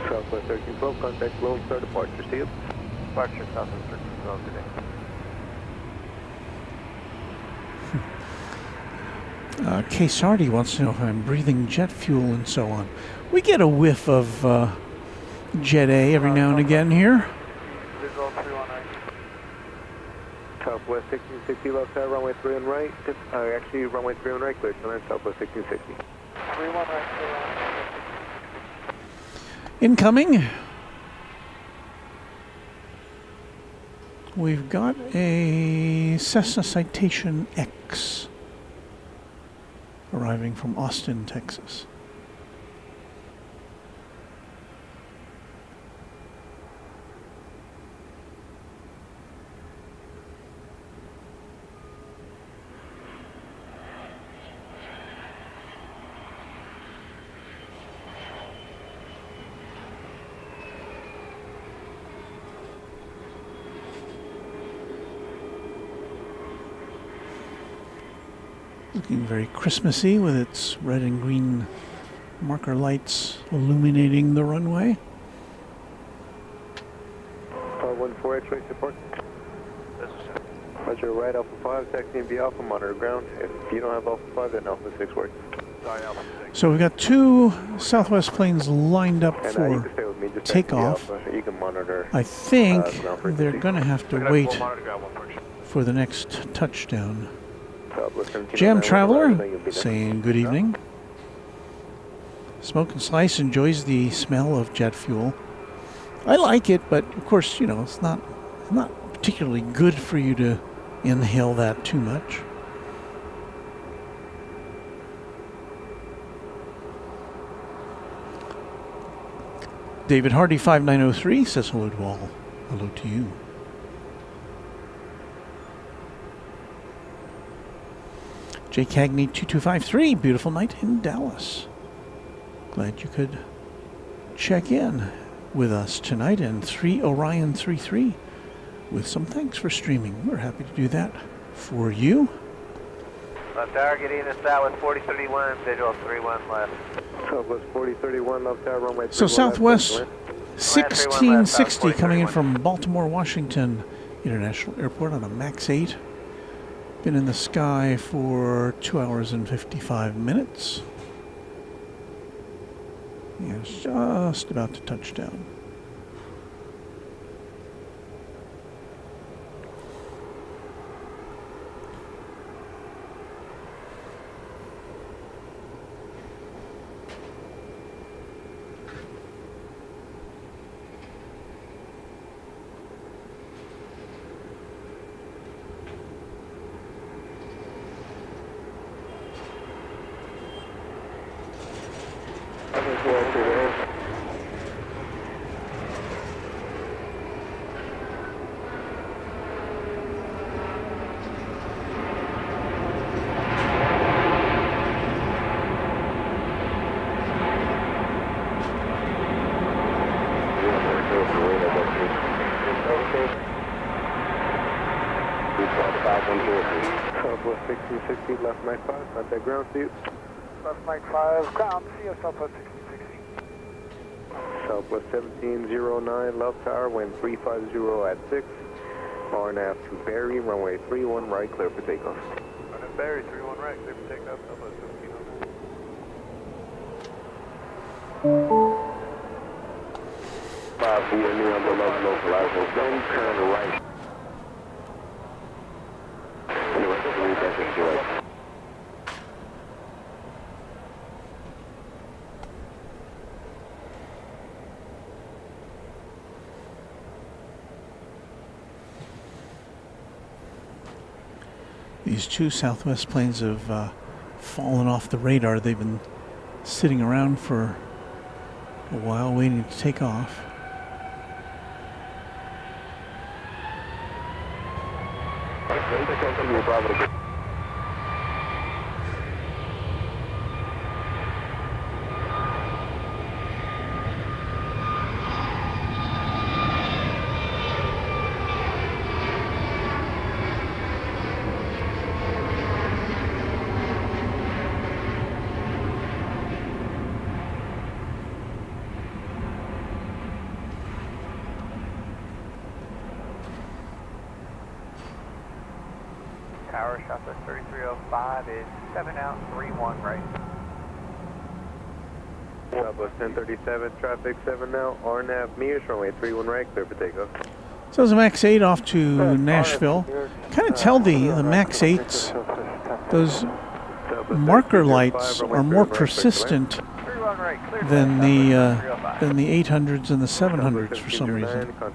Southwest 1312, contact Lone Star departure, see you. Departure Southwest 1312 today. Kay Sardi wants to know if I'm breathing jet fuel and so on. We get a whiff of Jet A every now and again here. Southwest 1660, left side, runway 3 and right. Actually, runway 3 and right, clear. Southwest 1660. 31 right, Incoming. We've got a Cessna Citation X arriving from Austin, Texas. Looking very Christmassy with its red and green marker lights illuminating the runway. 514 X-ray support. Roger, right, Alpha 5, taxiing via Alpha, monitor ground. If you don't have Alpha 5, then Alpha 6 works. So we've got 2 Southwest planes lined up And, for you can stay with me, just takeoff. Alpha. You can monitor. I think ground they're frequency. going to have to wait for the next touchdown. Southwest 1709, Jam Traveler everything will be there. saying good evening. Smoke and Slice enjoys the smell of jet fuel. I like it, but of course, you know, it's not particularly good for you to inhale that too much. David Hardy 5903 says hello to all. Hello to you. Jay Cagney 2253, beautiful night in Dallas. Glad you could check in with us tonight in 3 Orion 33 with some thanks for streaming. We're happy to do that for you. Left tower, getting in southwest 4031, visual 31 left. Southwest 4031, left tower, runway 3 So left, Southwest left. 1660 coming in from Baltimore, Washington International Airport on a MAX 8. Been in the sky for 2 hours and 55 minutes. Yeah, just about to touch down. Southwest 1660, left Mike 5, contact ground, see you. Left Mike 5, ground, see you, Southwest 1660. Southwest 1709, love tower, wind 350 at 6. RNAV to Barry, runway 31 right, clear for takeoff. RNAV Barry, 31 right, clear for takeoff, Southwest 1709. 5 near number 11 localizer, then turn right. These two Southwest planes have fallen off the radar. They've been sitting around for a while waiting to take off. Tower, Southwest 3305 is 7 out, 31 right. Southwest 1037, traffic 7 now, RNAV Mears, runway 31 right, clear for takeoff. So there's a MAX 8 off to Nashville. Kind of tell the MAX 8s, those marker lights are more persistent than the 800s and the 700s for some reason. I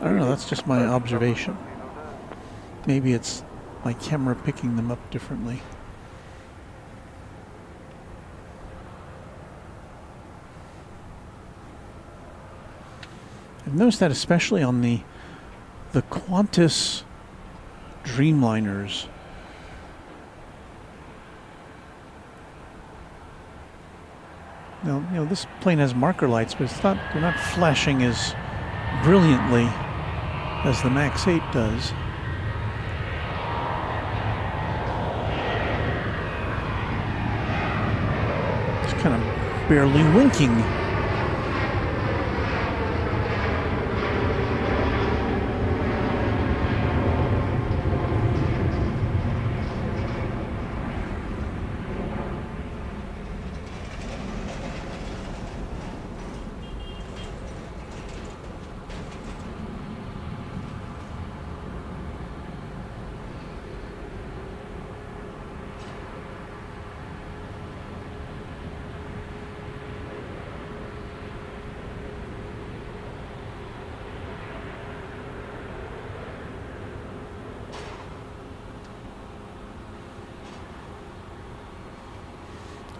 don't know, that's just my observation. Maybe it's my camera picking them up differently. I've noticed that especially on the Qantas Dreamliners. Now, you know, this plane has marker lights, but they're not flashing as brilliantly as the MAX 8 does. It's kind of barely winking.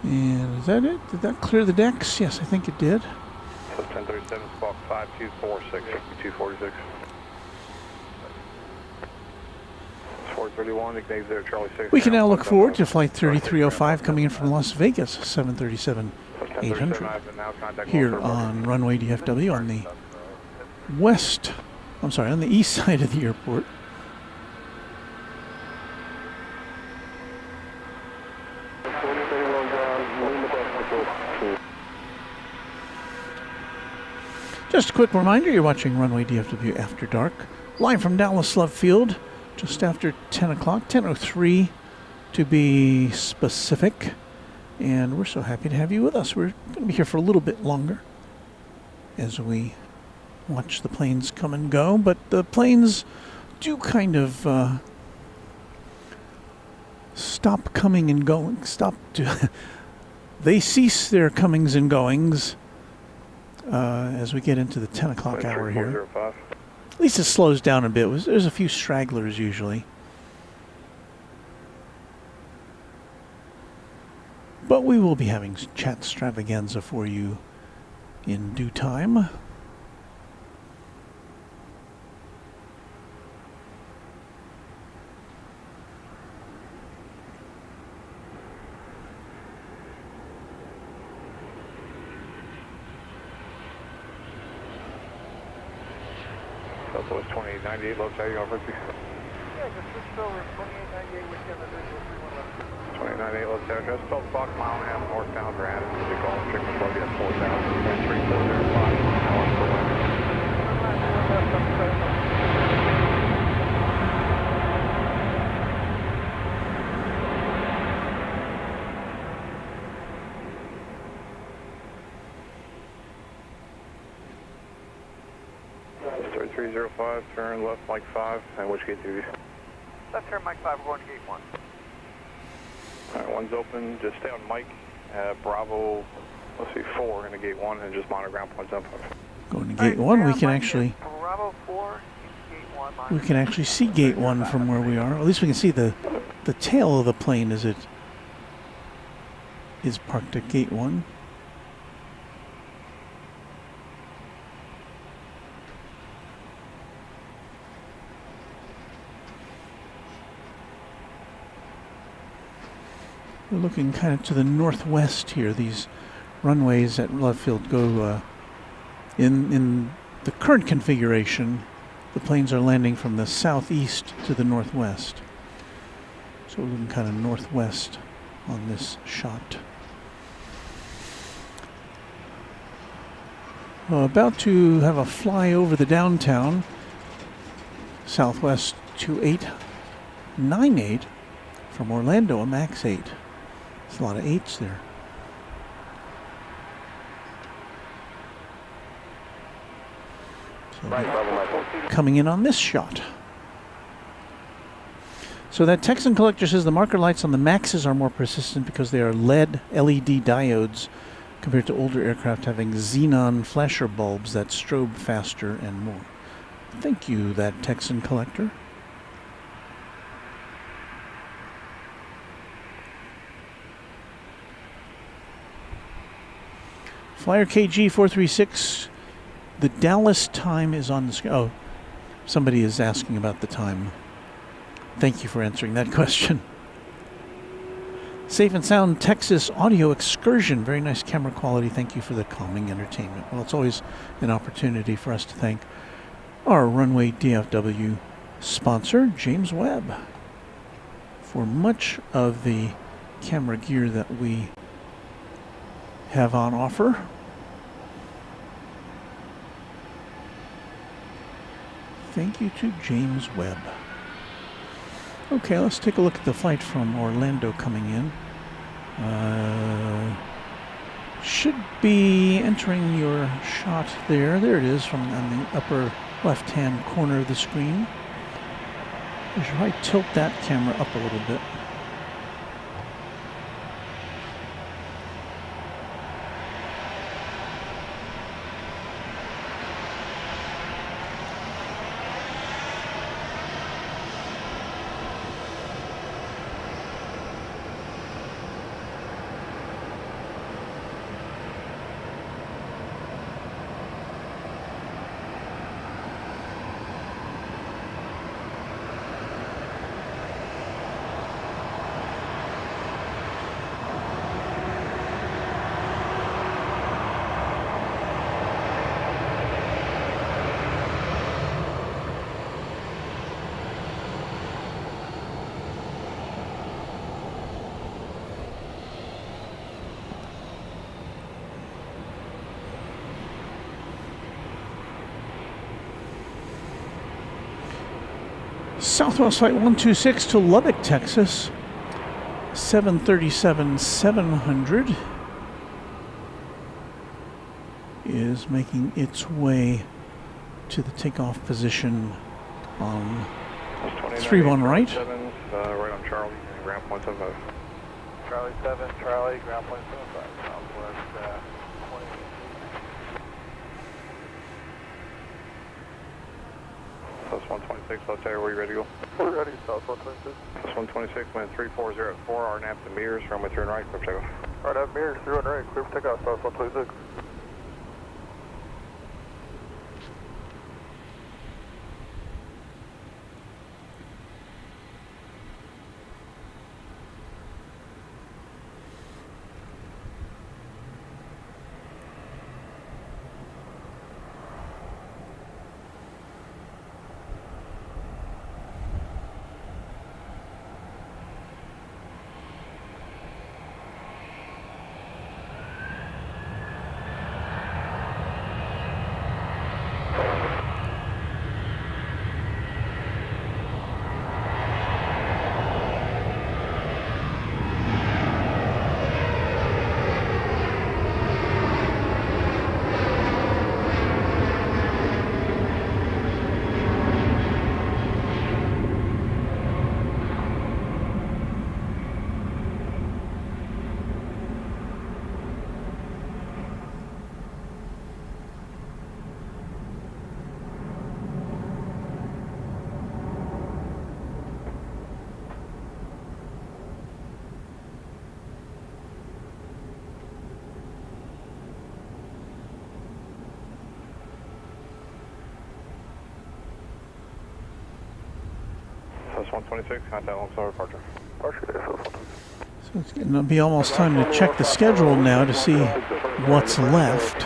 And is that it? Did that clear the decks? Yes, I think it did. 1037, squawk 5246, 246. 431, ignite there, Charlie 6. We can now look forward to Flight 3305 coming in from Las Vegas, 737-800, here on Runway DFW on the on the east side of the airport. Just a quick reminder, you're watching Runway DFW After Dark, live from Dallas Love Field, just after 10 o'clock, 10:03 to be specific. And we're so happy to have you with us. We're going to be here for a little bit longer as we watch the planes come and go. But the planes do kind of stop coming and going. They cease their comings and goings as we get into the 10 o'clock hour here. At least it slows down a bit. There's a few stragglers usually. But we will be having chat extravaganza for you in due time. Southwest 2898, low tagging off Ritzy. over 2898 with you on the visual 3111. 29.8, let's go. Just 12 o'clock, mile and a half northbound for attitude. We call Chicken Columbia 4000.3405 miles per wind. Start 305, turn left Mike 5, and which gate do you? Left turn Mike 5, we're going to gate 1. All right, one's open. Just stay on Mike. Bravo, let's see, 4 in the gate 1, and just monitor ground points up. Going to gate 1, we can actually Bravo 4, gate 1. we can actually see gate 1 from where we are. At least we can see the tail of the plane as it is parked at gate 1. We're looking kind of to the northwest here. These runways at Love Field go in the current configuration. The planes are landing from the southeast to the northwest. So we're looking kind of northwest on this shot. About to have a fly over the downtown. Southwest 2898 from Orlando, a max 8. There's a lot of 8s there. So coming in on this shot. So that Texan collector says the marker lights on the Maxes are more persistent because they are LED diodes compared to older aircraft having xenon flasher bulbs that strobe faster and more. Thank you, that Texan collector. Flyer KG 436, the Dallas time is on the screen. Oh, somebody is asking about the time. Thank you for answering that question. Safe and Sound Texas audio excursion. Very nice camera quality. Thank you for the calming entertainment. Well, it's always an opportunity for us to thank our Runway DFW sponsor, James Webb, for much of the camera gear that we have on offer. Thank you to James Webb. Okay, let's take a look at the flight from Orlando coming in. Should be entering your shot there. There it is from on the upper left-hand corner of the screen. You should probably tilt that camera up a little bit. Southwest Flight 126 to Lubbock, Texas. 737-700 is making its way to the takeoff position on 3-1 right. Right on Charlie, ground point 75. Charlie 7, Charlie, ground point 75, Southwest 20. Plus 126, let's say, where you ready to go? We're ready, South 126. Plus 126, wind 3404, RNAV to Mears, runway turn right, clear for takeoff. RNAV Mears, 3-1 right, clear for takeoff, South 126. Southwest 126, contact Lone Star departure. So it's going to be almost time to check the schedule now to see what's left.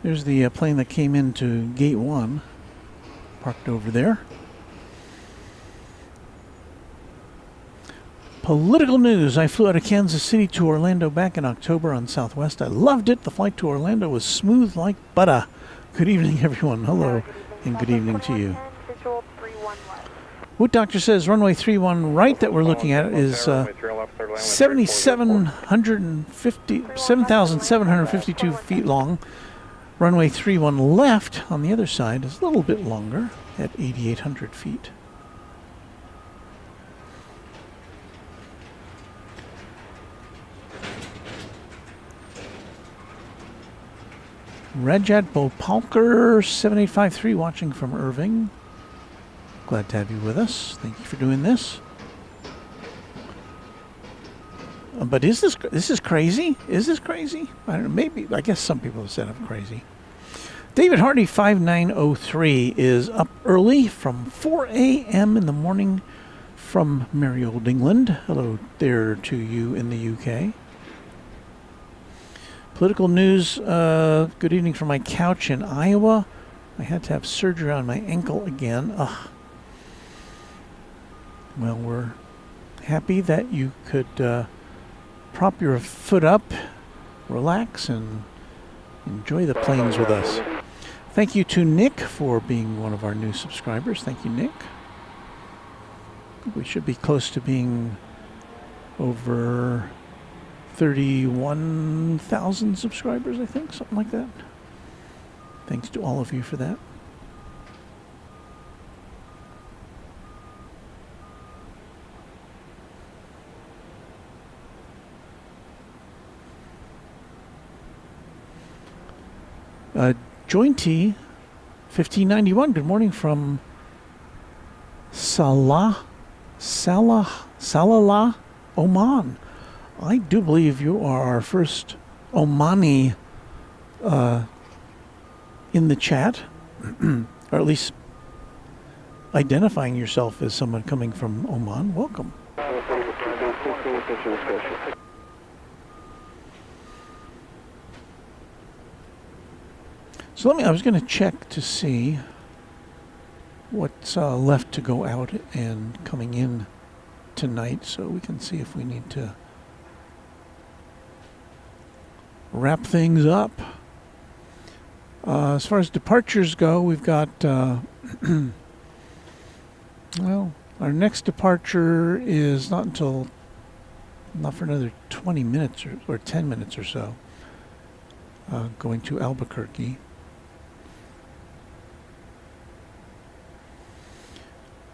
There's the plane that came into Gate 1, parked over there. Political news. I flew out of Kansas City to Orlando back in October on Southwest. I loved it. The flight to Orlando was smooth like butter. Good evening, everyone. Hello, and good evening to you. What Doctor says runway 31 right that we're looking at is 7,752 feet long. Runway 31 left on the other side is a little bit longer at 8,800 feet. Rajat Bopalker 7853 watching from Irving. Glad to have you with us. Thank you for doing this. But is this crazy? Is this crazy? I don't know. Maybe. I guess some people have said I'm crazy. David Hardy 5903 is up early from 4 a.m. in the morning from merry old England. Hello there to you in the UK. Political news. Good evening from my couch in Iowa. I had to have surgery on my ankle again. Ugh. Well, we're happy that you could prop your foot up, relax, and enjoy the planes with us. Thank you to Nick for being one of our new subscribers. Thank you, Nick. We should be close to being over 31,000 subscribers, I think, something like that. Thanks to all of you for that. Jointy 1591, good morning from Salalah, Oman. I do believe you are our first Omani in the chat, or at least identifying yourself as someone coming from Oman. Welcome. So I was going to check to see what's left to go out and coming in tonight, so we can see if we need to wrap things up. As far as departures go, we've got, well, our next departure is not for another 20 minutes or 10 minutes or so, going to Albuquerque.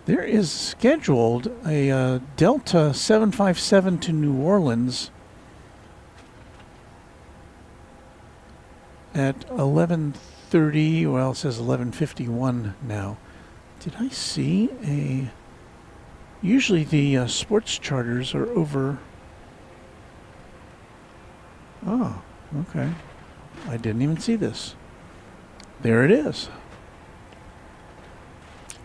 There is scheduled a Delta 757 to New Orleans at 11:30. Well, it says 11:51 now. Did I see a... Usually the sports charters are over... Oh, okay. I didn't even see this. There it is.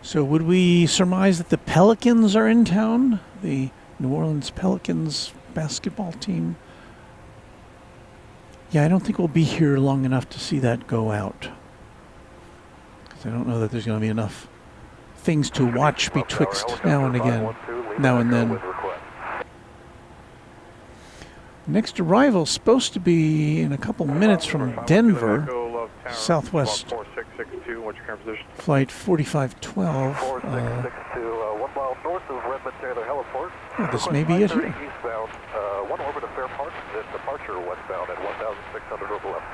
So would we surmise that the Pelicans are in town? The New Orleans Pelicans basketball team? Yeah, I don't think we'll be here long enough to see that go out. Because I don't know that there's going to be enough things to watch betwixt now and again, now and then. Next arrival supposed to be in a couple minutes from Denver, Southwest Flight 4512. Oh, this may be it here. One orbit of Fair Park, departure westbound at 1,600 over left.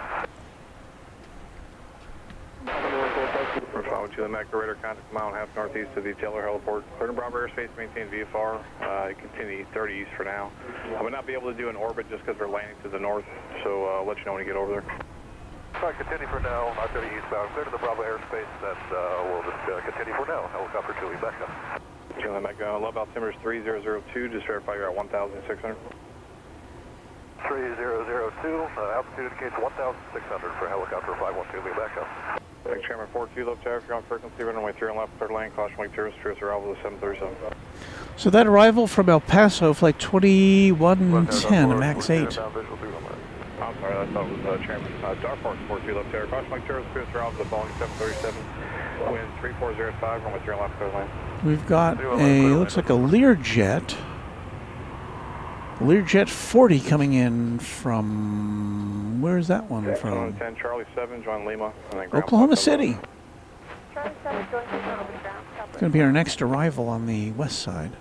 We're following to the Macro contact mile and a half northeast of the Taylor Heliport. Clear to Bravo airspace, maintain VFR. Continue 30 east for now. I would not be able to do an orbit just because we're landing to the north, so I'll let you know when you get over there. Sorry, continue for now. 30 eastbound. Clear to the Bravo airspace, and we'll just continue for now. Helicopter Julie back up. Julie back up. Low altimeter is 3002. Just verify you're at 1,600. 3002. Altitude indicates 1,600 for helicopter 512. Be back up. Chairman 42, left tower, if you're on frequency, runway 3 on left, third lane, caution wake tourist, arrival to 737. So that arrival from El Paso, flight 2110, Max 8. I'm sorry, I thought it was Chairman. Dark 42, left tower, caution wake tourist, arrival to Boeing 737, wind 3405, runway 3 on left, third lane. We've got a, looks like a Learjet. Learjet 40 coming in from, where's that one from? 10, Charlie 7, join Lima. And then Oklahoma City. Charlie 7, join Lima over the ground. It's going to be our next arrival on the west side.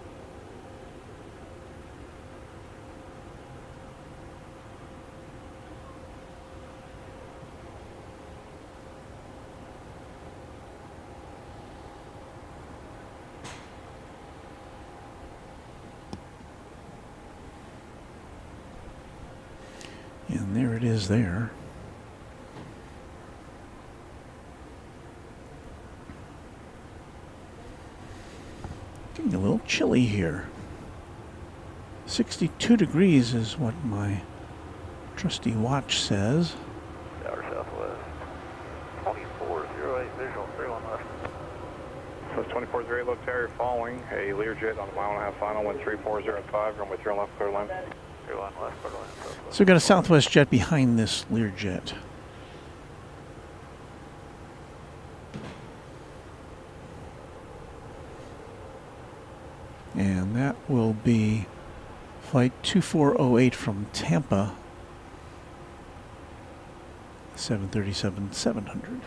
And there it is there. Getting a little chilly here. 62 degrees is what my trusty watch says. Tower Southwest. 2408, visual, 31 left. So it's 2408, low carrier following a Learjet on a 1.5 final, wind 3405, runway 3 on left, clear line. 31 left, clear line. So we've got a Southwest jet behind this Learjet. And that will be flight 2408 from Tampa, 737-700.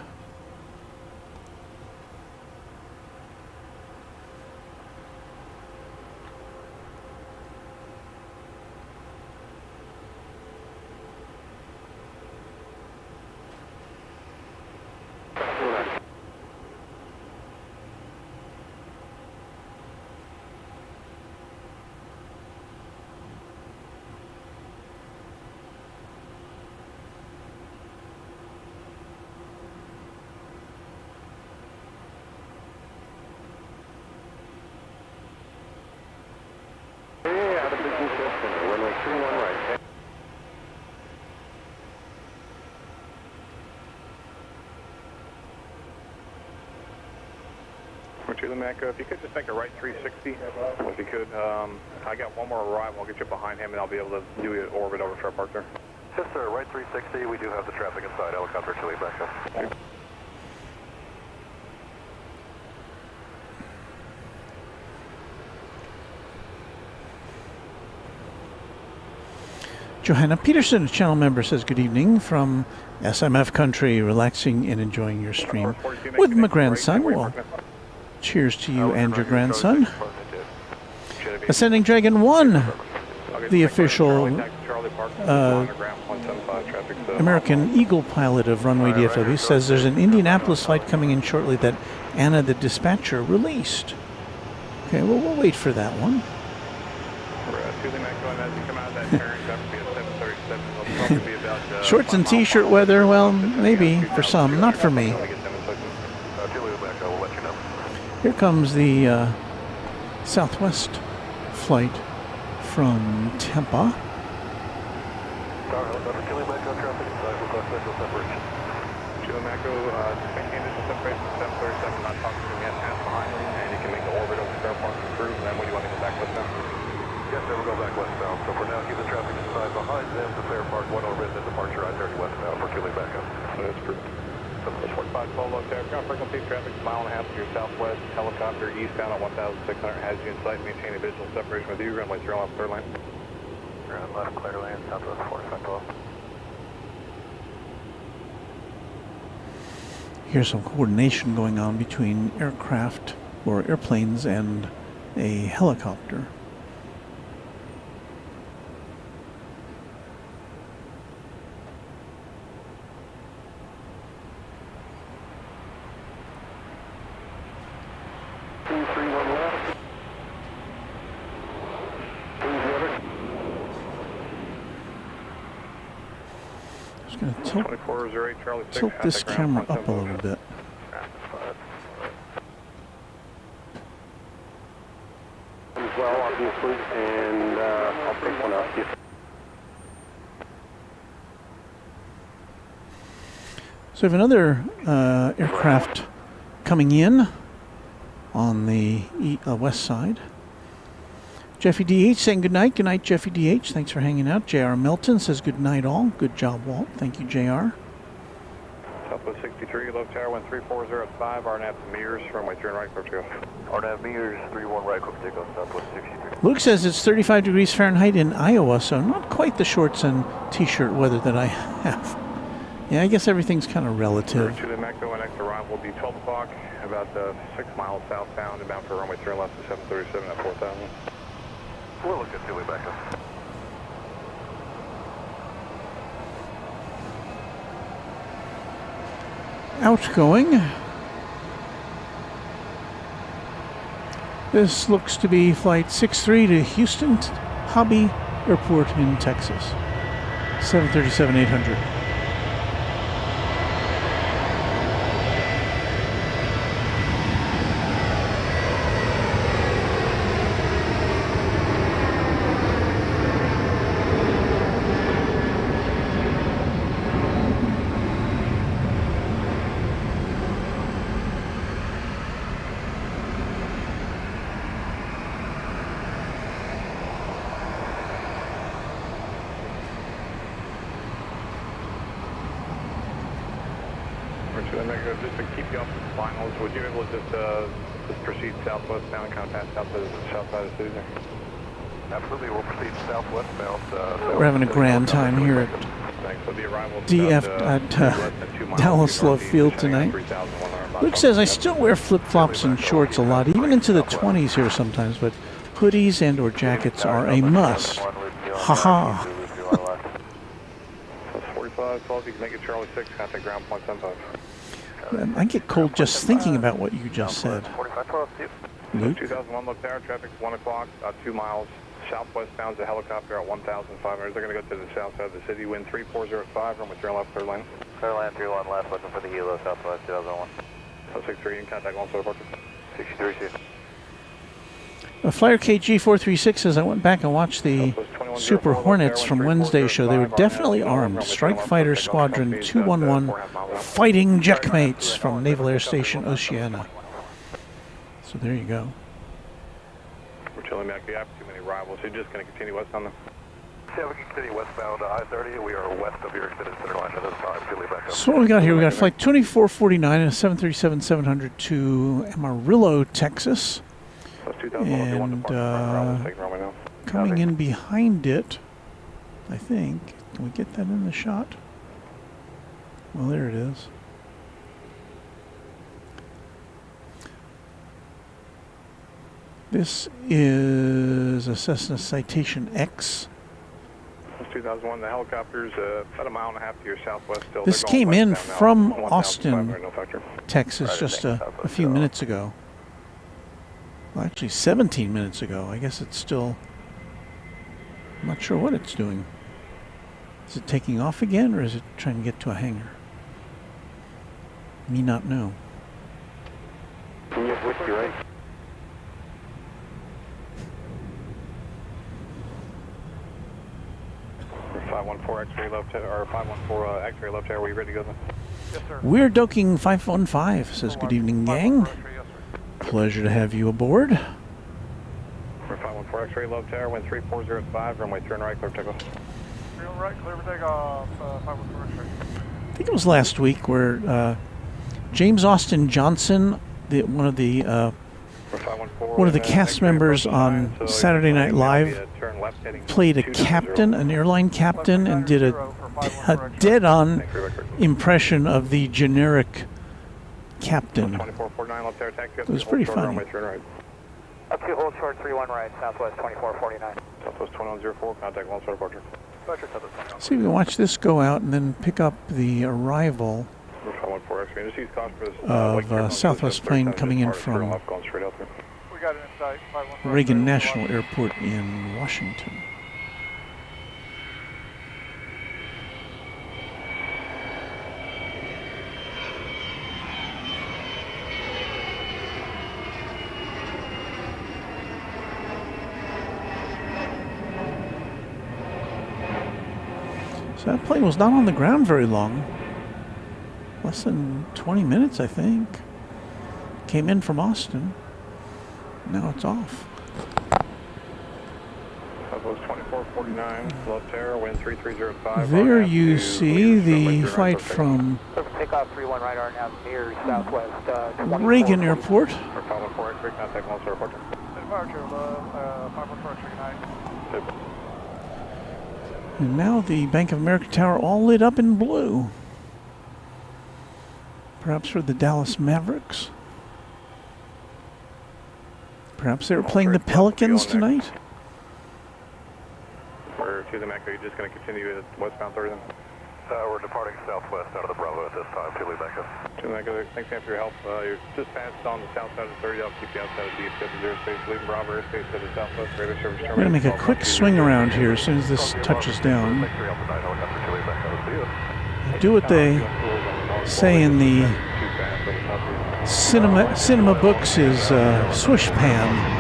If you could just make a right 360, if you could. I got one more arrival. I'll get you behind him, and I'll be able to do an orbit over to our park there. Yes, sir. Right 360. We do have the traffic inside. Helicopter chili back up. Okay. Johanna Peterson, channel member, says good evening from SMF country, relaxing and enjoying your stream with my grandson. Well, cheers to you and your grandson. Ascending Dragon 1, the official American Eagle pilot of Runway DFW, says there's an Indianapolis flight coming in shortly that Anna the dispatcher released. Okay, well, we'll wait for that one. Shorts and t-shirt weather, well, maybe for some, not for me. Here comes the Southwest flight from Tampa. Yes, sir, we'll go back westbound. So for now, keep the traffic inside behind them to Fair Park 1 orbit, then departure I-30 westbound for Chile back up. That's true. 45 low there. Ground frequency traffic, mile and a half to your southwest. Helicopter eastbound at 1,600 has you in sight. Maintain a visual separation with you. Runway 3 left, clear lane. Ground left, clear lane, southwest 4512. Here's some coordination going on between aircraft or airplanes and a helicopter. Tilt this camera up a little bit. Well, obviously, and I'll take one off you. So we have another aircraft coming in on the west side. Jeffy DH saying good night. Good night, Jeffy DH. Thanks for hanging out. JR Melton says good night all. Good job, Walt. Thank you, JR. Southwest 63, Love Tower, 134 at 5, RNAV Mears, runway 3 right, clear to go. RNAV Mears, 31 right, quick takeoff, Southwest 63. Luke says it's 35 degrees Fahrenheit in Iowa, so not quite the shorts and t-shirt weather that I have. Yeah, I guess everything's kind of relative. To the Mexico, next arrival will be 12 o'clock, about 6 miles southbound, and bound for runway 3 left to 737 at 4,000. We'll look at Tilly back up. Outgoing. This looks to be flight 63 to Houston Hobby Airport in Texas. 737-800. Just to keep you off the finals, would you be able to just proceed southwest now and kind of pass out the south side of the city there? Absolutely, we'll proceed southwestbound. We're having a grand time here at Dallas Love Field tonight. Luke says, I still wear flip-flops and shorts a lot, even into the 20s here sometimes, but hoodies and or jackets are a must. Haha. 45, 12, you can make it Charlie 6, contact ground point 75. I get cold just thinking about what you just said. Luke? 2001 Love Tower, traffic's 1 o'clock, 2 miles. Southwest bound a helicopter at 1,500. They're going to go to the south side of the city. Wind 3405, runway 3 left, clear lane. Clear land 31 left, looking for the helo, Southwest 2001. 63, in contact, one sort of 63, see. Flyer KG436 says, I went back and watched the Super Hornets from Wednesday's show. They were definitely armed. Strike Fighter Squadron 211 fighting jackmates from Naval Air Station Oceana. So there you go. We're telling me I have too many rivals. So you're just going to continue west on them? Yeah, we can continue westbound I-30. We are west of your extended center line at this time. Tilly back up. So what we got here, we got flight 2449 and a 737-700 to Amarillo, Texas. And coming in behind it, I think. Can we get that in the shot? Well, there it is. This is a Cessna Citation X. 2001, the helicopter's about a mile and a half to your southwest still. This came in from Austin, Texas, just a few minutes ago. Well, actually 17 minutes ago. I guess it's still, I'm not sure what it's doing. Is it taking off again, or is it trying to get to a hangar? Me not know. Can you switch to right? X-ray left, or 514 X-ray left tower. Are we ready to go then? Yes, sir. We're Doking 515 says, good evening, gang. Pleasure to have you aboard. We're 514 X-ray love tower, wind 3405, runway turn right, clear for takeoff. Turn right, clear for takeoff, 514 X-ray. I think it was last week where James Austin Johnson, one of the cast members on Saturday Night Live, played a captain, an airline captain, and did a dead-on impression of the generic captain. It was pretty funny. Up to hold short 31 right, Southwest 2449. Southwest 2104, contact one star departure. See if we can watch this go out and then pick up the arrival of Southwest plane coming in from Reagan National Airport in Washington. So that plane was not on the ground very long. less than 20 minutes, I think. Came in from Austin. Now it's off. Southwest 2449, left tower, wind 3305. There you see the flight from Takeoff 31 right are now near Southwest Reagan Airport. For 514 contact Monster Airport. Departure, 51439. And now the Bank of America Tower all lit up in blue. Perhaps for the Dallas Mavericks. Perhaps they were playing the Pelicans tonight. We're to the Mecca. You're just going to continue at westbound 30 then? We're departing southwest out of the Bravo at this time. Philly Mecca. To the Mecca. Thanks again for your help. You're just passed on the south side of 30. I'll keep you outside of DFW airspace. Leaving Bravo airspace to the southwest radar service terminal. We're going to make a quick swing around here as soon as this touches down. Do what they say in the cinema books is swish pan.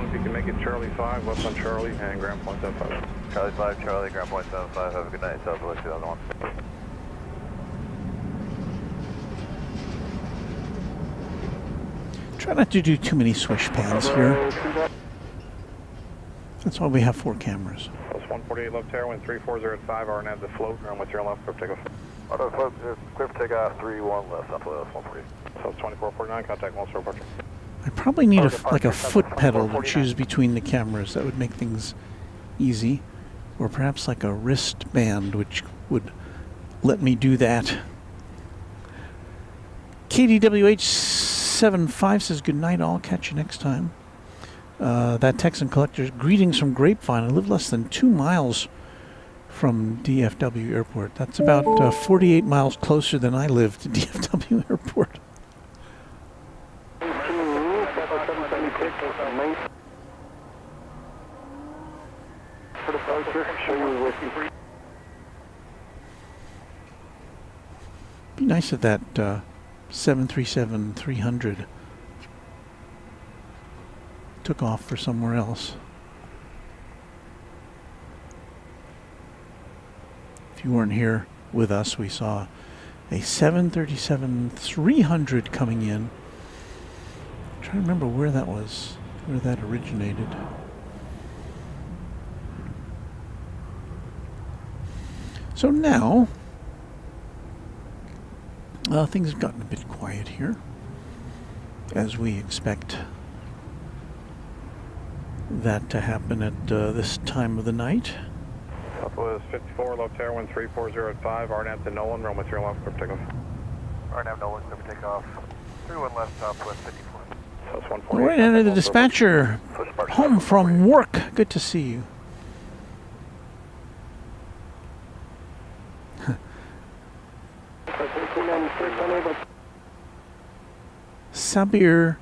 If you can make it Charlie 5, west on Charlie, and ground point 75. Charlie 5, Charlie, ground point 75. Have a good night, Southwest 2001. Try not to do too many swish pans here. That's why we have 4 cameras. Plus 148 left tower, wind 34 at 5, hour and a half to float, ground with your left, clear for takeoff. Auto float, clear for takeoff, 31 left, Southwest 148. South 2449, contact Monster Airport. I probably need like a foot pedal to choose between the cameras. That would make things easy. Or perhaps like a wristband, which would let me do that. KDWH75 says, good night all. Catch you next time. That Texan collector, greetings from Grapevine. I live less than 2 miles from DFW Airport. That's about 48 miles closer than I live to DFW Airport. Be nice if that 737-300 took off for somewhere else. If you weren't here with us, we saw a 737-300 coming in. I'm trying to remember where that was, where that originated. So now, things have gotten a bit quiet here, as we expect that to happen at this time of the night. Southwest 54, left tower, wind 340 at 5, RNAV to Nolan, roll with your left, clear for takeoff. RNAV Nolan, clear for takeoff, 31 left, Southwest 54. South 148. All right, enter the dispatcher, home from work. Good to see you. Sabir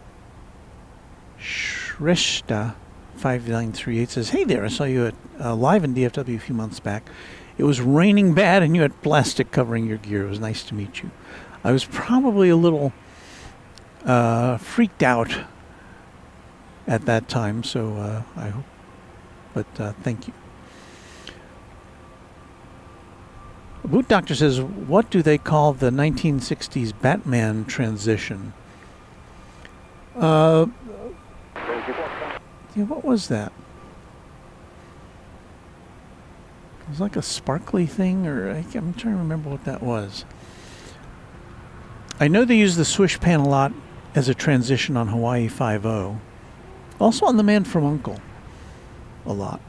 Shrestha 5938 says, hey there, I saw you at live in DFW a few months back. It was raining bad and you had plastic covering your gear. It was nice to meet you. I was probably a little freaked out at that time, so I hope, but thank you. Boot Doctor says, what do they call the 1960s Batman transition? Yeah, what was that? It was like a sparkly thing, or I'm trying to remember what that was. I know they use the swish pan a lot as a transition on Hawaii 5-0. Also on The Man from U.N.C.L.E. a lot.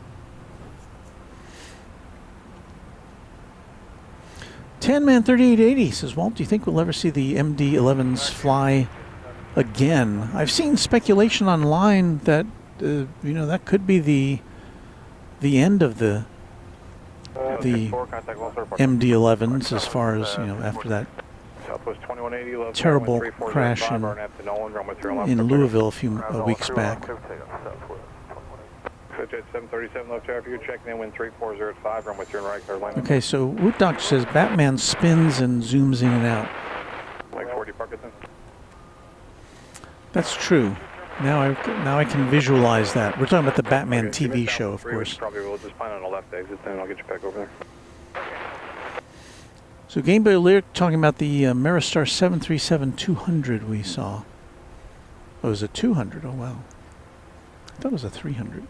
10-man 3880 says, Walt, do you think we'll ever see the MD-11s fly again? I've seen speculation online that that could be the end of the MD-11s as far as after that terrible crash in Louisville a few weeks back. 737 left tower, if you're checking in, wind 340 at 5, run with your right, clear line. Okay, so Woot Doctor says Batman spins and zooms in and out. Like 40 park it then? That's true. Now I can visualize that. We're talking about the Batman TV show, of course. Probably will just plan on a left exit, then I'll get you back over there. So Game Boy Lyric talking about the Maristar 737-200 we saw. Oh, it was a 200. Oh wow. I thought it was a 300.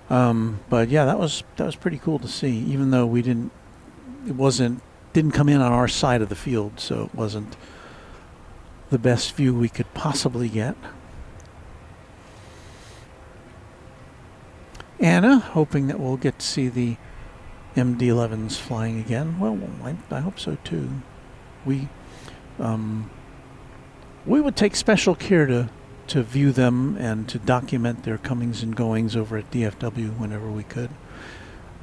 But yeah, that was pretty cool to see. Even though we didn't come in on our side of the field, so it wasn't the best view we could possibly get. Anna, hoping that we'll get to see the MD-11s flying again. Well, I hope so too. We would take special care to view them and to document their comings and goings over at DFW whenever we could.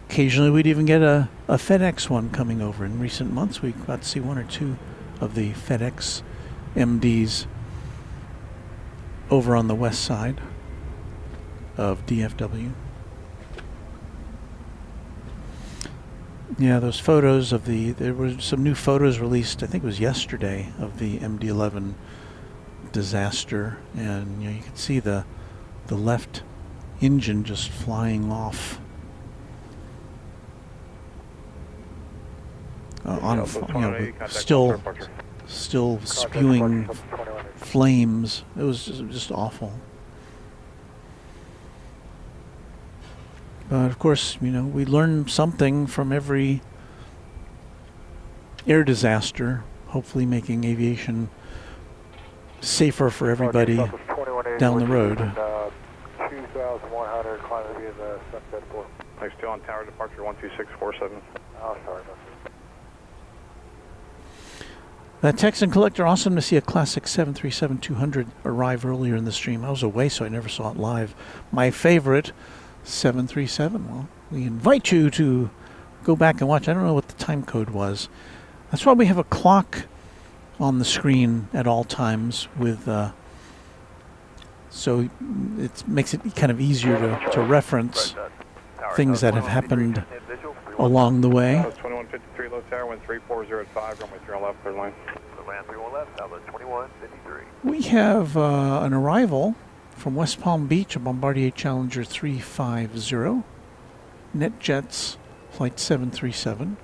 Occasionally we'd even get a FedEx one coming over. In recent months we got to see one or two of the FedEx MDs over on the west side of DFW. Yeah, those photos of there were some new photos released, I think it was yesterday, of the MD-11 disaster, and you could see the left engine just flying off still spewing flames. It was just awful. But of course, we learn something from every air disaster, hopefully making aviation safer for everybody down the road. 2,100 climbing via the Sunset Port. I'm still on tower departure 12647. Oh, sorry. That Texan Collector, awesome to see a classic 737-200 arrive earlier in the stream. I was away, so I never saw it live. My favorite 737. Well, we invite you to go back and watch. I don't know what the time code was. That's why we have a clock on the screen at all times with so it makes it kind of easier to reference things that have happened along the way. 2153 low tower, wind 340 at 5, runway 3 on left, third line. Land 31 left, outlet 2153. We have an arrival from West Palm Beach, a Bombardier Challenger 350, NetJets Flight 737.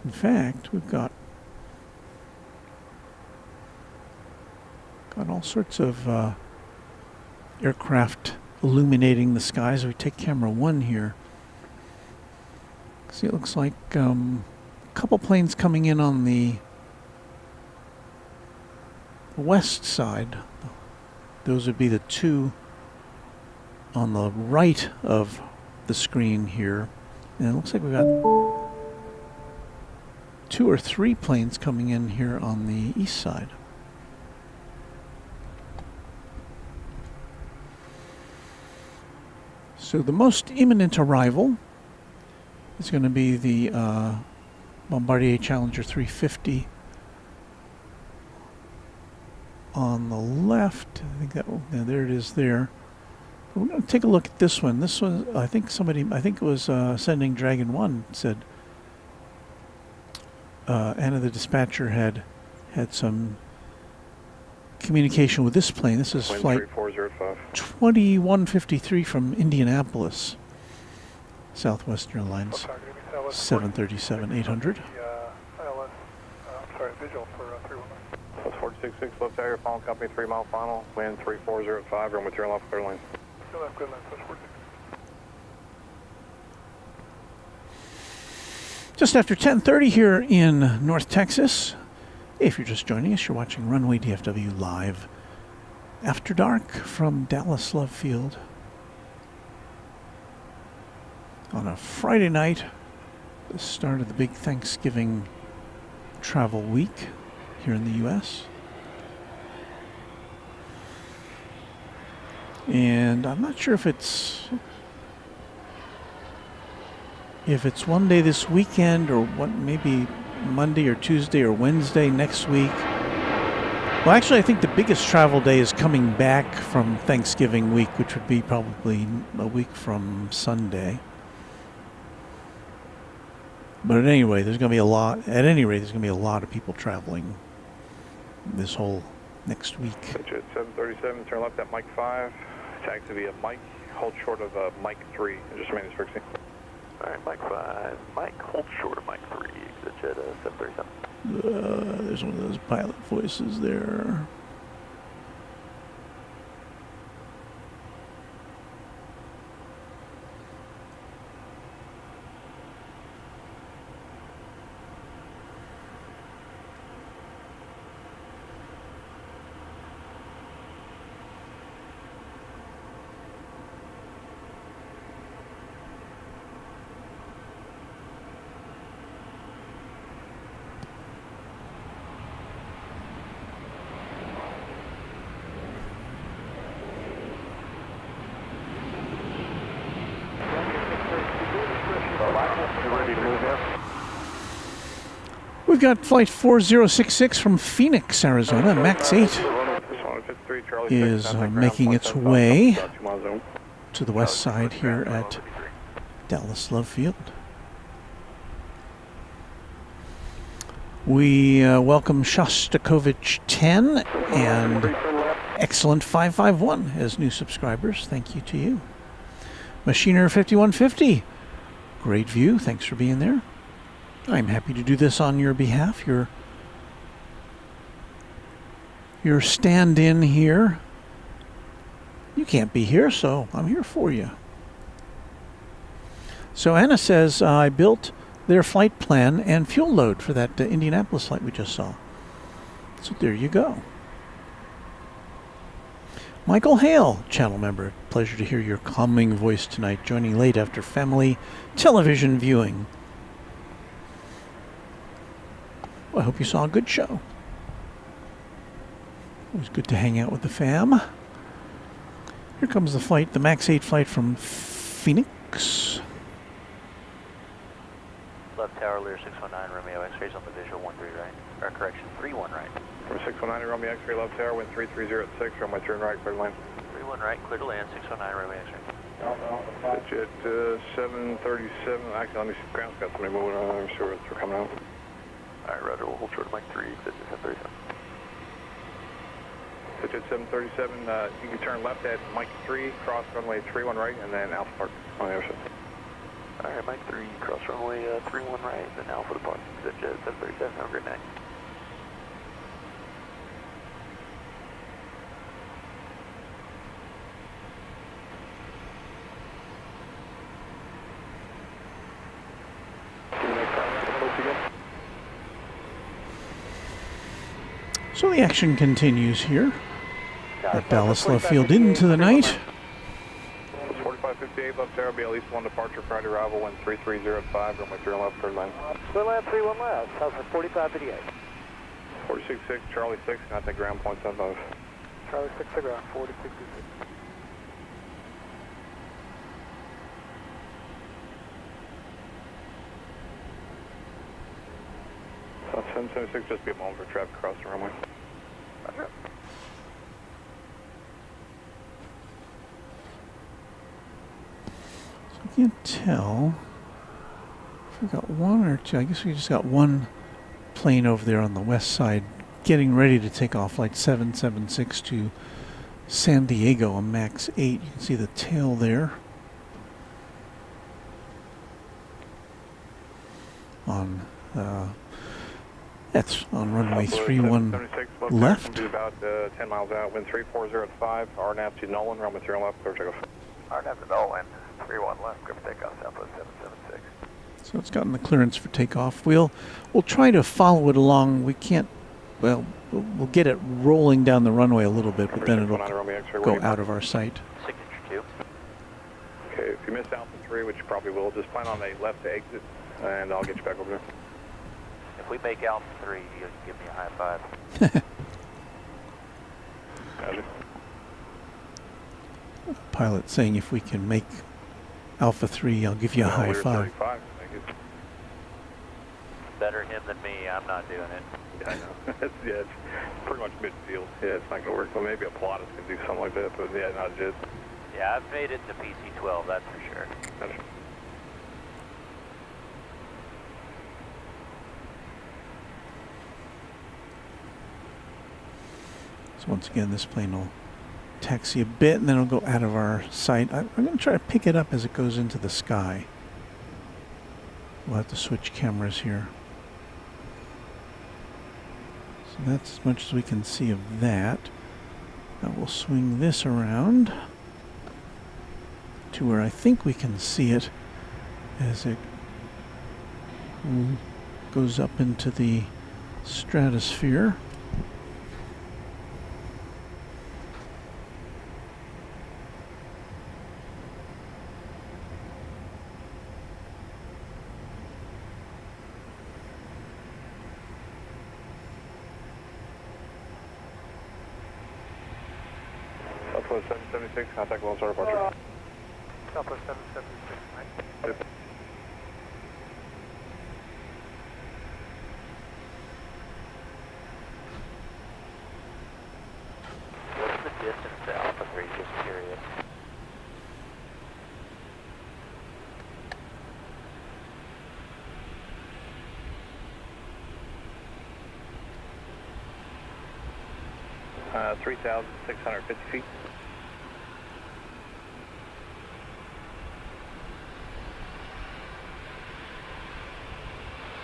In fact, we've got all sorts of aircraft illuminating the skies. We take camera 1 here. See, it looks like a couple planes coming in on the west side. Those would be the two on the right of the screen here. And it looks like we've got 2 or 3 planes coming in here on the east side. So the most imminent arrival is going to be the Bombardier Challenger 350 on the left. I think there it is there. But we're going to take a look at this one. This one, I think it was Sending Dragon 1 said Anna the dispatcher had some communication with this plane. This is flight 2153 from Indianapolis, Southwest Airlines 737-800. Visual for 319. That's 466 left tower, following company 3 mile final, wind 340 at 5, runway 3 on left, third line. Still have good line, push 46. Just after 10:30 here in North Texas. If you're just joining us, you're watching Runway DFW live after dark from Dallas Love Field on a Friday night, the start of the big Thanksgiving travel week here in the U.S. And I'm not sure if it's one day this weekend or what, maybe Monday or Tuesday or Wednesday next week. Well, actually, I think the biggest travel day is coming back from Thanksgiving week, which would be probably a week from Sunday. But at any rate, there's going to be a lot. At any rate, there's going to be a lot of people traveling this whole next week. Patriot 737, turn left at Mike 5. Taxi via Mike. Hold short of Mike 3. Just maintenance fixing. All right, Mike 5. Mike, hold short of Mike 3. Exit jet 737. There's one of those pilot voices there. We've got flight 4066 from Phoenix, Arizona. Max 8 is making its way to the west side here at Dallas Love Field. We welcome Shostakovich 10 and Excellent 551 as new subscribers. Thank you to you. Machiner 5150, great view. Thanks for being there. I'm happy to do this on your behalf. Your stand-in here. You can't be here, so I'm here for you. So Anna says, I built their flight plan and fuel load for that Indianapolis flight we just saw. So there you go. Michael Hale, channel member. Pleasure to hear your calming voice tonight, joining late after family television viewing. Well, I hope you saw a good show. It was good to hang out with the fam. Here comes the flight, the MAX 8 flight from Phoenix. Left tower, Lear 619, Romeo X-rays on the visual 13 right. Or correction, 31 right. From 619, Romeo X-ray, left tower, wind 330 at 6, runway turn right, clear to land. 31 right, clear to land, 619, Romeo X-ray. Jet 737, actually, let me see, ground's got somebody moving on, I'm sure we're coming out. Alright, Roger, we'll hold short of Mike 3, exit 737. Jet 737, you can turn left at Mike 3, cross runway 31 right, and then Alpha Park on the other side. Alright, Mike 3, cross runway 31 right, then Alpha to Park, exit jet 737, have a great night. So the action continues here at Dallas Love Field into the night. 4558 left tower, be at least one departure prior to arrival, wind 330 at 5, runway 3 left, third line. Clear land 31 left, south for 4558. 466, Charlie 6, contact ground point 75. Charlie 6 to ground, 4066. South 776, just be a moment for traffic across the runway. Roger. So I can't tell if we got one or two. I guess we just got one plane over there on the west side getting ready to take off, flight 776 to San Diego, a MAX 8. You can see the tail there on that's on runway 31 left. About 10 miles out, wind 340 at 5, RNAV to Nolan, runway 3 left, clear takeoff. RNAV to Nolan, 31 left, clear for takeoff, Southwest 776. So it's gotten the clearance for takeoff. We'll try to follow it along. We can't, well, we'll get it rolling down the runway a little bit, but then it'll go out of our sight. Signature 2. Okay, if you miss Alpha 3, which you probably will, just plan on a left exit, and I'll get you back over there. If we make Alpha 3, you can give me a high five. Roger. Pilot saying if we can make Alpha 3, I'll give you a high five. Thank you. Better him than me, I'm not doing it. Yeah, I know. It's pretty much midfield. Yeah, it's not going to work. Well, maybe a Pilatus can do something like that, but yeah, not just. Yeah, I've made it to PC-12, that's for sure. Roger. So once again, this plane will taxi a bit and then it'll go out of our sight. I'm going to try to pick it up as it goes into the sky. We'll have to switch cameras here. So that's as much as we can see of that. Now we'll swing this around to where I think we can see it as it goes up into the stratosphere. Southwest 776, contact Lone Star departure. Southwest 776, right? Yep. What's the distance to Alpha 3? Just curious. Uh, 3,650 feet.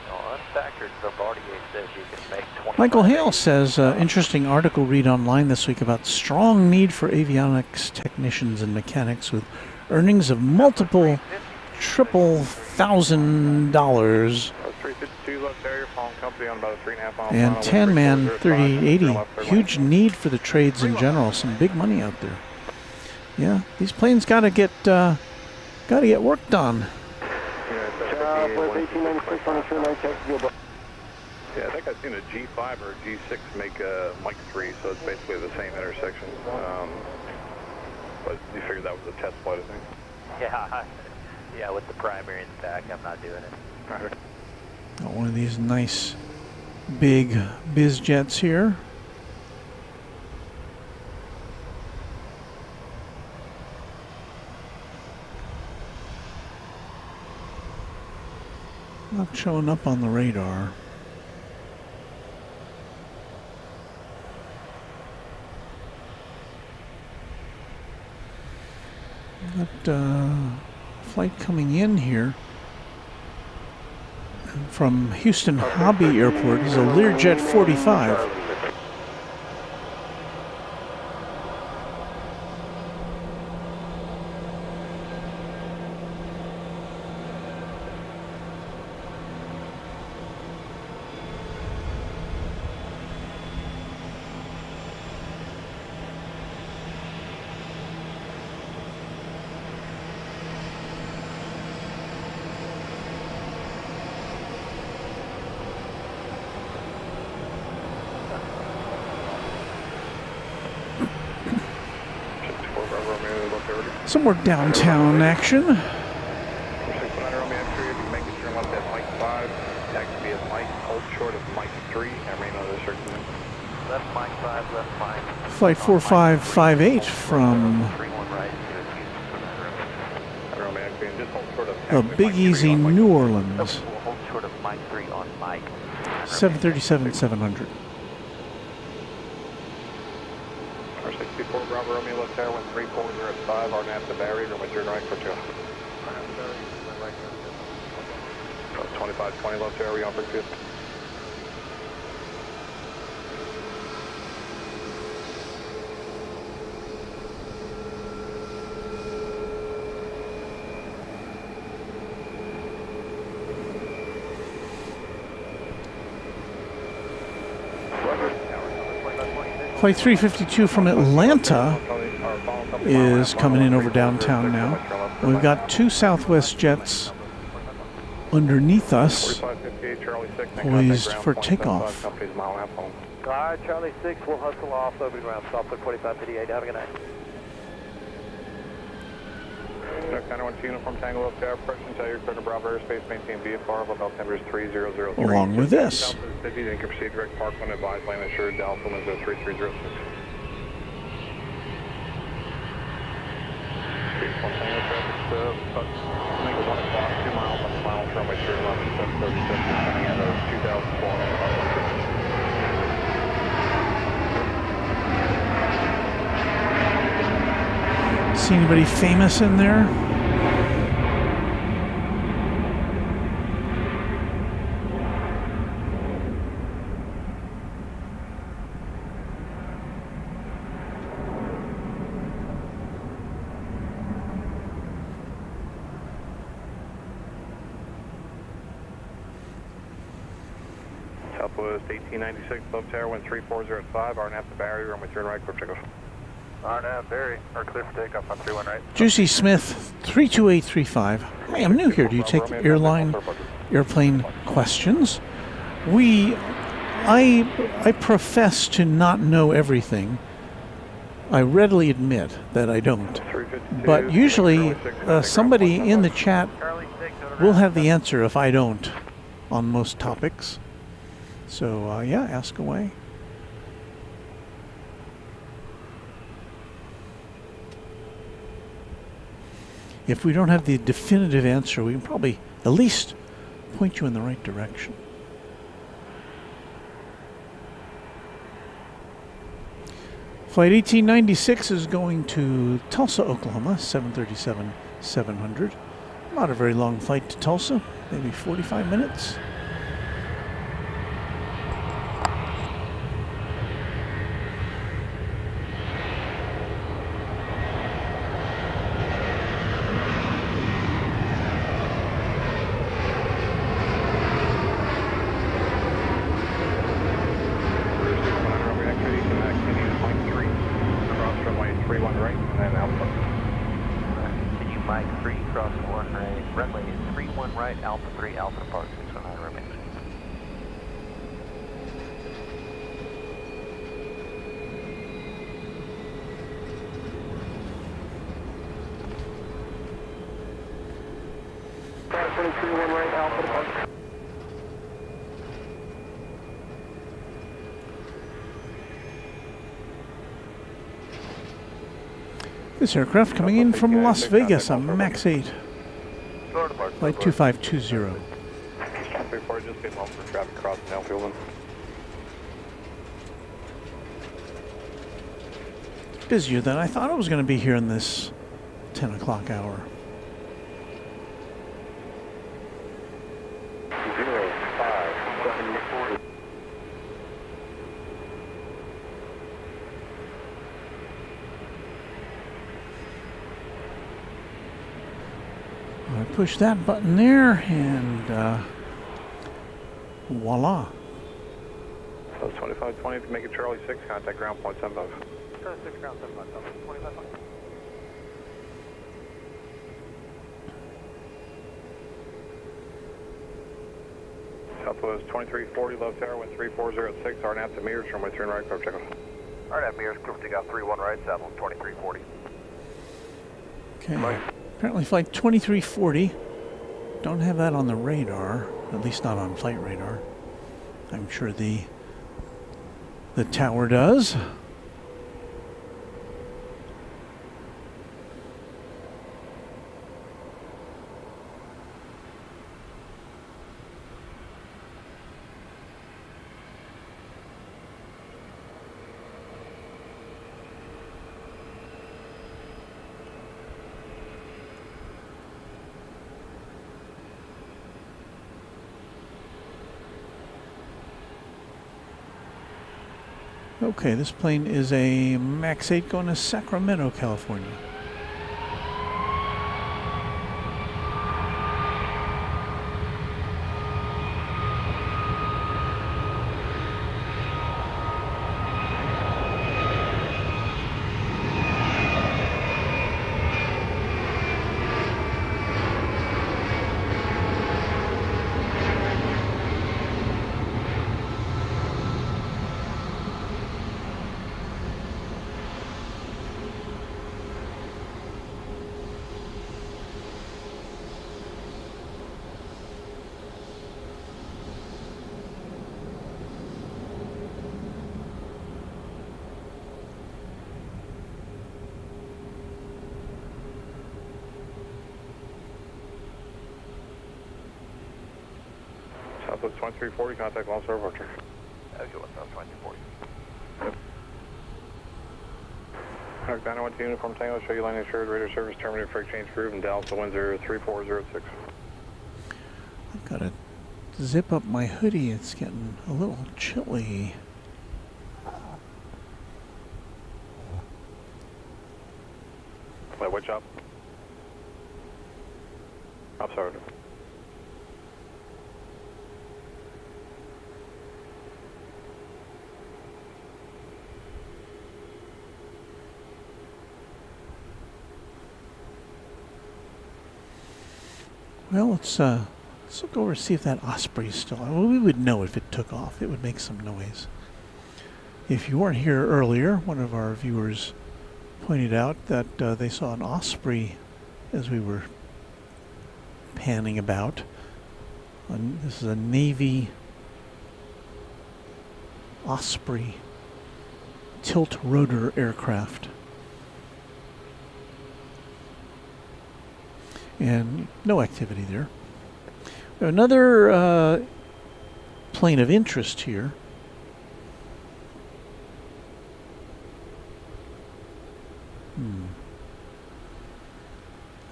Unfactored Bombardier says you can make 20. Michael Hale says, interesting article read online this week about strong need for avionics technicians and mechanics with earnings of multiple triple $1,000 352 left area, following company on about a 3.5 mile and 10-man 3880. Huge need for the trades in general. Some big money out there. Yeah, these planes gotta get work done. Yeah, I think I've seen a G5 or a G6 make a Mike 3, so it's basically the same intersection. But you figured that was a test flight, I think. Yeah, with the primary in the back, I'm not doing it. All right. Got one of these nice big biz jets here. Not showing up on the radar. Got flight coming in here from Houston Hobby Airport. Is a Learjet 45. Somewhere downtown action. Make sure left at Mike 5, taxi at Mike, hold short of Mike 3, and remain on the circuit. Left Mike 5, left Mike. Flight 4558 from the Big Easy, New Orleans. Hold short of Mike 3 on Mike. 737-700. 64 Bravo Romeo left tower, 13405, our NASA battery, or turn right for 2. 2520 left tower, we on for 2. Flight 352 from Atlanta is coming in over downtown now. We've got two Southwest jets underneath us, poised for takeoff. Alright, Charlie 6, we'll hustle off over ground, Southwest 4558. Have a good night. Counter 1 uniform Tango left tower, approaching tell your clear to Bravo airspace, maintain VFR, about numbers 3003. Along with this. City, then can proceed direct park when advised, land assured, Alpha Window 3306. Make 1 o'clock, 2 miles on the mile runway 3 left, 737, coming out of 2004. See anybody famous in there? Southwest 1896, Love Tower, wind 3405, RNAV to Barry, runway 3 right, clear for takeoff. RNAV, Barry, or clear for takeoff on 31 right. Juicy Smith, 32835. Hey, I'm new here. Do you take airplane questions? I profess to not know everything. I readily admit that I don't. But usually somebody in the chat will have the answer if I don't on most topics. So, yeah, ask away. If we don't have the definitive answer, we can probably at least point you in the right direction. Flight 1896 is going to Tulsa, Oklahoma, 737-700. Not a very long flight to Tulsa, maybe 45 minutes. This aircraft coming in from Las Vegas on MAX 8. Flight 2520. Just getting off for traffic crossing Elfield. Busier than I thought it was going to be here in this 10 o'clock hour. I push that button there and voila. So 2520 to make it Charlie 6, contact ground point 75. Charlie 6, ground 75, 25. Southwest 2340, Love Tower, wind 3406, RNAV to Mears, runway 3 right, clear for takeoff. RNAV Mears, clear for takeoff 31 right, Southwest 2340. Okay, apparently flight 2340. Don't have that on the radar, at least not on flight radar. I'm sure the tower does. Okay, this plane is a MAX 8 going to Sacramento, California. Southwest 2340, contact launch server Archer. That's good one, Southwest 2340. Park 912 Uniform Tango, show you line assured, radar service terminated for exchange groove in Dallas, the winds are 3406. I've got to zip up my hoodie. It's getting a little chilly. Wait, what job? I'm sorry. Well, let's look over and see if that Osprey is still. Well, we would know if it took off. It would make some noise. If you weren't here earlier, one of our viewers pointed out that they saw an Osprey as we were panning about. This is a Navy Osprey tilt rotor aircraft. And no activity there. Another plane of interest here. I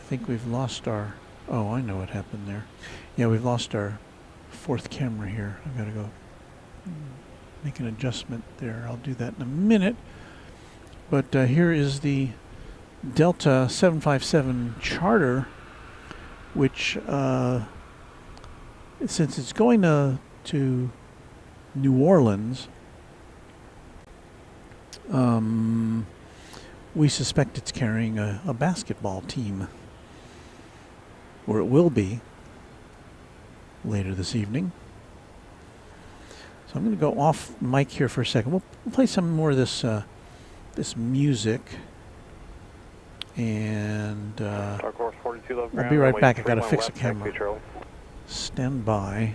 think we've lost our... Oh, I know what happened there. Yeah, we've lost our fourth camera here. I've got to go make an adjustment there. I'll do that in a minute. But here is the Delta 757 charter, which, since it's going to New Orleans, we suspect it's carrying a basketball team, or it will be later this evening. So I'm going to go off mic here for a second. We'll play some more of this this music, and I'll be right back. I've got to fix a camera. Stand by.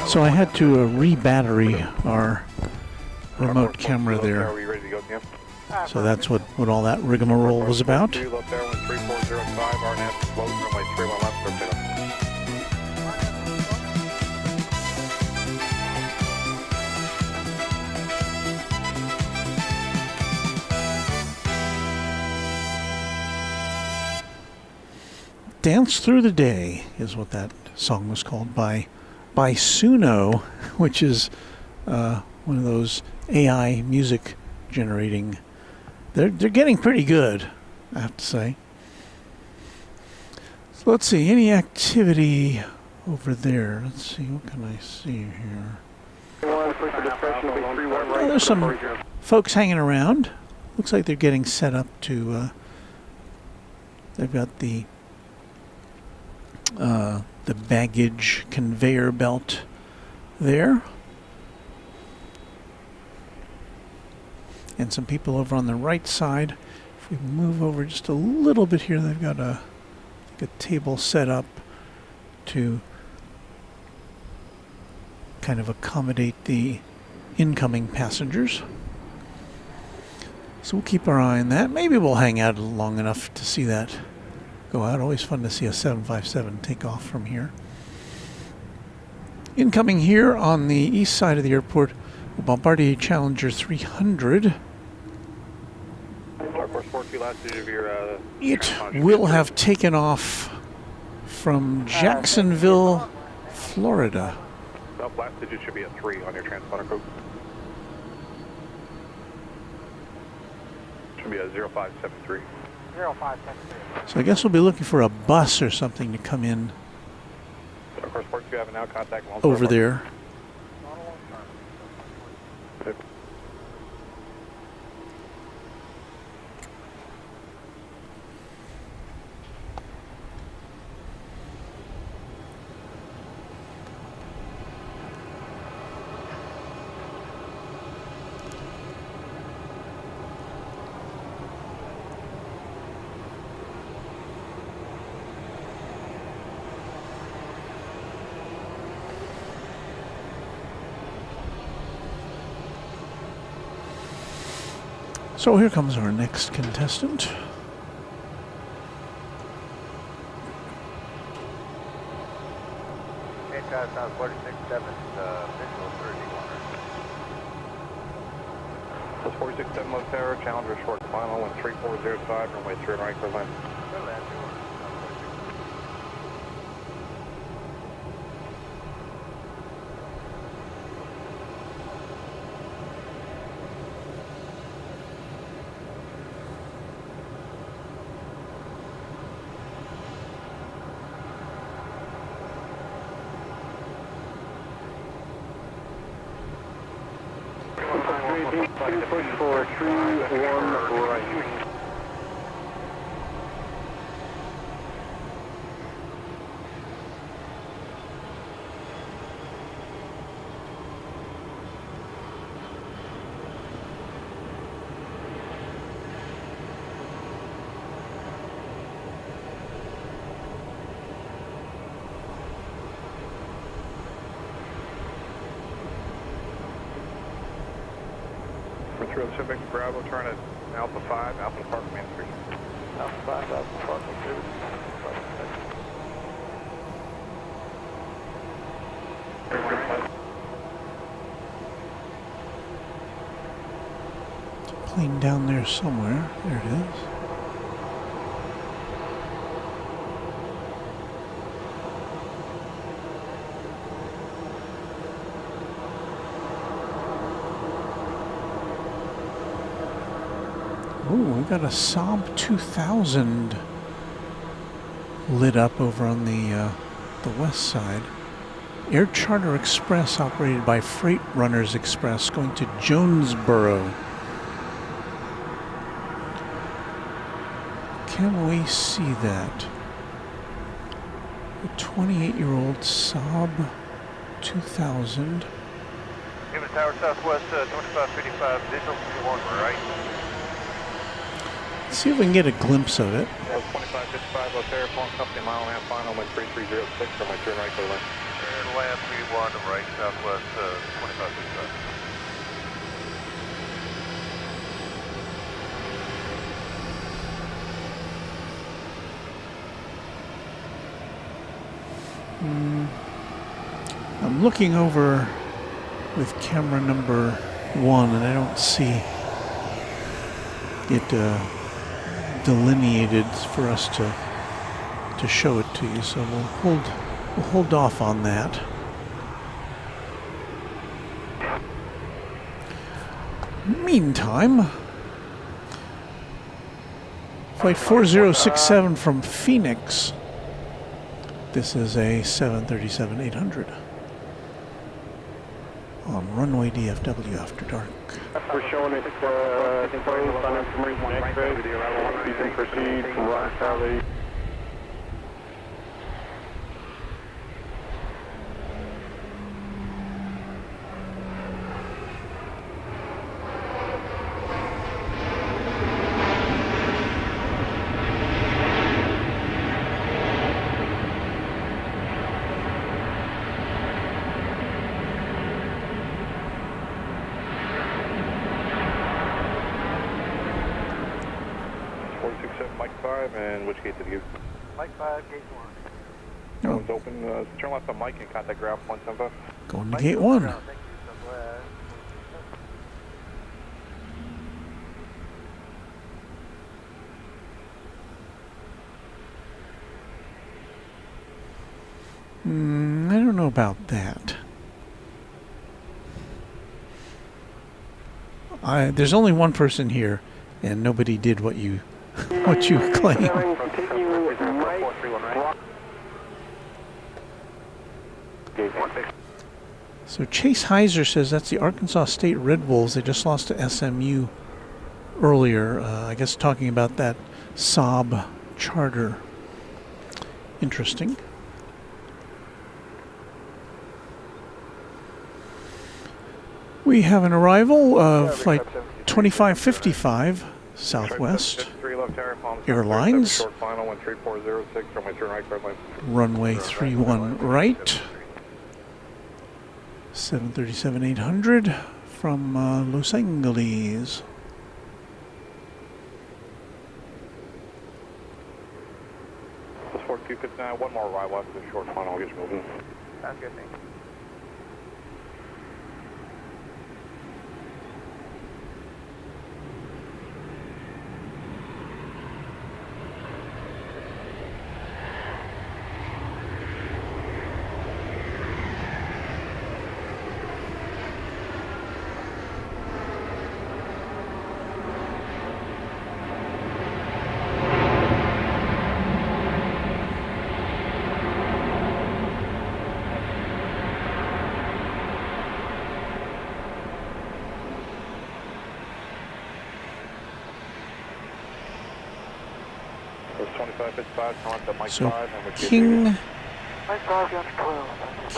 So I had to re-battery our remote camera there. So that's what all that rigmarole was about. Dance Through the Day is what that song was called by Suno, which is one of those AI music generating. They're getting pretty good, I have to say. So let's see, any activity over there. Let's see, what can I see here? Oh, There's some folks hanging around. Looks like they're getting set up to, they've got the baggage conveyor belt there. And some people over on the right side. If we move over just a little bit here, they've got a table set up to kind of accommodate the incoming passengers. So we'll keep our eye on that. Maybe we'll hang out long enough to see that go out. Always fun to see a 757 take off from here. Incoming here on the east side of the airport, a Bombardier Challenger 300. It will have taken off from Jacksonville, Florida. Last digit should be a 3 on your transponder code. Should be a 0573. 0573. So I guess we'll be looking for a bus or something to come in Of course, Port 2 have now contact over there. So here comes our next contestant. Hey, guys, 467, visual 31. That's 467 Low Tower, Challenger short final, 13405, runway 3 and right, clear line. Push for 31 right. Pacific, Bravo, turn at Alpha 5, Alpha Park, Main Street. Alpha 5, Alpha Park, Main Street. Plane down there somewhere. There it is. Oh, we got a Saab 2000 lit up over on the west side. Air Charter Express operated by Freight Runners Express going to Jonesboro. Can we see that? A 28-year-old Saab 2000. Give us Tower Southwest 2555, visual 21 right. Let's see if we can get a glimpse of it. 2555, Los Airport Company, mile and a half final, wind 3306, from my turn right, clear line. And land 31 right, Southwest 2555. I'm looking over with camera number 1 and I don't see it delineated for us to show it to you, so we'll hold off on that. Meantime, flight 4067 from Phoenix This is a 737-800 on Runway DFW after dark. We're showing it closed on information X-ray. You can proceed from Rock Valley. And which gate did you use? Mike 5, gate 1. That one's open. Turn left on Mike and contact ground 175. Going to gate 1. Thank you, Southwest. I don't know about that. There's only one person here, and nobody did what you claim. So Chase Heiser says that's the Arkansas State Red Wolves. They just lost to SMU earlier. I guess talking about that Saab charter. Interesting. We have an arrival of flight 2555 Southwest Airlines. Runway 31 right. 737-800 from Los Angeles. This 4259, one more arrival after the short final gets moving. Sounds good, thank you. So King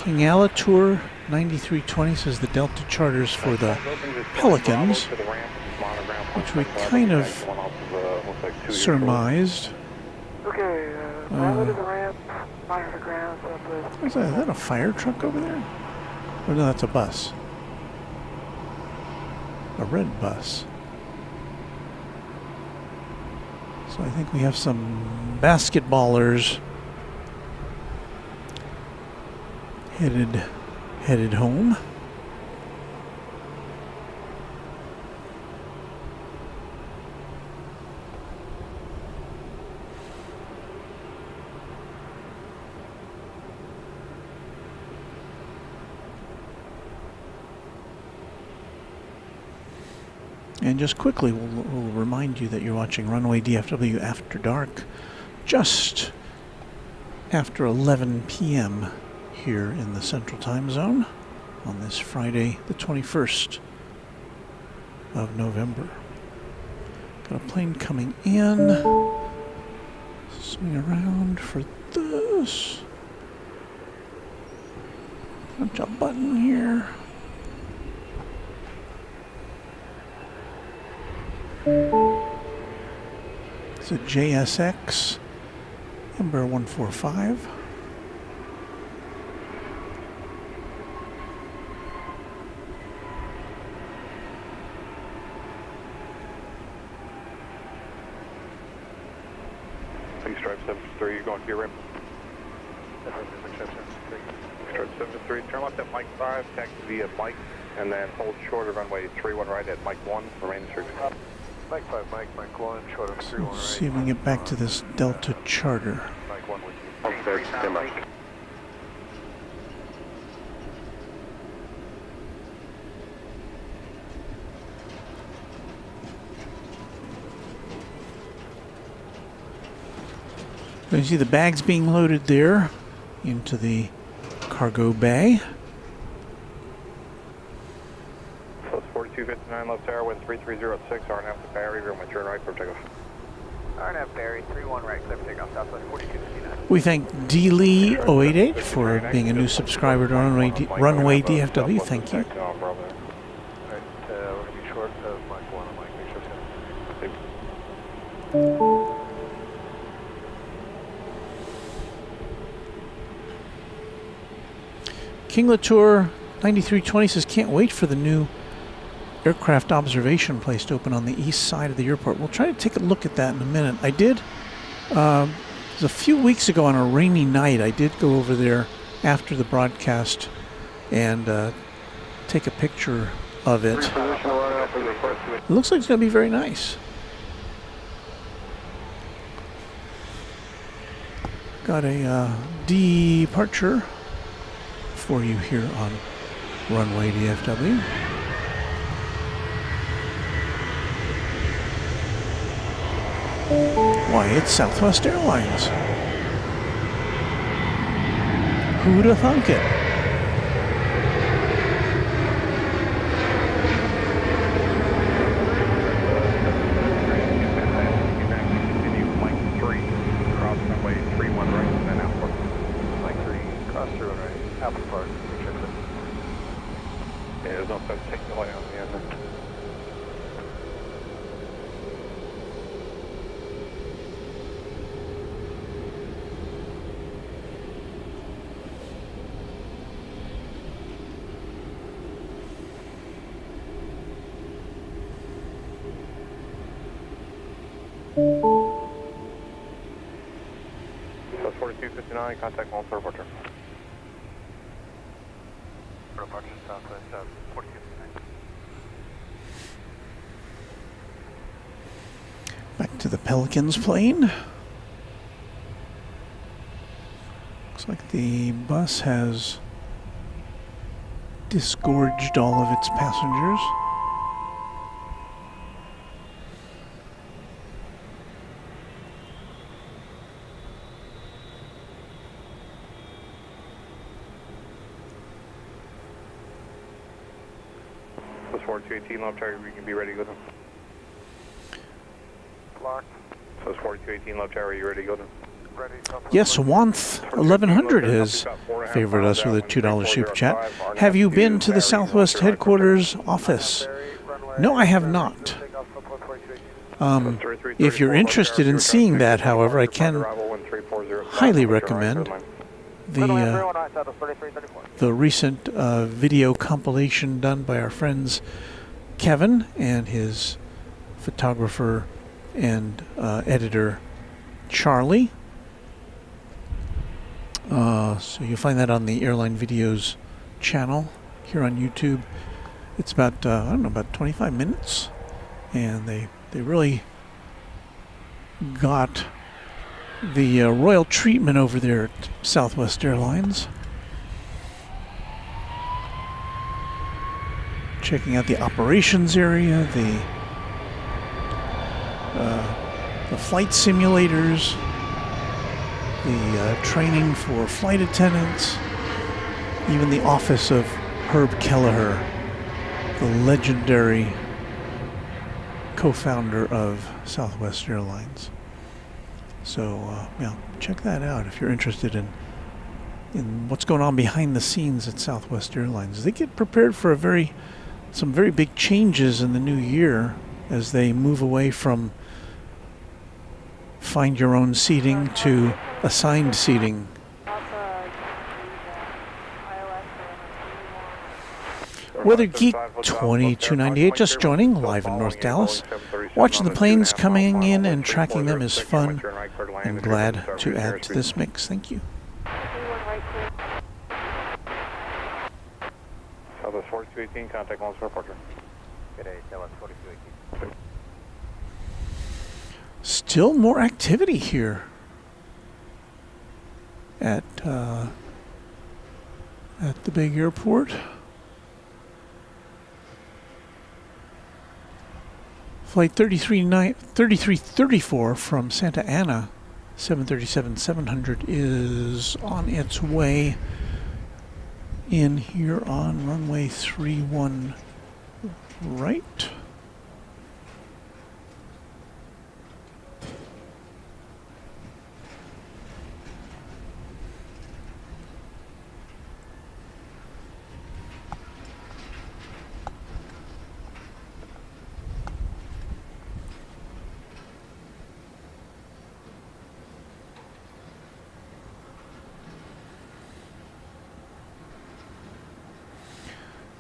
Alatour 9320 says the Delta charters for the Pelicans, which we kind of surmised. Okay, Bravo to the ramp, fire to ground, Southwest. Is that a fire truck over there? Oh no, that's a bus. A red bus. So I think we have some basketballers headed home. And just quickly, we'll remind you that you're watching Runway DFW After Dark, just after 11 p.m. here in the Central Time Zone on this Friday, the 21st of November. Got a plane coming in. Swing around for this. Punch a button here. It's a JSX, Embraer 145. Stripe 73, you're going to your rim. Stripe 73, turn left at Mike 5, taxi via Mike, and then hold short of runway 31 right at Mike 1, remain straight. Mike 5, Mike 1, short of 31 right. See if we can get back to this Delta charter. Mike 1 with you. Okay, stand by. You see the bags being loaded there into the cargo bay. So it's 4259 left tower, wind 330 at 6, RNF to Barry, runway turn right for takeoff. RNF Barry, 31 right, clear for takeoff, Southwest 4259. We thank D Lee 088 for being a new subscriber to Runway DFW. Thank you. We're going to be short of Mike 1 on Mike. Make sure it's King Latour 9320 says, can't wait for the new aircraft observation place to open on the east side of the airport. We'll try to take a look at that in a minute. I did, it was a few weeks ago on a rainy night, I did go over there after the broadcast and take a picture of it. It looks like it's going to be very nice. Got a departure for you here on Runway DFW. Why, it's Southwest Airlines. Who'd have thunk it? That's 4259, contact Multiple Reporter. Departure Southwest 4259. Back to the Pelicans plane. Looks like the bus has disgorged all of its passengers. That's 4218, left tower, we can be ready to go then. Locked. So it's 4218 left tower, you ready to go then? Ready. Yes, Wanth 1100 has favored us with a $2 super chat. Have you been to the Southwest headquarters office? No, I have not. If you're interested in seeing that, however, I can highly recommend the recent video compilation done by our friends Kevin and his photographer and editor Charlie. So you'll find that on the Airline Videos channel here on YouTube. It's about, I don't know, about 25 minutes. And they really got the royal treatment over there at Southwest Airlines. Checking out the operations area, the flight simulators, the training for flight attendants, even the office of Herb Kelleher, the legendary co-founder of Southwest Airlines. So, yeah, check that out if you're interested in what's going on behind the scenes at Southwest Airlines. They get prepared for some very big changes in the new year as they move away from find your own seating to assigned seating. Weather Geek 2298 just joining, live in North Dallas. Watching the planes coming in and tracking them is fun. I'm glad to add to this mix. Thank you. Southwest 4218, contact Multiple Reporter. Good day, Southwest 4218. Still more activity here at the big airport. Flight 3334 from Santa Ana 737-700 is on its way in here on runway 31 right.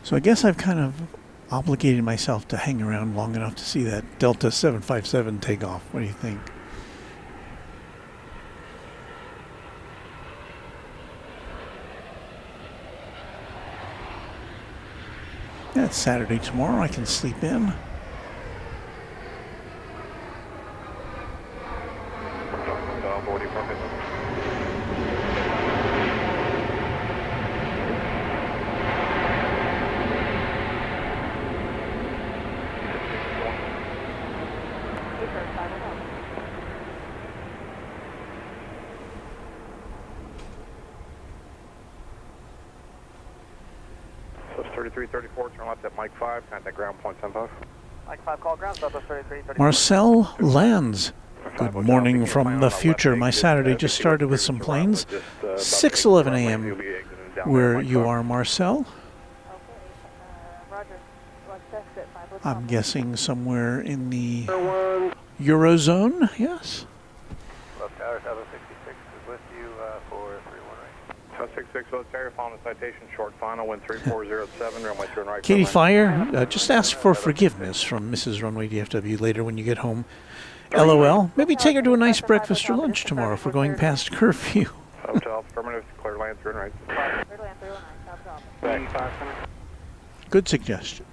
So I guess I've kind of obligated myself to hang around long enough to see that Delta 757 take off. What do you think? Yeah, it's Saturday tomorrow. I can sleep in. So 3334, turn left at Mike 5, contact ground point 75. Mike 5, call ground, Southwest 3334. Marcel lands. Good morning from the future. My Saturday just started with some planes. 6:11 a.m. where you are, Marcel. I'm guessing somewhere in the Eurozone, yes? Left tower, 766 is with you for 31 right. 766, Low Tower, following the citation, short final, wind 3407, runway turn right. Katie Fire, just ask for forgiveness from Mrs. Runway DFW later when you get home. LOL. Maybe take her to a nice breakfast or lunch tomorrow if we're going past curfew. Hotel, affirmative, clear land, turn right. Good suggestion.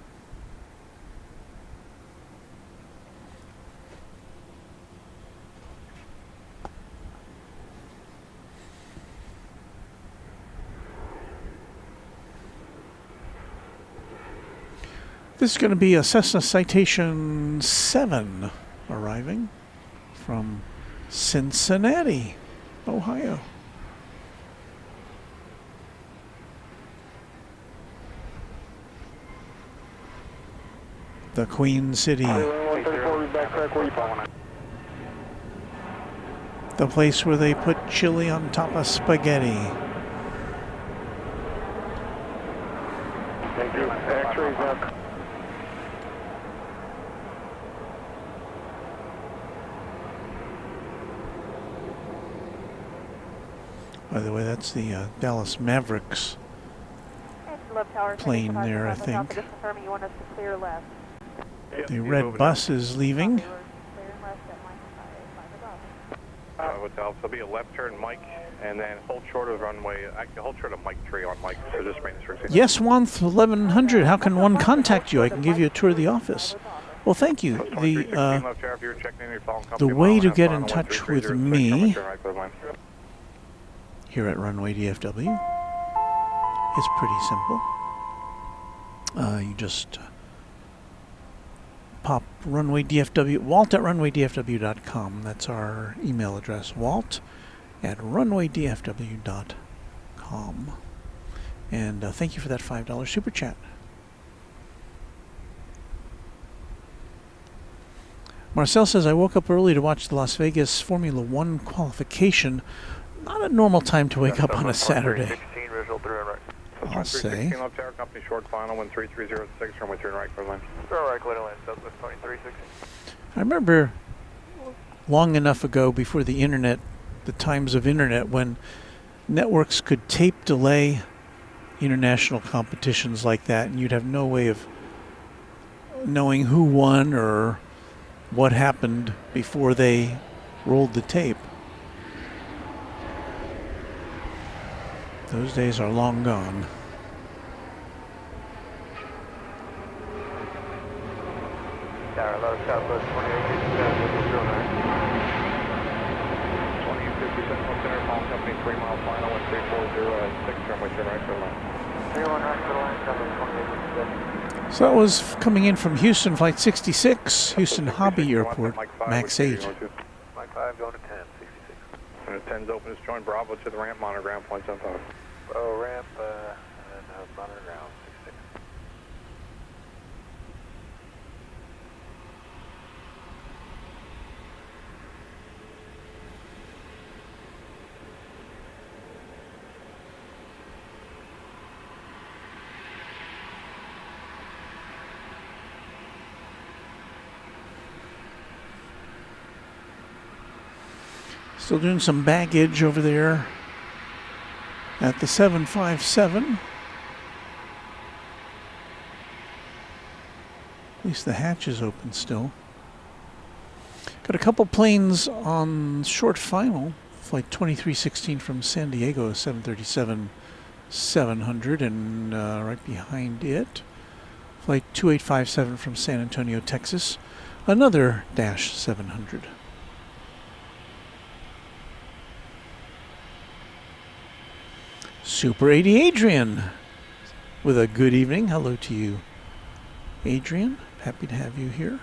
This is going to be a Cessna Citation 7 arriving from Cincinnati, Ohio. The Queen City. The place where they put chili on top of spaghetti. Thank you. X-rays up. By the way, that's the Dallas Mavericks plane there, I think. The red bus is leaving. Hotel, so it'll be a left turn, Mike, and then hold short of runway. Actually, hold short of Mike 3 on Mike, so just maintenance for Yes, Wanth 1100. How can one contact you? I can give you a tour of the office. Well, thank you. The way to get in touch with me here at Runway DFW is pretty simple. You just pop Runway DFW, Walt at runwaydfw.com. That's our email address, Walt at runwaydfw.com. And thank you for that $5 super chat. Marcel says, I woke up early to watch the Las Vegas Formula One qualification. Not a normal time to wake up on a Saturday, I'll say. I remember long enough ago, before the internet, the times of internet, when networks could tape delay international competitions like that, and you'd have no way of knowing who won or what happened before they rolled the tape. Those days are long gone. Tower, low Southwest 3 mile final, 13406, runway turn right for line. 31 right for line, Southwest 2857. So that was coming in from Houston, Flight 66, Houston Hobby Airport, Max 8. Mike 5 going to 10, 66. And 10's open, just join Bravo to the ramp, monitor ground, points on top. Oh, ramp, and monitor ground, 66. Still doing some baggage over there at the 757. At least the hatch is open still. Got a couple planes on short final. Flight 2316 from San Diego, 737-700, and right behind it, Flight 2857 from San Antonio, Texas, another Dash 700. Super 80 Adrian with a good evening. Hello to you, Adrian. Happy to have you here.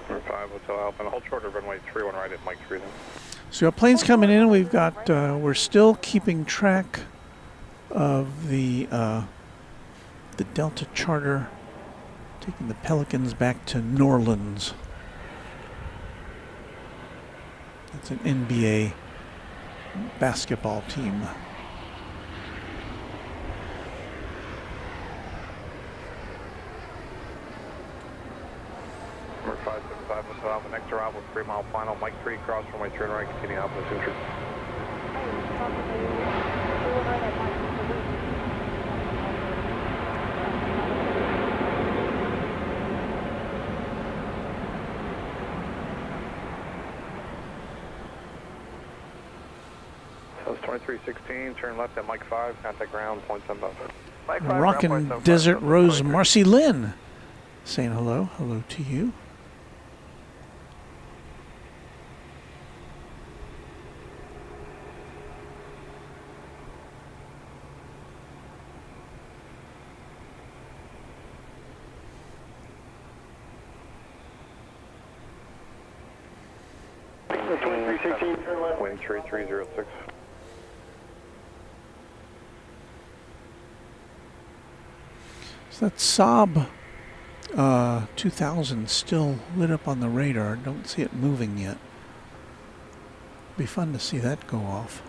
Number 5, Hotel Alpha, and hold short of runway 31 right at Mike 3 then. So our planes coming in. We've got, we're still keeping track of the Delta charter taking the Pelicans back to New Orleans. That's an NBA basketball team. Number 575, Hotel Alpha, next arrival, 3 mile final, Mike 3, cross runway, turn right, continue Alpha, entry. So it's 2316, turn left at Mike 5, contact ground, points on buffer. Mike 5, Rockin' Desert Rose, Marcy Lynn saying hello. Hello to you. Wind 3306. So that Saab 2000 still lit up on the radar. Don't see it moving yet. Be fun to see that go off.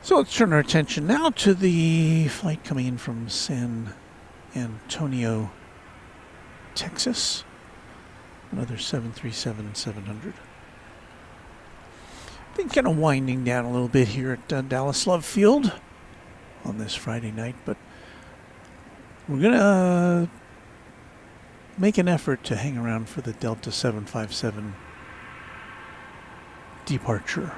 So let's turn our attention now to the flight coming in from San Antonio, Texas. Another 737-700. I think kind of winding down a little bit here at Dallas Love Field on this Friday night, but we're going to make an effort to hang around for the Delta 757 departure.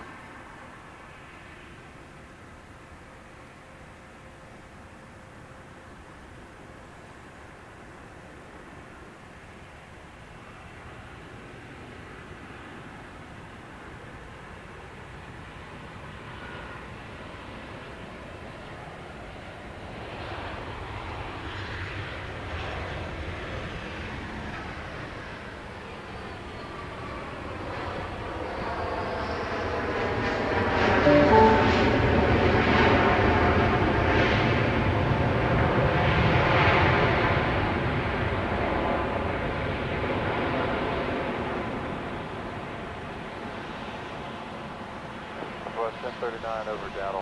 Over Daddle,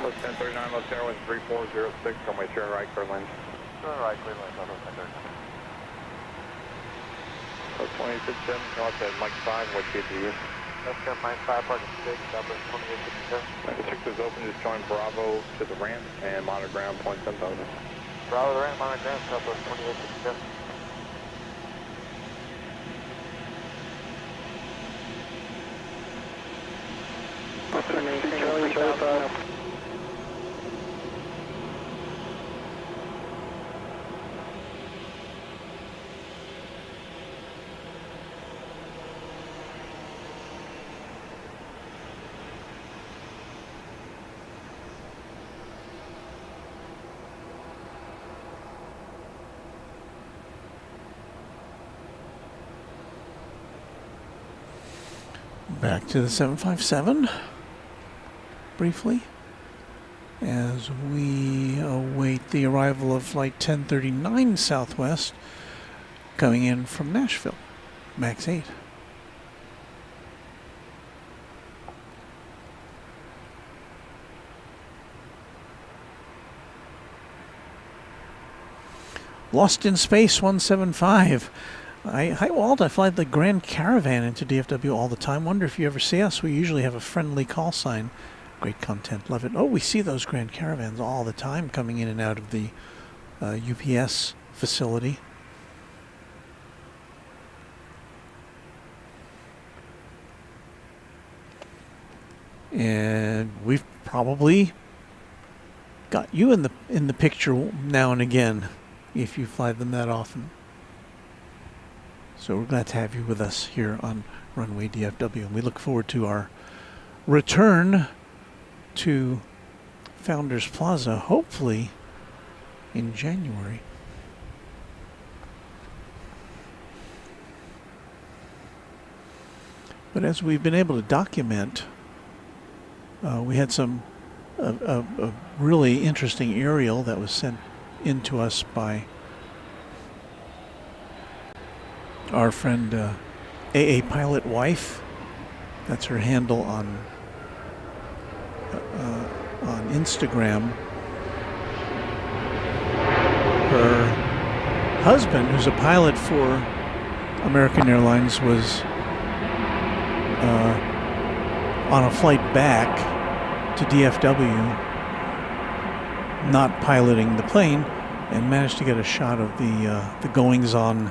1039, Los Airways 3406, runway turn right, clear lane. turn right, clear lane, Delta 1039. 26-7, north at Mike 5, what gate do you use? That's got Mike 5, parking 6, Southwest 2867. 6 is open, just join Bravo to the ramp and monitor ground, points on bonus. Bravo to the ramp, monitor ground, Southwest 2867. Charlie 5. Back to the 757 briefly as we await the arrival of Flight 1039 Southwest coming in from Nashville, MAX 8. Lost in Space 175. Hi Walt, I fly the Grand Caravan into DFW all the time. Wonder if you ever see us. We usually have a friendly call sign. Great content, love it. Oh, we see those Grand Caravans all the time coming in and out of the UPS facility. And we've probably got you in the picture now and again if you fly them that often. So we're glad to have you with us here on Runway DFW. And we look forward to our return to Founders Plaza, hopefully in January. But as we've been able to document, we had a really interesting aerial that was sent in to us by our friend AA Pilot Wife. That's her handle on Instagram. Her husband, who's a pilot for American Airlines, was on a flight back to DFW, not piloting the plane, and managed to get a shot of the goings-on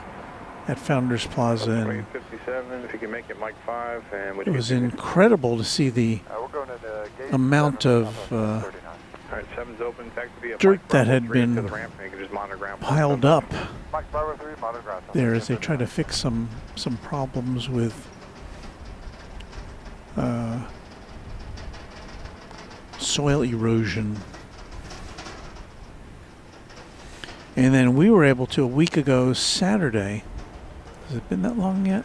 at Founders Plaza. And 57, if you can make it Mike 5. And it was incredible to see the amount of dirt that had been piled up there as they try to fix some problems with soil erosion. And then we were able to, a week ago Saturday, has it been that long yet?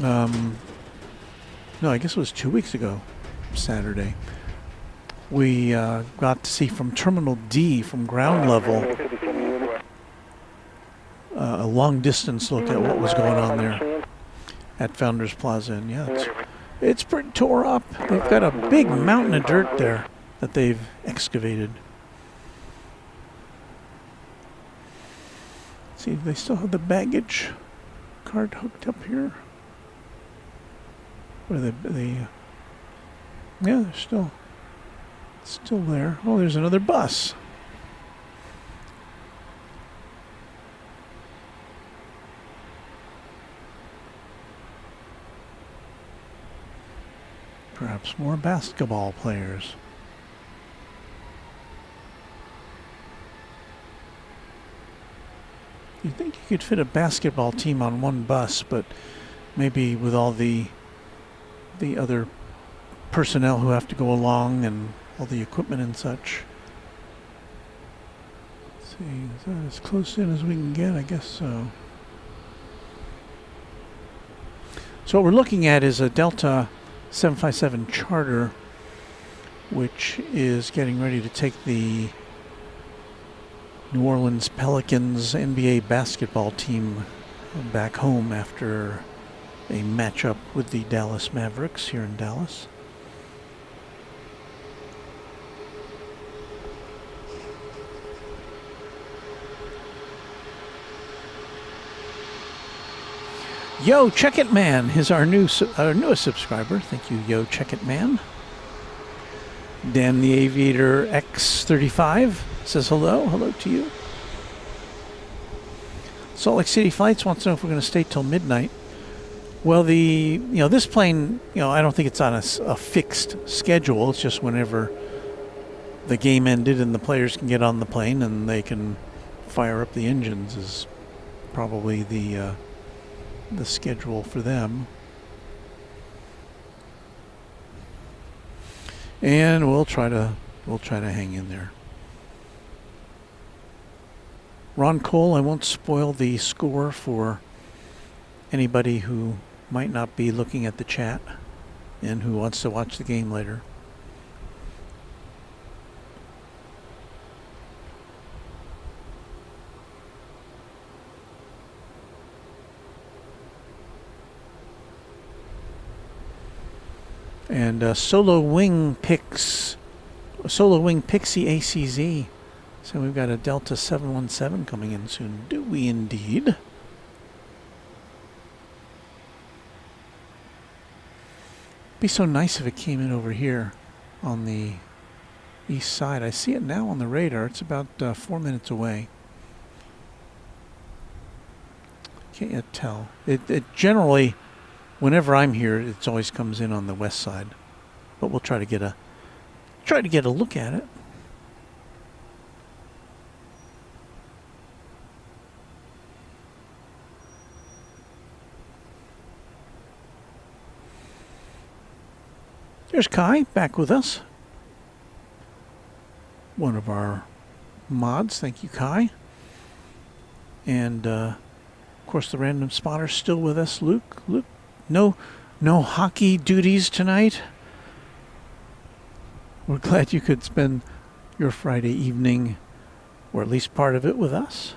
No, I guess it was 2 weeks ago Saturday. We got to see from Terminal D, from ground level, a long distance look at what was going on there at Founders Plaza. And yeah, it's pretty tore up. They've got a big mountain of dirt there that they've excavated. See if they still have the baggage cart hooked up here. Or yeah, they're still there. Oh, there's another bus. Perhaps more basketball players. You'd think you could fit a basketball team on one bus, but maybe with all the other personnel who have to go along and all the equipment and such. Let's see, is that as close in as we can get? I guess so. So what we're looking at is a Delta 757 charter, which is getting ready to take the New Orleans Pelicans NBA basketball team back home after a matchup with the Dallas Mavericks here in Dallas. Yo, Check It Man is our newest subscriber. Thank you, Yo, Check It Man. Dan the Aviator X35 says hello. Hello to you. Salt Lake City Flights wants to know if we're going to stay till midnight. Well, this plane, I don't think it's on a fixed schedule. It's just whenever the game ended and the players can get on the plane and they can fire up the engines is probably the schedule for them. And we'll try to hang in there. Ron Cole, I won't spoil the score for anybody who might not be looking at the chat and who wants to watch the game later. And Solo Wing Pixie ACZ. So we've got a Delta 717 coming in soon. Do we indeed? Be so nice if it came in over here on the east side. I see it now on the radar. It's about 4 minutes away. Can't yet tell. It generally, whenever I'm here, it always comes in on the west side. But we'll try to get a look at it. There's Kai back with us. One of our mods. Thank you, Kai. And of course the random spotter's still with us. Luke, no hockey duties tonight. We're glad you could spend your Friday evening, or at least part of it, with us.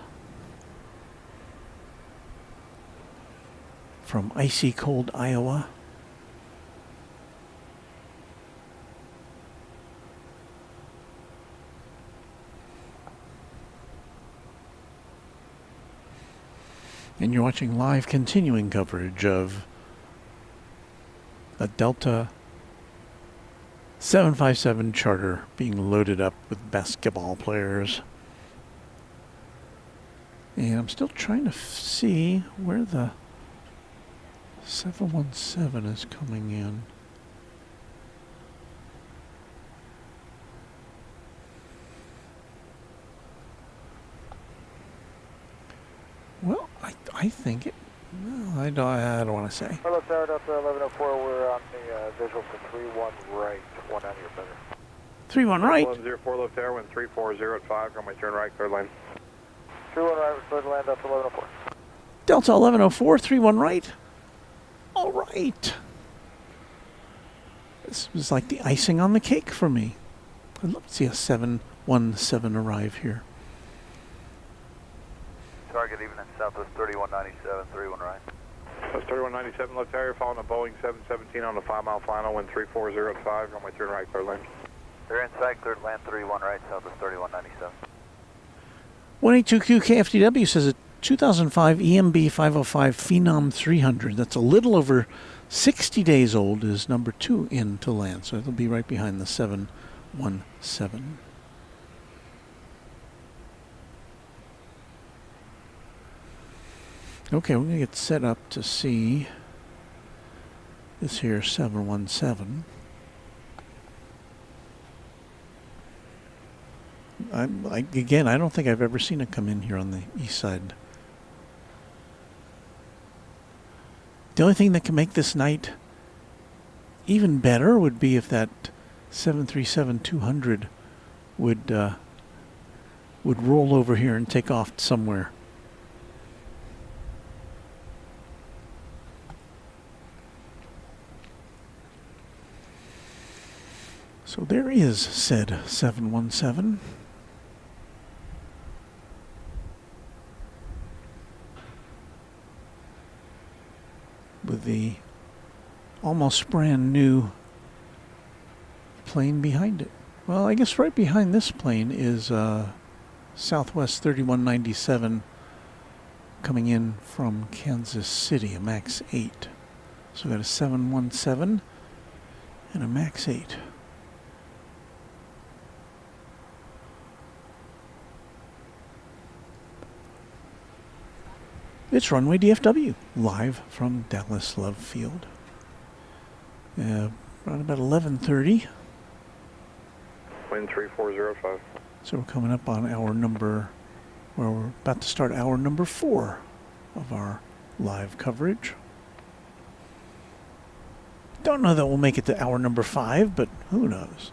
From icy cold Iowa. And you're watching live continuing coverage of a Delta 757 charter being loaded up with basketball players. And I'm still trying to see where the 717 is coming in. Well, I think it. Well, I don't want to say. Hello, Tower Delta 1104. We're on the visual for 31 right. 1 out of your better. 31 right. 1104 left tower, wind 340 at 5. Runway turn right, clear line. 31 right, clear to land Delta 1104. Delta 1104, 31 right. All right. This was like the icing on the cake for me. I'd love to see a 717 arrive here. Target even in Southwest 3197, 31 right. That's 3197 left tower, following a Boeing 717 on the 5-mile final, wind 340 at 5. Runway turn right, clear line. They're inside, cleared land 31 right, Southwest 3197. 182Q KFTW says a 2005 EMB 505 Phenom 300. That's a little over 60 days old. Is number 2 in to land, so it'll be right behind the 717. Okay, we're going to get set up to see this here 717. Again, I don't think I've ever seen it come in here on the east side. The only thing that can make this night even better would be if that 737-200 would roll over here and take off somewhere. So there is said 717. With the almost brand new plane behind it. Well, I guess right behind this plane is Southwest 3197 coming in from Kansas City, a MAX 8. So we got a 717 and a MAX 8. It's Runway DFW, live from Dallas Love Field. Around about 11:30. Wind 340.5. So we're coming up on hour number, well, we're about to start hour number 4 of our live coverage. Don't know that we'll make it to hour number 5, but who knows?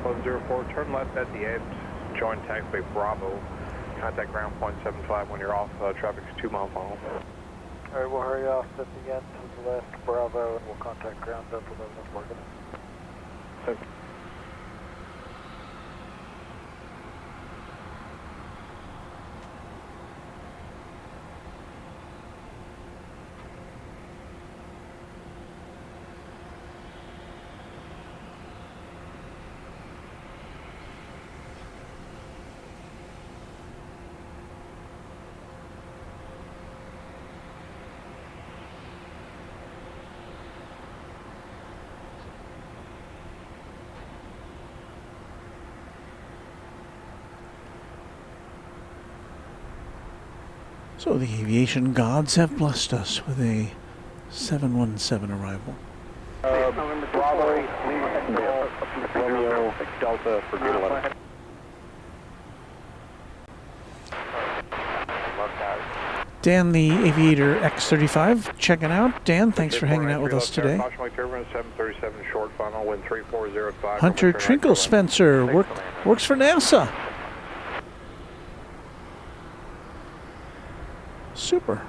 1104, turn left at the edge, join taxiway Bravo. Contact ground point 75 when you're off, traffic's 2 mile final. All right, we'll hurry off at the end to the left Bravo, and we'll contact ground Delta 11 Morgan. So the aviation gods have blessed us with a 717 arrival. Bravo, Romeo, Delta for Gate 11. Dan, the Aviator X35, checking out. Dan, thanks for hanging out with us today. Hunter Trinkle Spencer works for NASA. Super.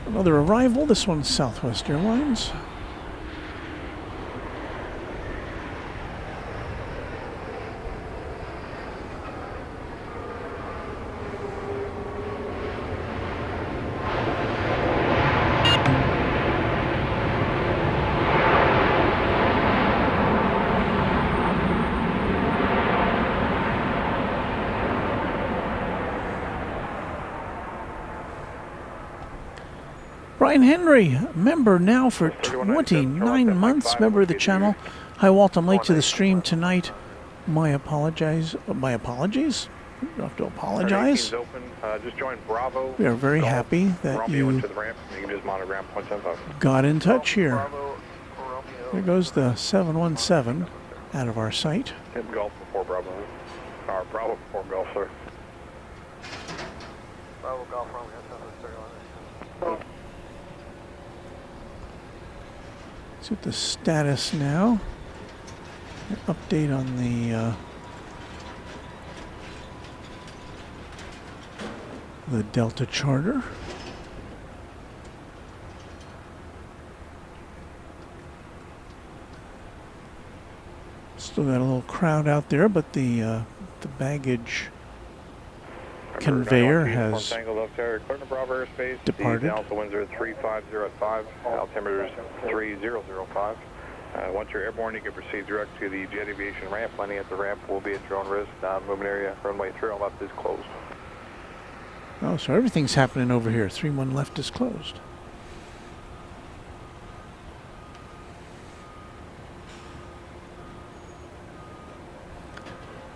Another arrival. This one's Southwest Airlines. Brian Henry, member now for 29 months, member of the channel. Hi Walt, I'm late to the stream tonight. My apologies. My apologies? You don't have to apologize. We are very happy that you got in touch here. There goes the 717 out of our sight. Golf before Bravo. Or Bravo before Golf, sir. Bravo Golf Romeo, Southwest. See what the status now. An update on the Delta charter. Still got a little crowd out there, but the baggage conveyor has departed. Alpha Windsor 350 altimeter 3005. Once you're airborne, you can proceed direct to the jet aviation ramp. Landing at the ramp will be at your own risk. Movement area, runway 3 on left is closed. Oh, so everything's happening over here. 3-1 left is closed.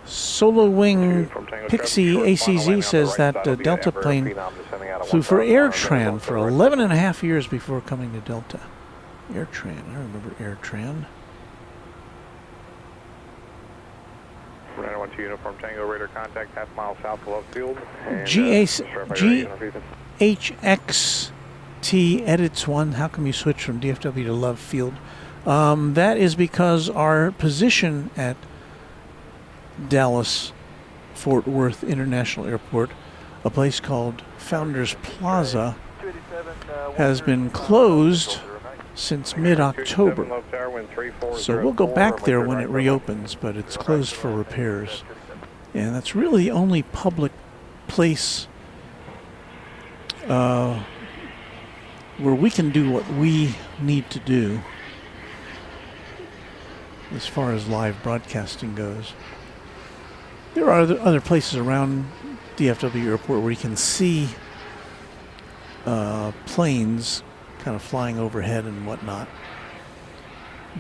Solo Wing Pixie ACZ says that Delta plane flew for AirTran for 11.5 years before coming to Delta. AirTran, I remember AirTran. 912 Uniform Tango Radar contact half mile south of Love Field. GHXT edits one. How come you switch from DFW to Love Field? That is because our position at Dallas Fort Worth International Airport, a place called Founders Plaza, has been closed since mid-October. So we'll go back there when it reopens, but it's closed for repairs. And that's really the only public place where we can do what we need to do as far as live broadcasting goes. There are other places around DFW Airport where you can see planes kind of flying overhead and whatnot.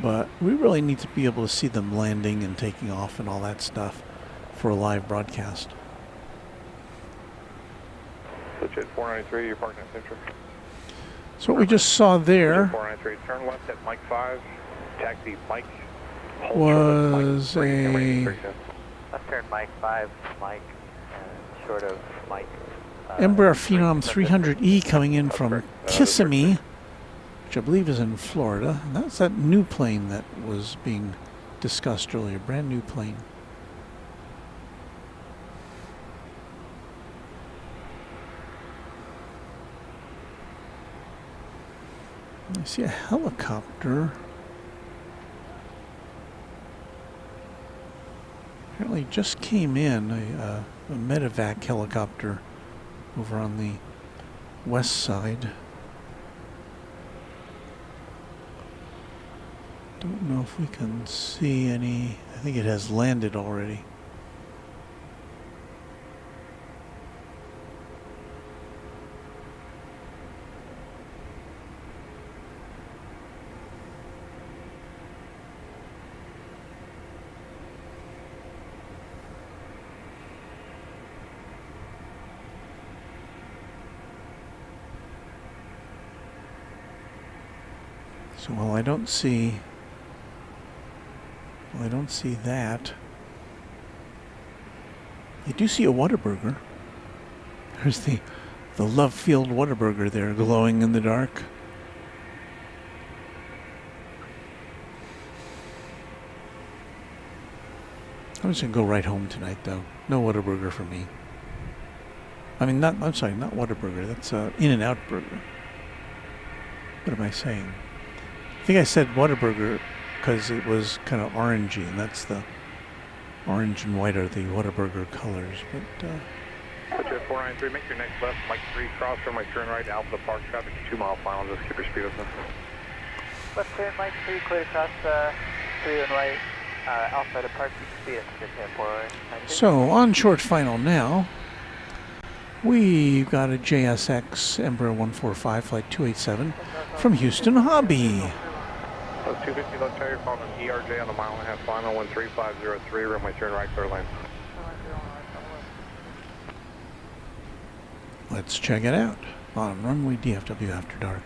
But we really need to be able to see them landing and taking off and all that stuff for a live broadcast. Switch at 493, you're parking at Central. So what we just saw there 493, turn left at Mike 5, taxi Mike. was a... Left turn Mike 5, Mike, short of Mike. Embraer Phenom 300E coming in from Kissimmee, which I believe is in Florida. And that's that new plane that was being discussed earlier, brand new plane. I see a helicopter. Apparently just came in, a medevac helicopter over on the west side. Don't know if we can see any. I think it has landed already. So while I don't see that, I do see a Whataburger. There's the Love Field Whataburger there, glowing in the dark. I'm just gonna go right home tonight, though. No Whataburger for me. I mean, not Whataburger. That's In-N-Out Burger. What am I saying? I think I said Whataburger because it was kind of orangey, and that's the orange and white are the Whataburger colors. But Patriotic 493, make your next left, Mike 3, cross from Mike turn right, Alpha Park traffic, 2 mile final, just keep your speed open. Left turn, Mike 3, clear across 3 and right, Alpha to Park, keep speed at 6 so on short final now, we've got a JSX Embraer 145 flight 287 from Houston Hobby. 250 left tire, following an ERJ on the mile and a half final, 13503, runway turn right, clear lane. Let's check it out on Runway DFW After Dark.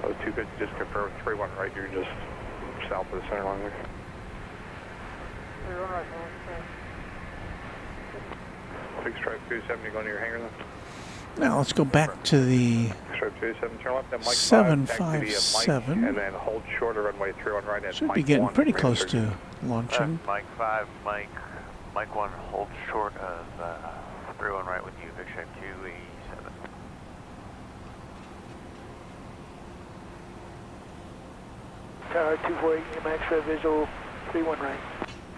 So 250, just confirm 31 right, you're just south of the center line there. 31 right, Big stripe 270 going to your hangar then. Now let's go back to the Stripe 270, turn left, then Mike 757. Mike, and then hold short of runway 31 right at Should Mike be getting 1, pretty close to launching. Mike 5, Mike 1, hold short of 31 right with you, big shape 287. Tower 248, Max red visual, 31 right.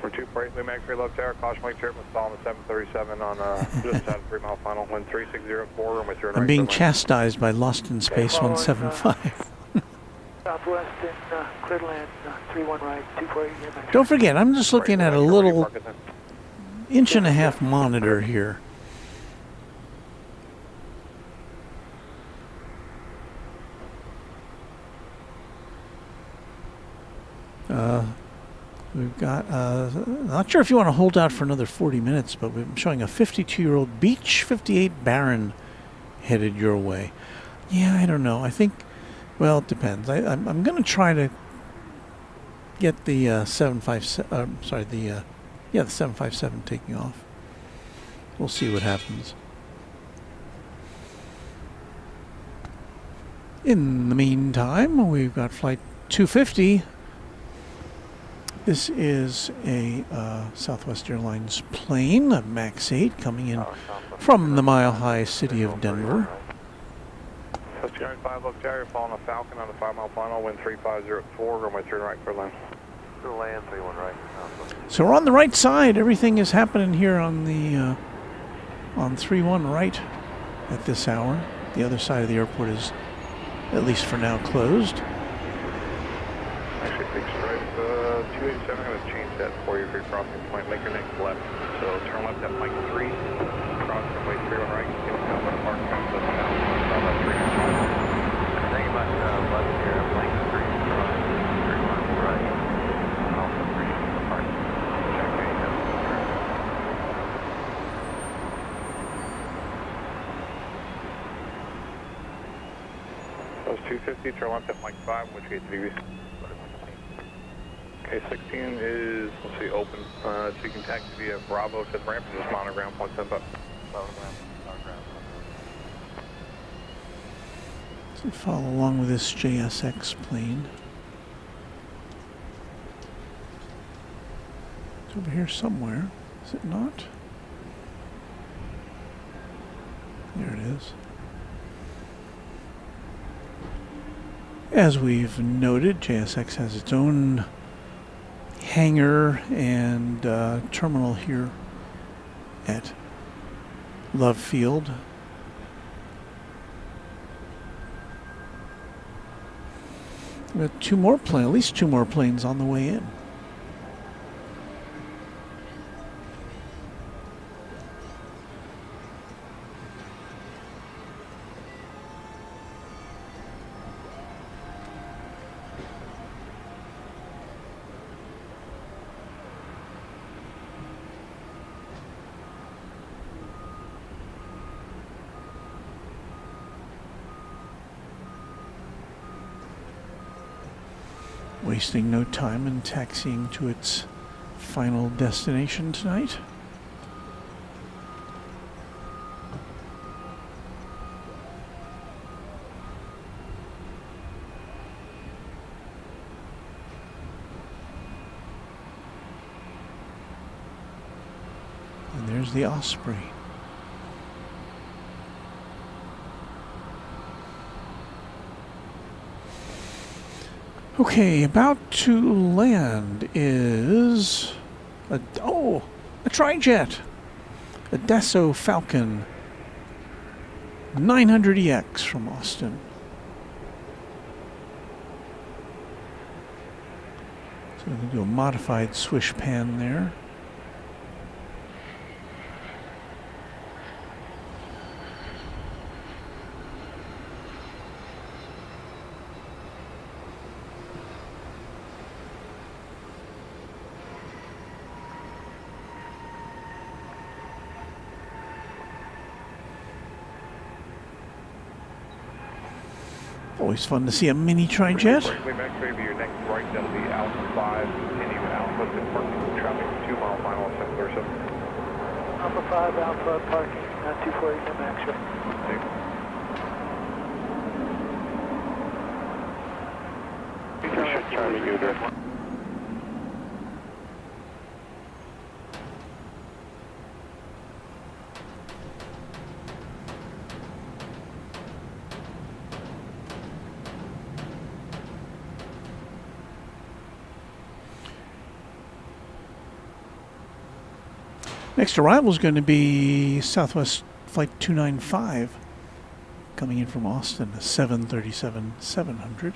For 248, Max 3 left tower, caution Mike Chairman, Solomon 737 on just out of 3 mile final, wind 3604, runway 31 right. I'm being chastised by Lost in Space 175. Southwest in Clearland, 31 right, 248, Max. Don't forget, I'm just looking at a little inch-and-a-half monitor here. We've got, not sure if you want to hold out for another 40 minutes, but we're showing a 52-year-old Beach 58 Baron headed your way. Yeah, I don't know. I think, well, it depends. I'm going to try to get the 757, the 757 taking off. We'll see what happens. In the meantime, we've got flight 250 This is a Southwest Airlines plane, a MAX 8, coming in from the mile-high city of Denver. Southwest Airlines 5 Left Tower, following a Falcon on the 5-mile final, wind 3504, runway 3 right, clear line. To land 31 right. So we're on the right side. Everything is happening here on the on 31 right at this hour. The other side of the airport is, at least for now, closed. Actually, big stripe 287. I'm going to change that for you if you're crossing point. Make your next left. So turn left at Mike 3. Cross runway 31 right. Get down by the parking lot. So now, about 3 minutes. Thank you much. Left here, Mike 3, cross 31 right. Alpha 3, the parking. Check 8. That was 250. Turn left at Mike 5, which gate degrees. Okay, 16 is, let's see, open. So you can taxi via Bravo to the ramp and just monitor ground point 7 up. So follow along with this JSX plane. It's over here somewhere, is it not? There it is. As we've noted, JSX has its own hangar and terminal here at Love Field. We have at least two more planes on the way in. Wasting no time in taxiing to its final destination tonight. And there's the Osprey. Okay, about to land is a tri-jet, a Dassault Falcon 900EX from Austin. So we're going to do a modified swish pan there. Always fun to see a mini tri-jet. Back maybe your next right, that'll be Alpha 5, continue Alpha to parking, traffic 2 mile final, or so. Alpha 5, Alpha parking, 240 to max right. Charlie Gooder. Next arrival is going to be Southwest Flight 295 coming in from Austin, a 737-700.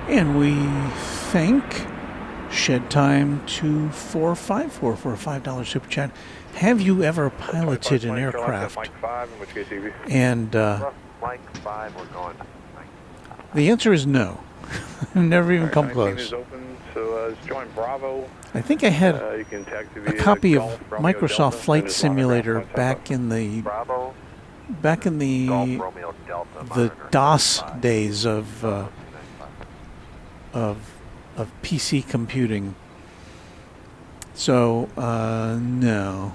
And we thank Shed Time 2454 for a $5 super chat. Have you ever piloted an aircraft? And Mike 5, we're going. the answer is no. Never even come close. Is open, so join Bravo. I think I had You can taxi a via copy of Golf, Romeo Microsoft Delta, Flight and just Simulator monitor back in the Bravo, Golf, Romeo Delta. the monitor DOS 95. days of PC computing. So no.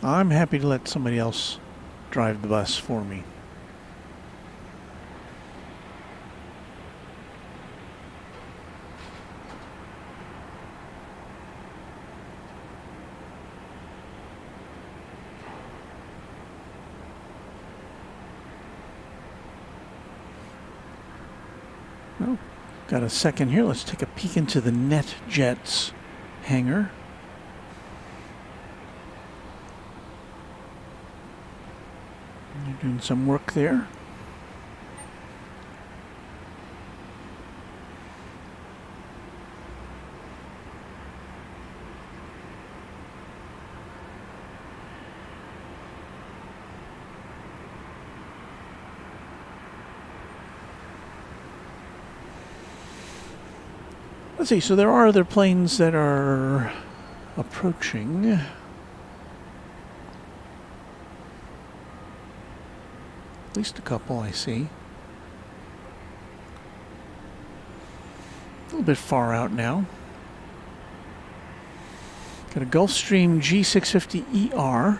I'm happy to let somebody else drive the bus for me. Well, got a second here. Let's take a peek into the NetJets hangar. They're doing some work there. Let's see, so there are other planes that are approaching. At least a couple I see. A little bit far out now. Got a Gulfstream G650ER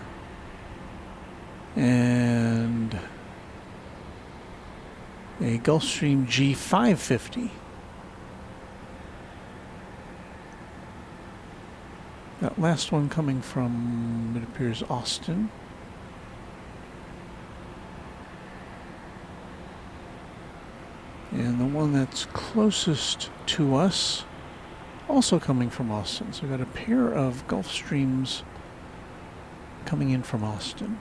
and a Gulfstream G550. That last one coming from, it appears, Austin. And the one that's closest to us, also coming from Austin. So we've got a pair of Gulfstreams coming in from Austin.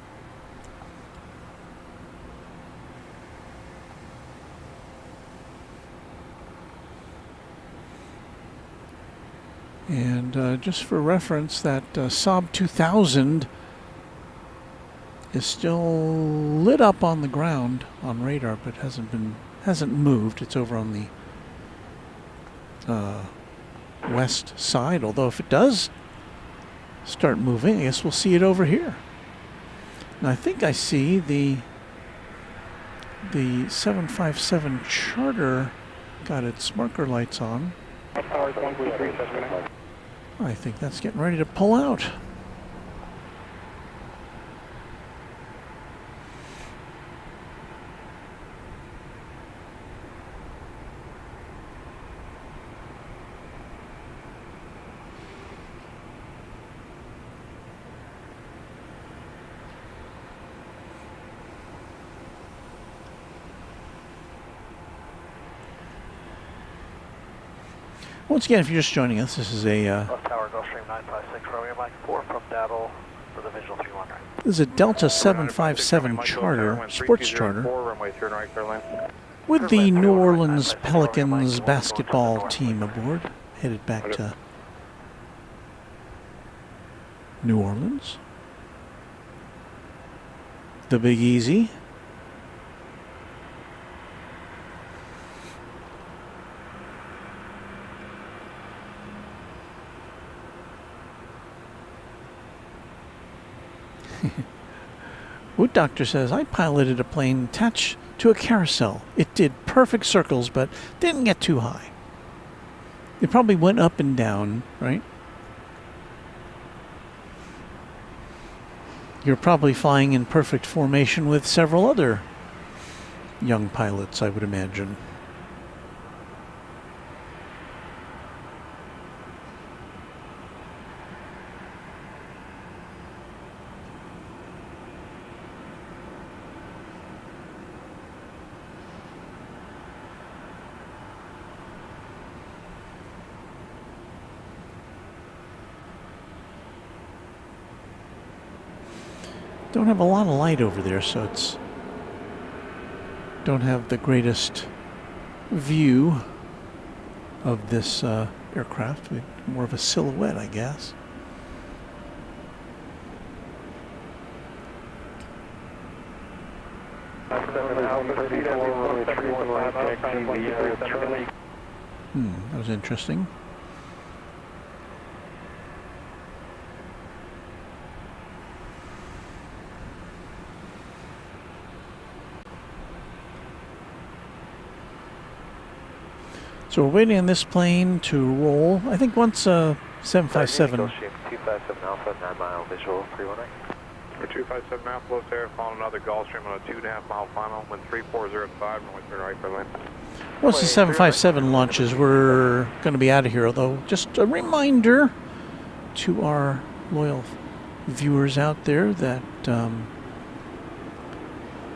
And just for reference, that Saab 2000 is still lit up on the ground on radar, but hasn't moved. It's over on the west side. Although if it does start moving, I guess we'll see it over here. And I think I see the 757 charter got its marker lights on. I think that's getting ready to pull out. Once again, if you're just joining us, this is a Tower Gulfstream 956 Romeo Mike 4 from Daddle for the visual 300. this is a Delta 757 charter, sports charter, with the New Orleans Pelicans basketball team aboard, headed back to New Orleans. The Big Easy. Wood Doctor says, I piloted a plane attached to a carousel. It did perfect circles, but didn't get too high. It probably went up and down, right? You're probably flying in perfect formation with several other young pilots, I would imagine. Don't have a lot of light over there, so it's don't have the greatest view of this aircraft. More of a silhouette, I guess. That was interesting. So we're waiting on this plane to roll. I think once 757. 257 Alpha, 9 mile visual, 319. For 257 Alpha, Los Air, following another Gulfstream on a 2.5 mile final, wind 3405, and turn right for lane. Once the 757 launches, we're going to be out of here, although just a reminder to our loyal viewers out there that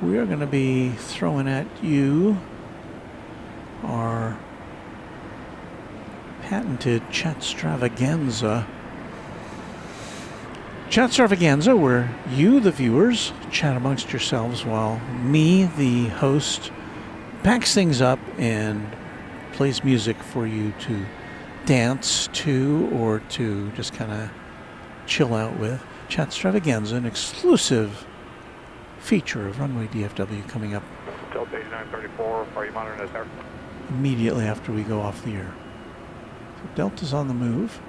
we are going to be throwing at you our patented Chatstravaganza. Chatstravaganza, where you, the viewers, chat amongst yourselves while me, the host, packs things up and plays music for you to dance to or to just kind of chill out with. Chatstravaganza, an exclusive feature of Runway DFW coming up Delta 8934, are you monitoring this air? immediately after we go off the air. So Delta's on the move.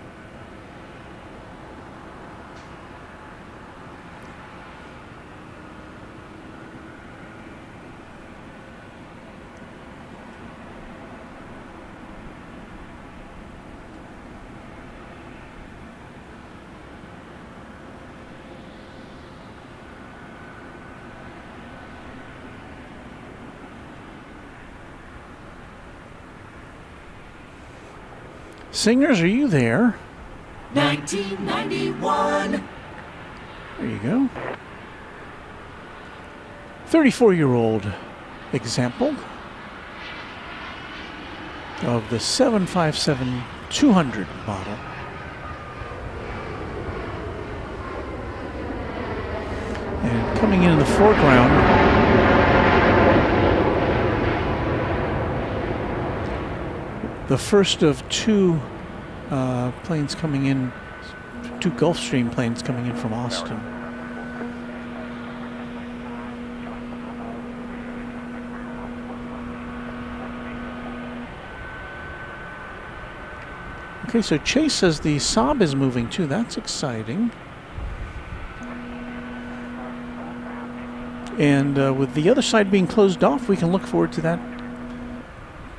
Singers, are you there? 1991. There you go. 34-year-old example of the 757-200 model. And coming in the foreground, the first of two planes coming in, two Gulfstream planes coming in from Austin. Okay, so Chase says the Saab is moving too. That's exciting. And with the other side being closed off, we can look forward to that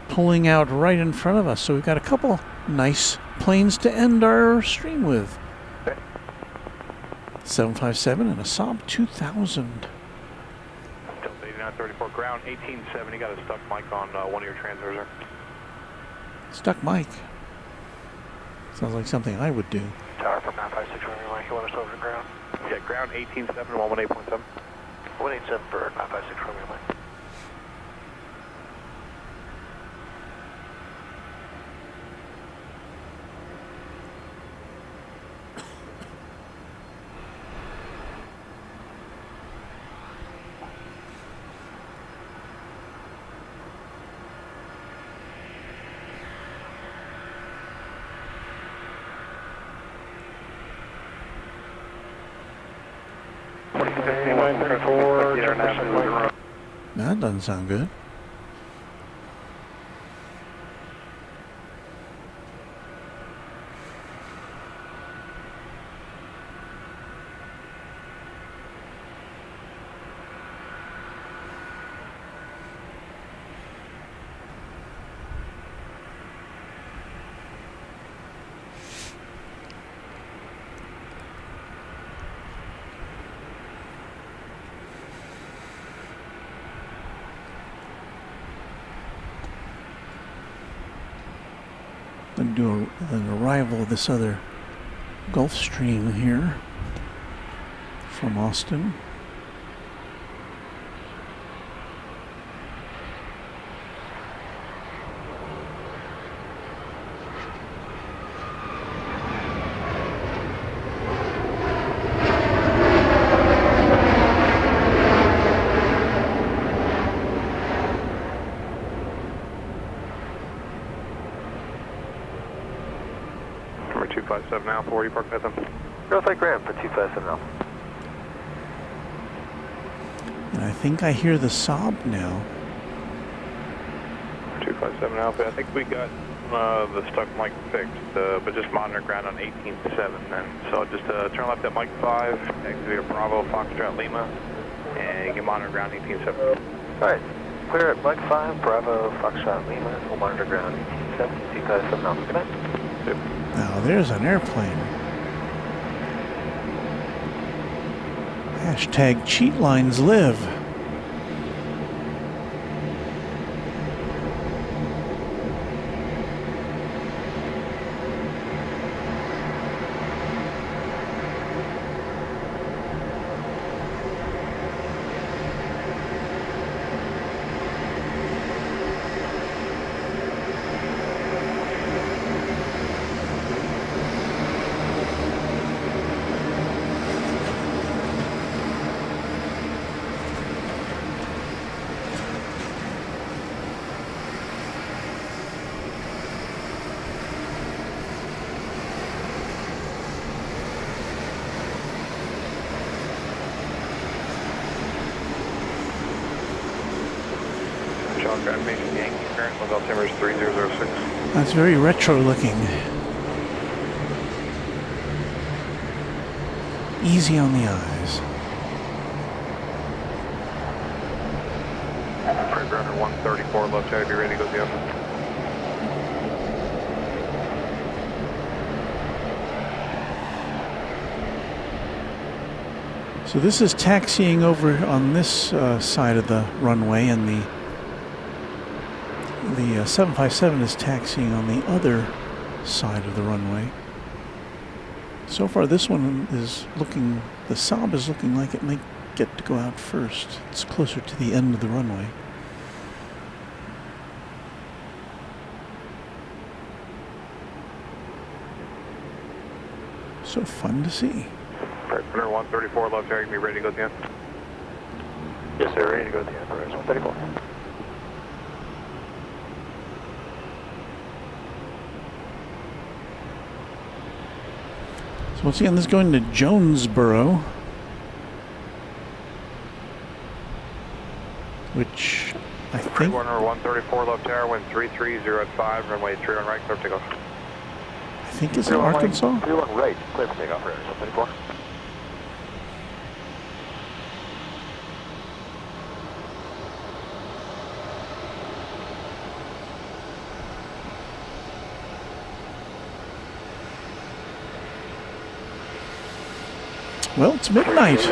pulling out right in front of us. So we've got a couple nice planes to end our stream with. 757 and a Saab 2000. Delta 8934, ground 1870, got a stuck mic on one of your transmitters there. Stuck mic. Sounds like something I would do. Tower from 956, runway, you want us over to ground? Yeah, ground 187, 118.7. 187 for 956, runway. That doesn't sound good. Going to do an arrival of this other Gulfstream here from Austin. 257 Alpha, where you parked at them? Northlake ramp for 257 Alpha. And I think I hear the Saab now. 257 Alpha, I think we got the stuck mic fixed, but just monitor ground on 18.7 then. So just turn left at Mike 5, exit via Bravo, Foxtrot, Lima, and you can monitor ground 18.7. Alright, clear at Mike 5, Bravo, Foxtrot, Lima, we'll monitor ground 18.7, 257 Alpha. Good night. Yep. Now there's an airplane. Hashtag cheat lines live. Altimeter's 3006. That's very retro looking. Easy on the eyes. Freight runner 134, left side, be ready to go down. So this is taxiing over on this side of the runway, and the 757 is taxiing on the other side of the runway. So far this one is looking, the Saab is looking like it might get to go out first. It's closer to the end of the runway. So fun to see. Freight runner 134, left side, be ready to go down. Yes sir, ready to go down. 134. So once again, this is going to Jonesboro, which I think... Runner 134, left tower, wind 330 at 5, runway 31 right, clear for takeoff. I think it's in Arkansas. 31 right, clear for takeoff, right, 134. Well, it's midnight.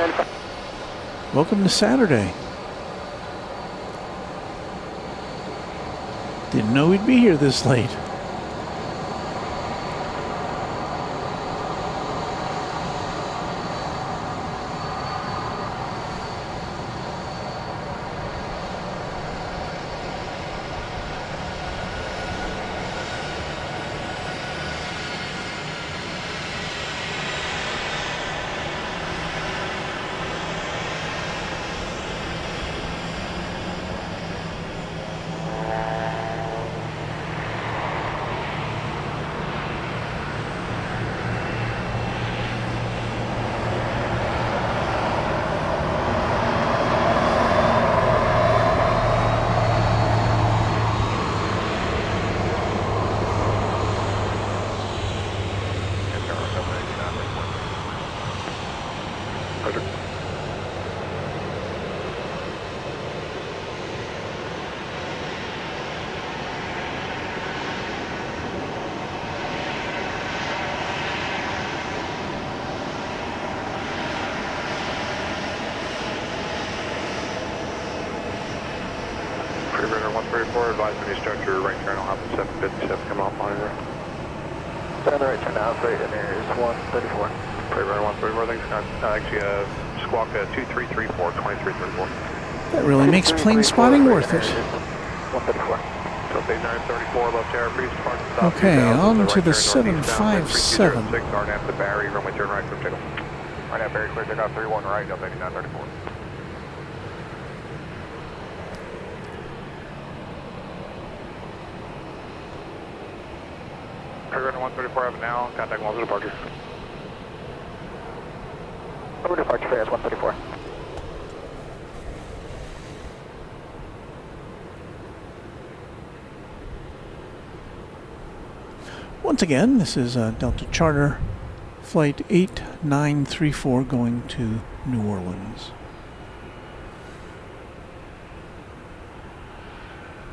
Welcome to Saturday. Didn't know we'd be here this late. Runner 134, advise when you start your right turn, I'll have the 757 come off monitor. On the right turn now, freight and there is 134. Freight runner 134, thanks, actually, squawk 2334, 2334. That really makes plane spotting worth it. 134. So 8934, left tower, please depart. Okay, on to the 757. RNAV to Barry, runway turn right, clear takeoff. RNAV Barry, clear takeoff 31 right, up 8934. Trigger 134, have it now. Contact Malta departure. Over departure for 134. Once again, this is Delta Charter Flight 8934 going to New Orleans.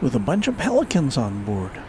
With a bunch of Pelicans on board.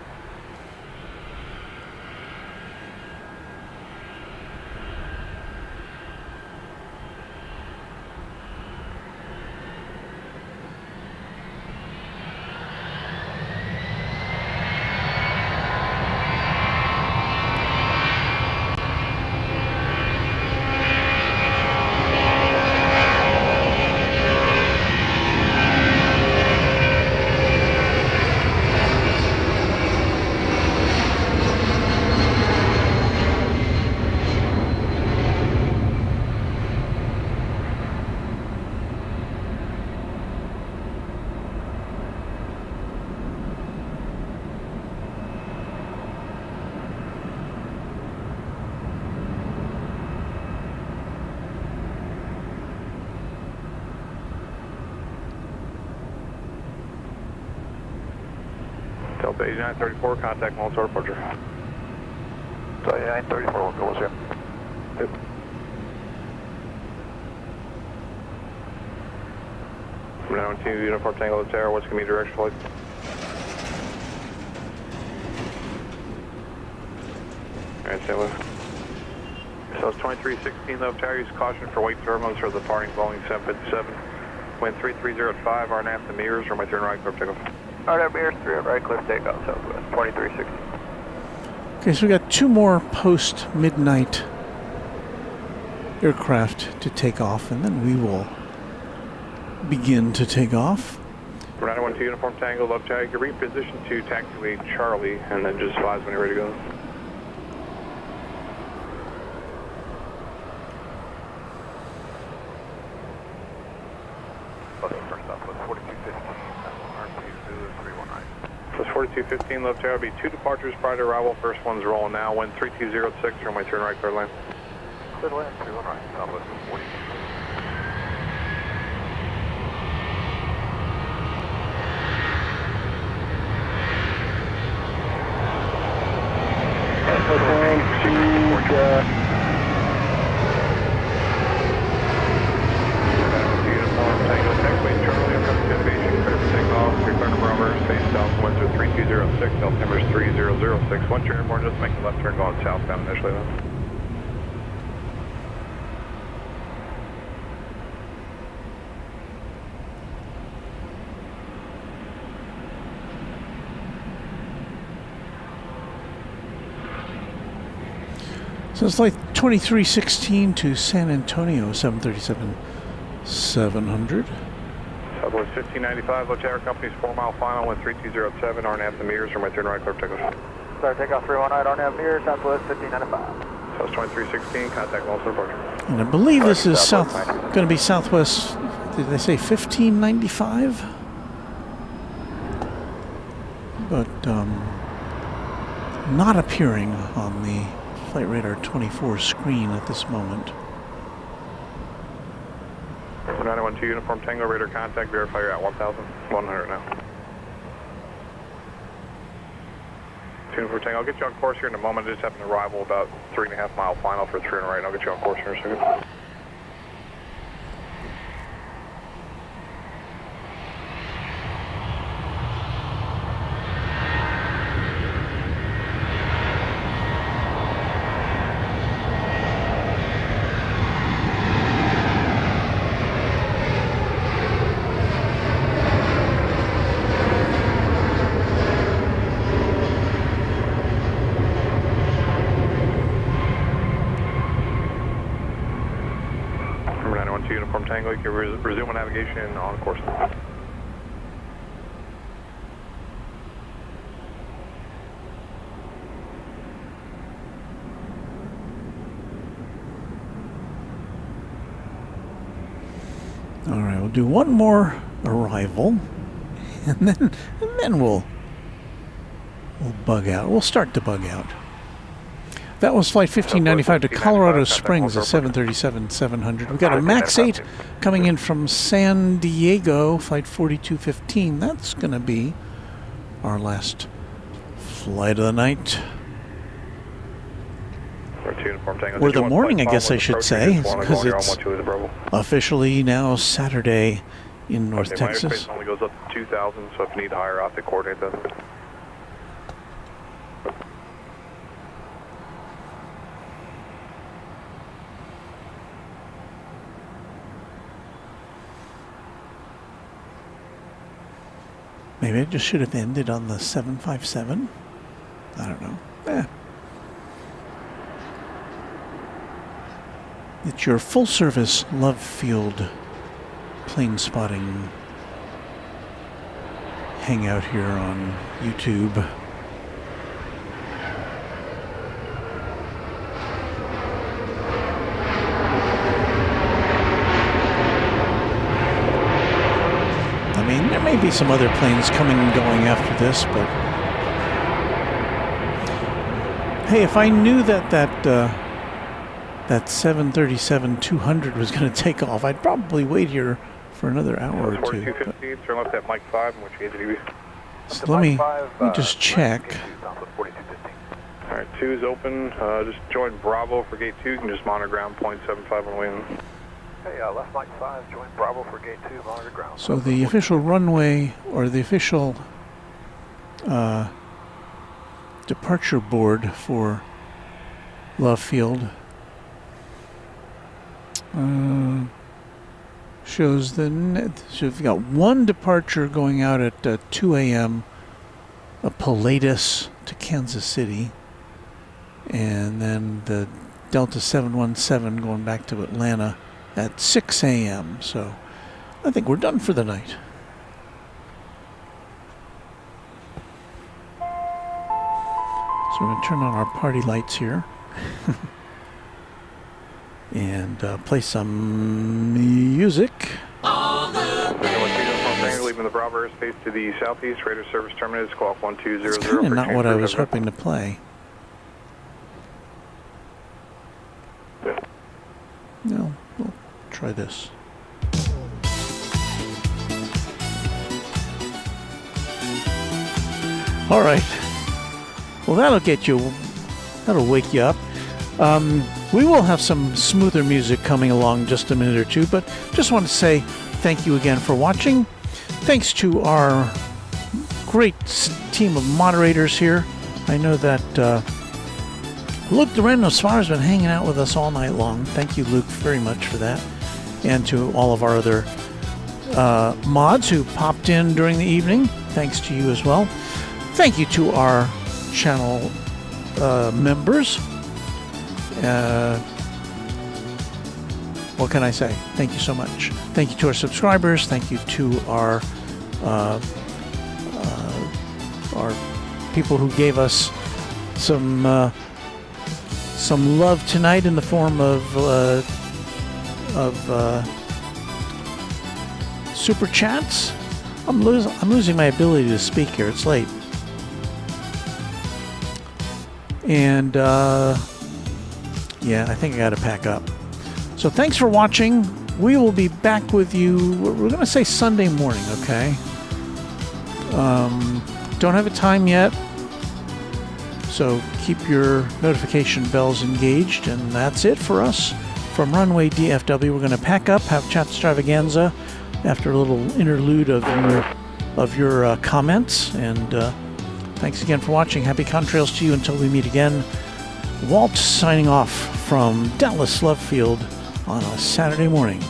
Delta 8934, contact Malta departure. Delta 8934, go with you. Yep. From now on to Uniform Tango Tower, what's going to be direction flight? Alright, stand by. So it's 2316 Love Tower, use caution for wake turbulence for the departing Boeing 757. Wind 330 at 5, RNAV the mirrors, or my turn right, clear takeoff. RNAV mirrors 3 right, clear takeoff, Southwest 2360. Okay, so we got two more post-midnight aircraft to take off, and then we will begin to take off. 912 Uniform Tango, Love Tower, you can reposition to taxiway Charlie, and then just advise when you're ready to go. Plus 4215 Love Tower, be 2 departures prior to arrival. First one's rolling now. Wind 3206, or my turn right, clear lane. Clear lane, 319, Southwest 40. Uniform Tango, taxiway Charlie, approach destination, clear for takeoff. Reflector Bravo, space south, winds are 3206, altimeter's 3006. Once you're airborne, just make a left turn going southbound initially then. So it's like 2316 to San Antonio, 737-700. Southwest 1595, Low Tower Company's 4-mile final, wind 3207, RNAV the mirrors, or my turn right, clear takeoff. Start takeoff 319, RNAV mirrors, Southwest 1595. Southwest 2316, contact Malta departure. And I believe this is going to be Southwest, did they say 1595? But not appearing on the Flight Radar 24 screen at this moment. 912 Uniform Tango, radar contact, verify you're at 1,100 now. Uniform Tango, I'll get you on course here in a moment. I just have an arrival about 3.5 mile final for 3 and right, and I'll get you on course here in a second. Uniform Tango, you can resume navigation on course. All right, we'll do one more arrival, and then we'll bug out. We'll start to bug out. That was flight 1595 to Colorado Springs, a 737-700. We got a MAX 8 coming in from San Diego, flight 4215. That's going to be our last flight of the night. Or the morning, I guess I should say, because it's officially now Saturday in North Texas. My airspace only goes up to 2,000, so if you need to hire out, they coordinate that. Maybe I just should have ended on the 757. I don't know. It's your full-service Love Field plane spotting hangout here on YouTube. I mean, there may be some other planes coming and going after this, but hey, if I knew that that 737-200 was going to take off, I'd probably wait here for another hour or two. 4215, turn left at Mike 5 and which gate did so let me just check. All right, 2 is open. Just join Bravo for gate 2. You can just monitor ground 0.75 on wing. Hey, left Mike 5, join Bravo for gate 2, monitor ground. So the official runway, or the official departure board for Love Field shows so we've got one departure going out at 2 a.m. a Pilatus to Kansas City, and then the Delta 717 going back to Atlanta at 6 a.m. So I think we're done for the night. So we're going to turn on our party lights here. And play some music. Leaving the Bravo airspace to the southeast, radar service terminated, squawk 1200. It's kind of not what I was hoping to play. No, we'll try this. All right. Well, that'll wake you up. We will have some smoother music coming along just a minute or two, but just want to say thank you again for watching. Thanks to our great team of moderators here. I know that Luke Durando-Svar has been hanging out with us all night long. Thank you, Luke, very much for that. And to all of our other mods who popped in during the evening. Thanks to you as well. Thank you to our channel members. What can I say? Thank you so much. Thank you to our subscribers. Thank you to our people who gave us some love tonight in the form of super chats. I'm losing my ability to speak here. It's late. And yeah, I think I got to pack up. So thanks for watching. We will be back with you, we're going to say Sunday morning, okay? Don't have a time yet, so keep your notification bells engaged, and that's it for us. From Runway DFW, we're going to pack up, have chat extravaganza after a little interlude of your comments, and thanks again for watching. Happy contrails to you until we meet again. Walt signing off from Dallas Love Field on a Saturday morning.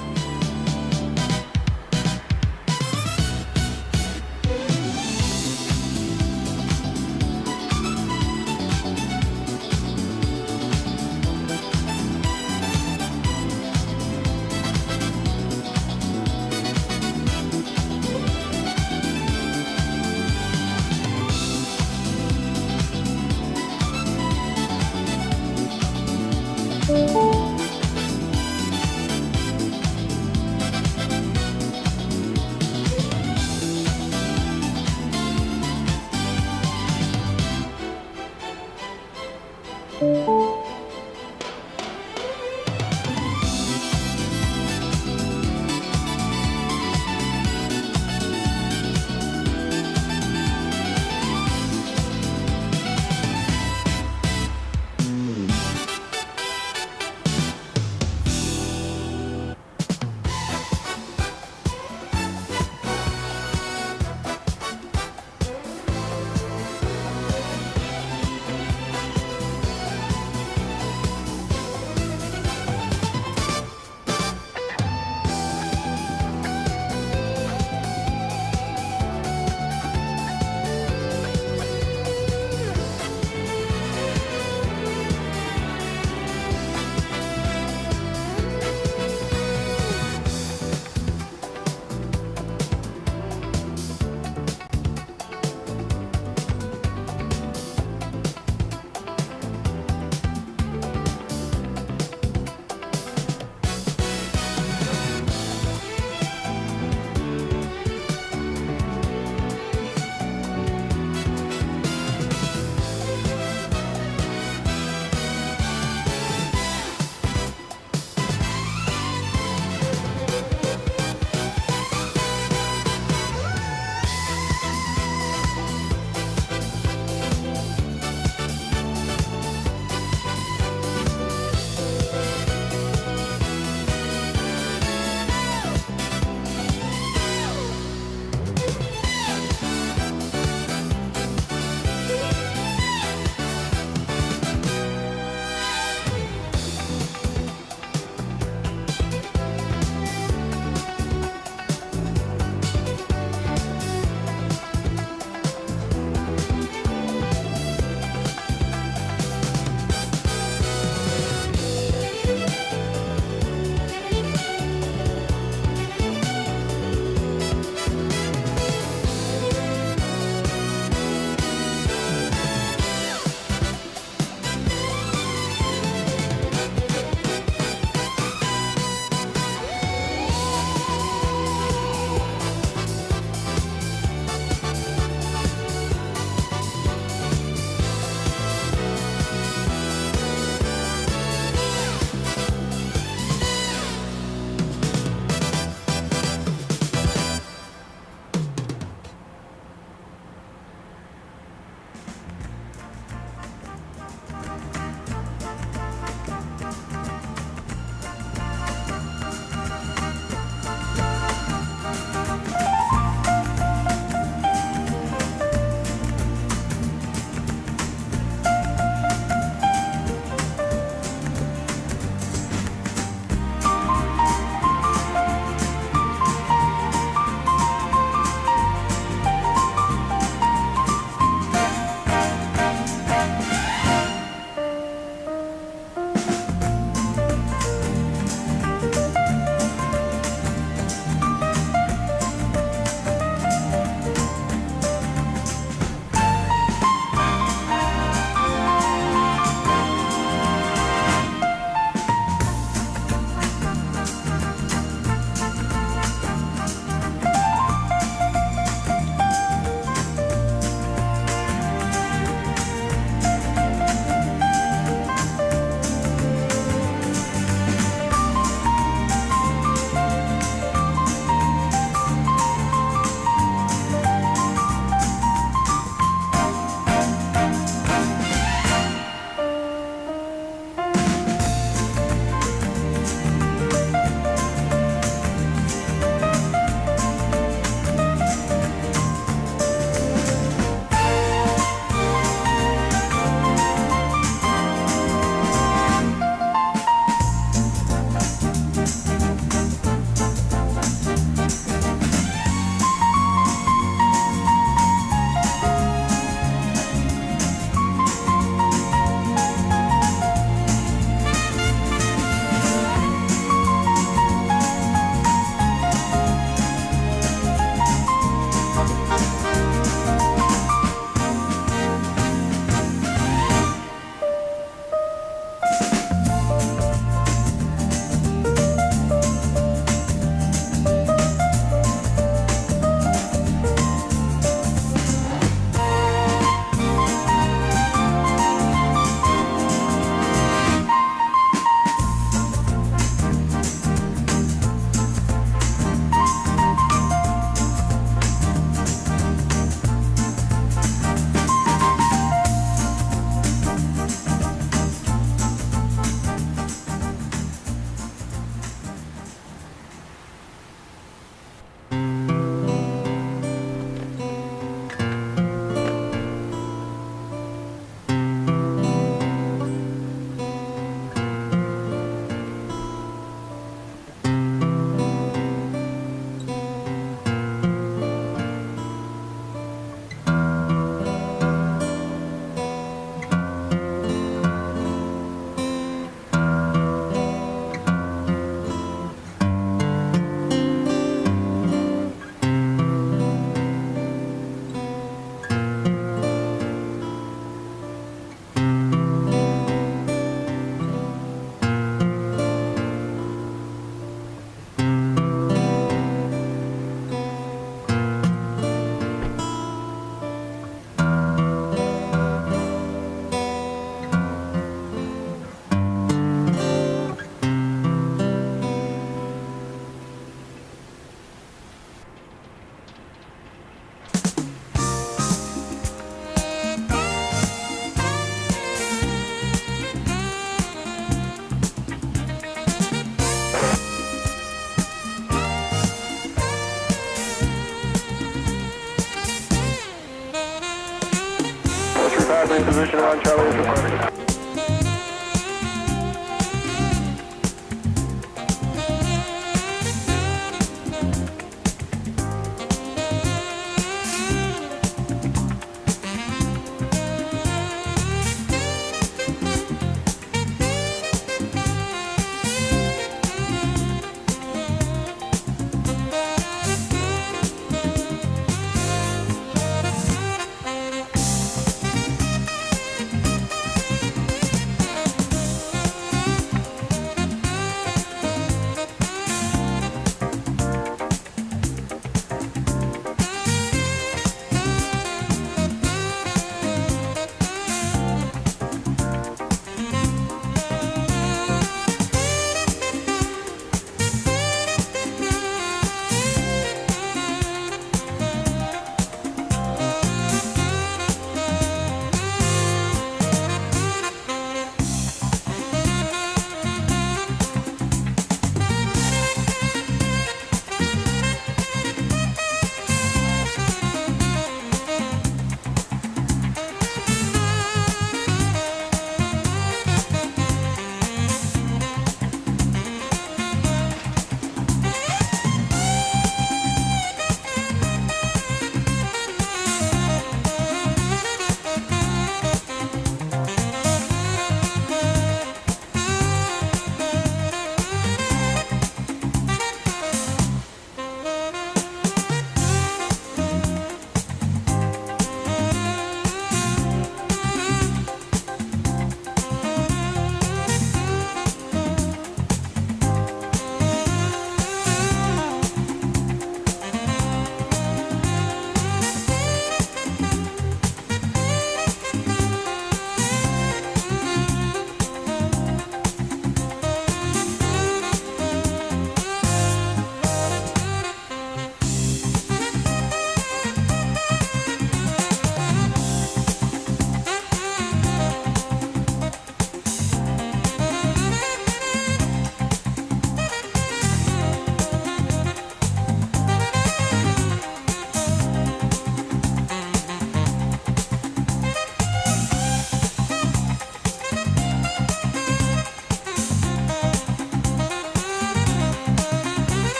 Same position on Charlie is reporting.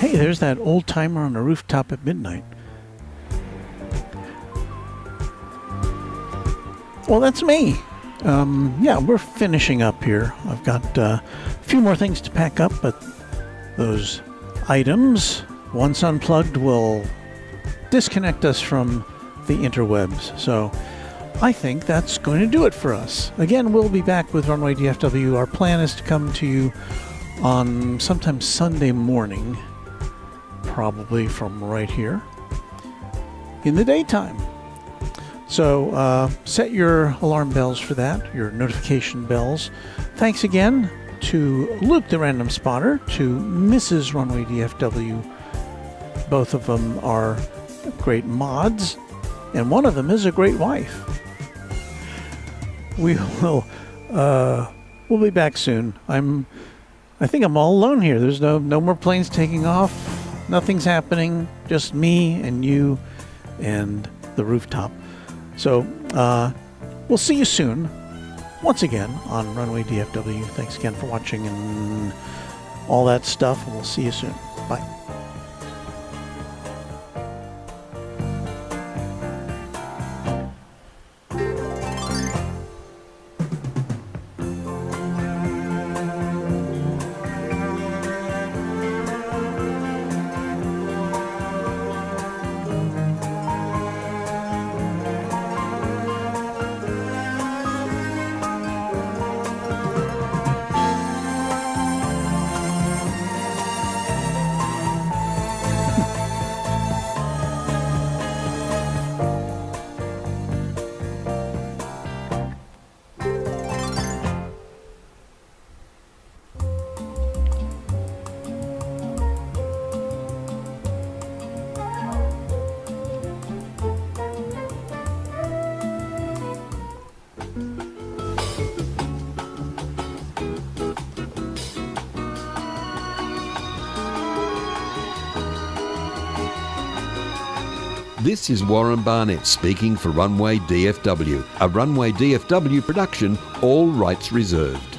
Hey, there's that old timer on the rooftop at midnight. Well, that's me. Yeah, we're finishing up here. I've got a few more things to pack up, but those items, once unplugged, will disconnect us from the interwebs. So I think that's going to do it for us. Again, we'll be back with Runway DFW. Our plan is to come to you on sometime Sunday morning, probably from right here in the daytime. So set your alarm bells for that, your notification bells. Thanks again to Luke the Random Spotter, to Mrs. Runway DFW. Both of them are great mods, and one of them is a great wife. We'll be back soon. I think I'm all alone here. There's no more planes taking off. Nothing's happening. Just me and you and the rooftop. So we'll see you soon, once again, on Runway DFW. Thanks again for watching and all that stuff, and we'll see you soon. Bye. This is Warren Barnett speaking for Runway DFW, a Runway DFW production, all rights reserved.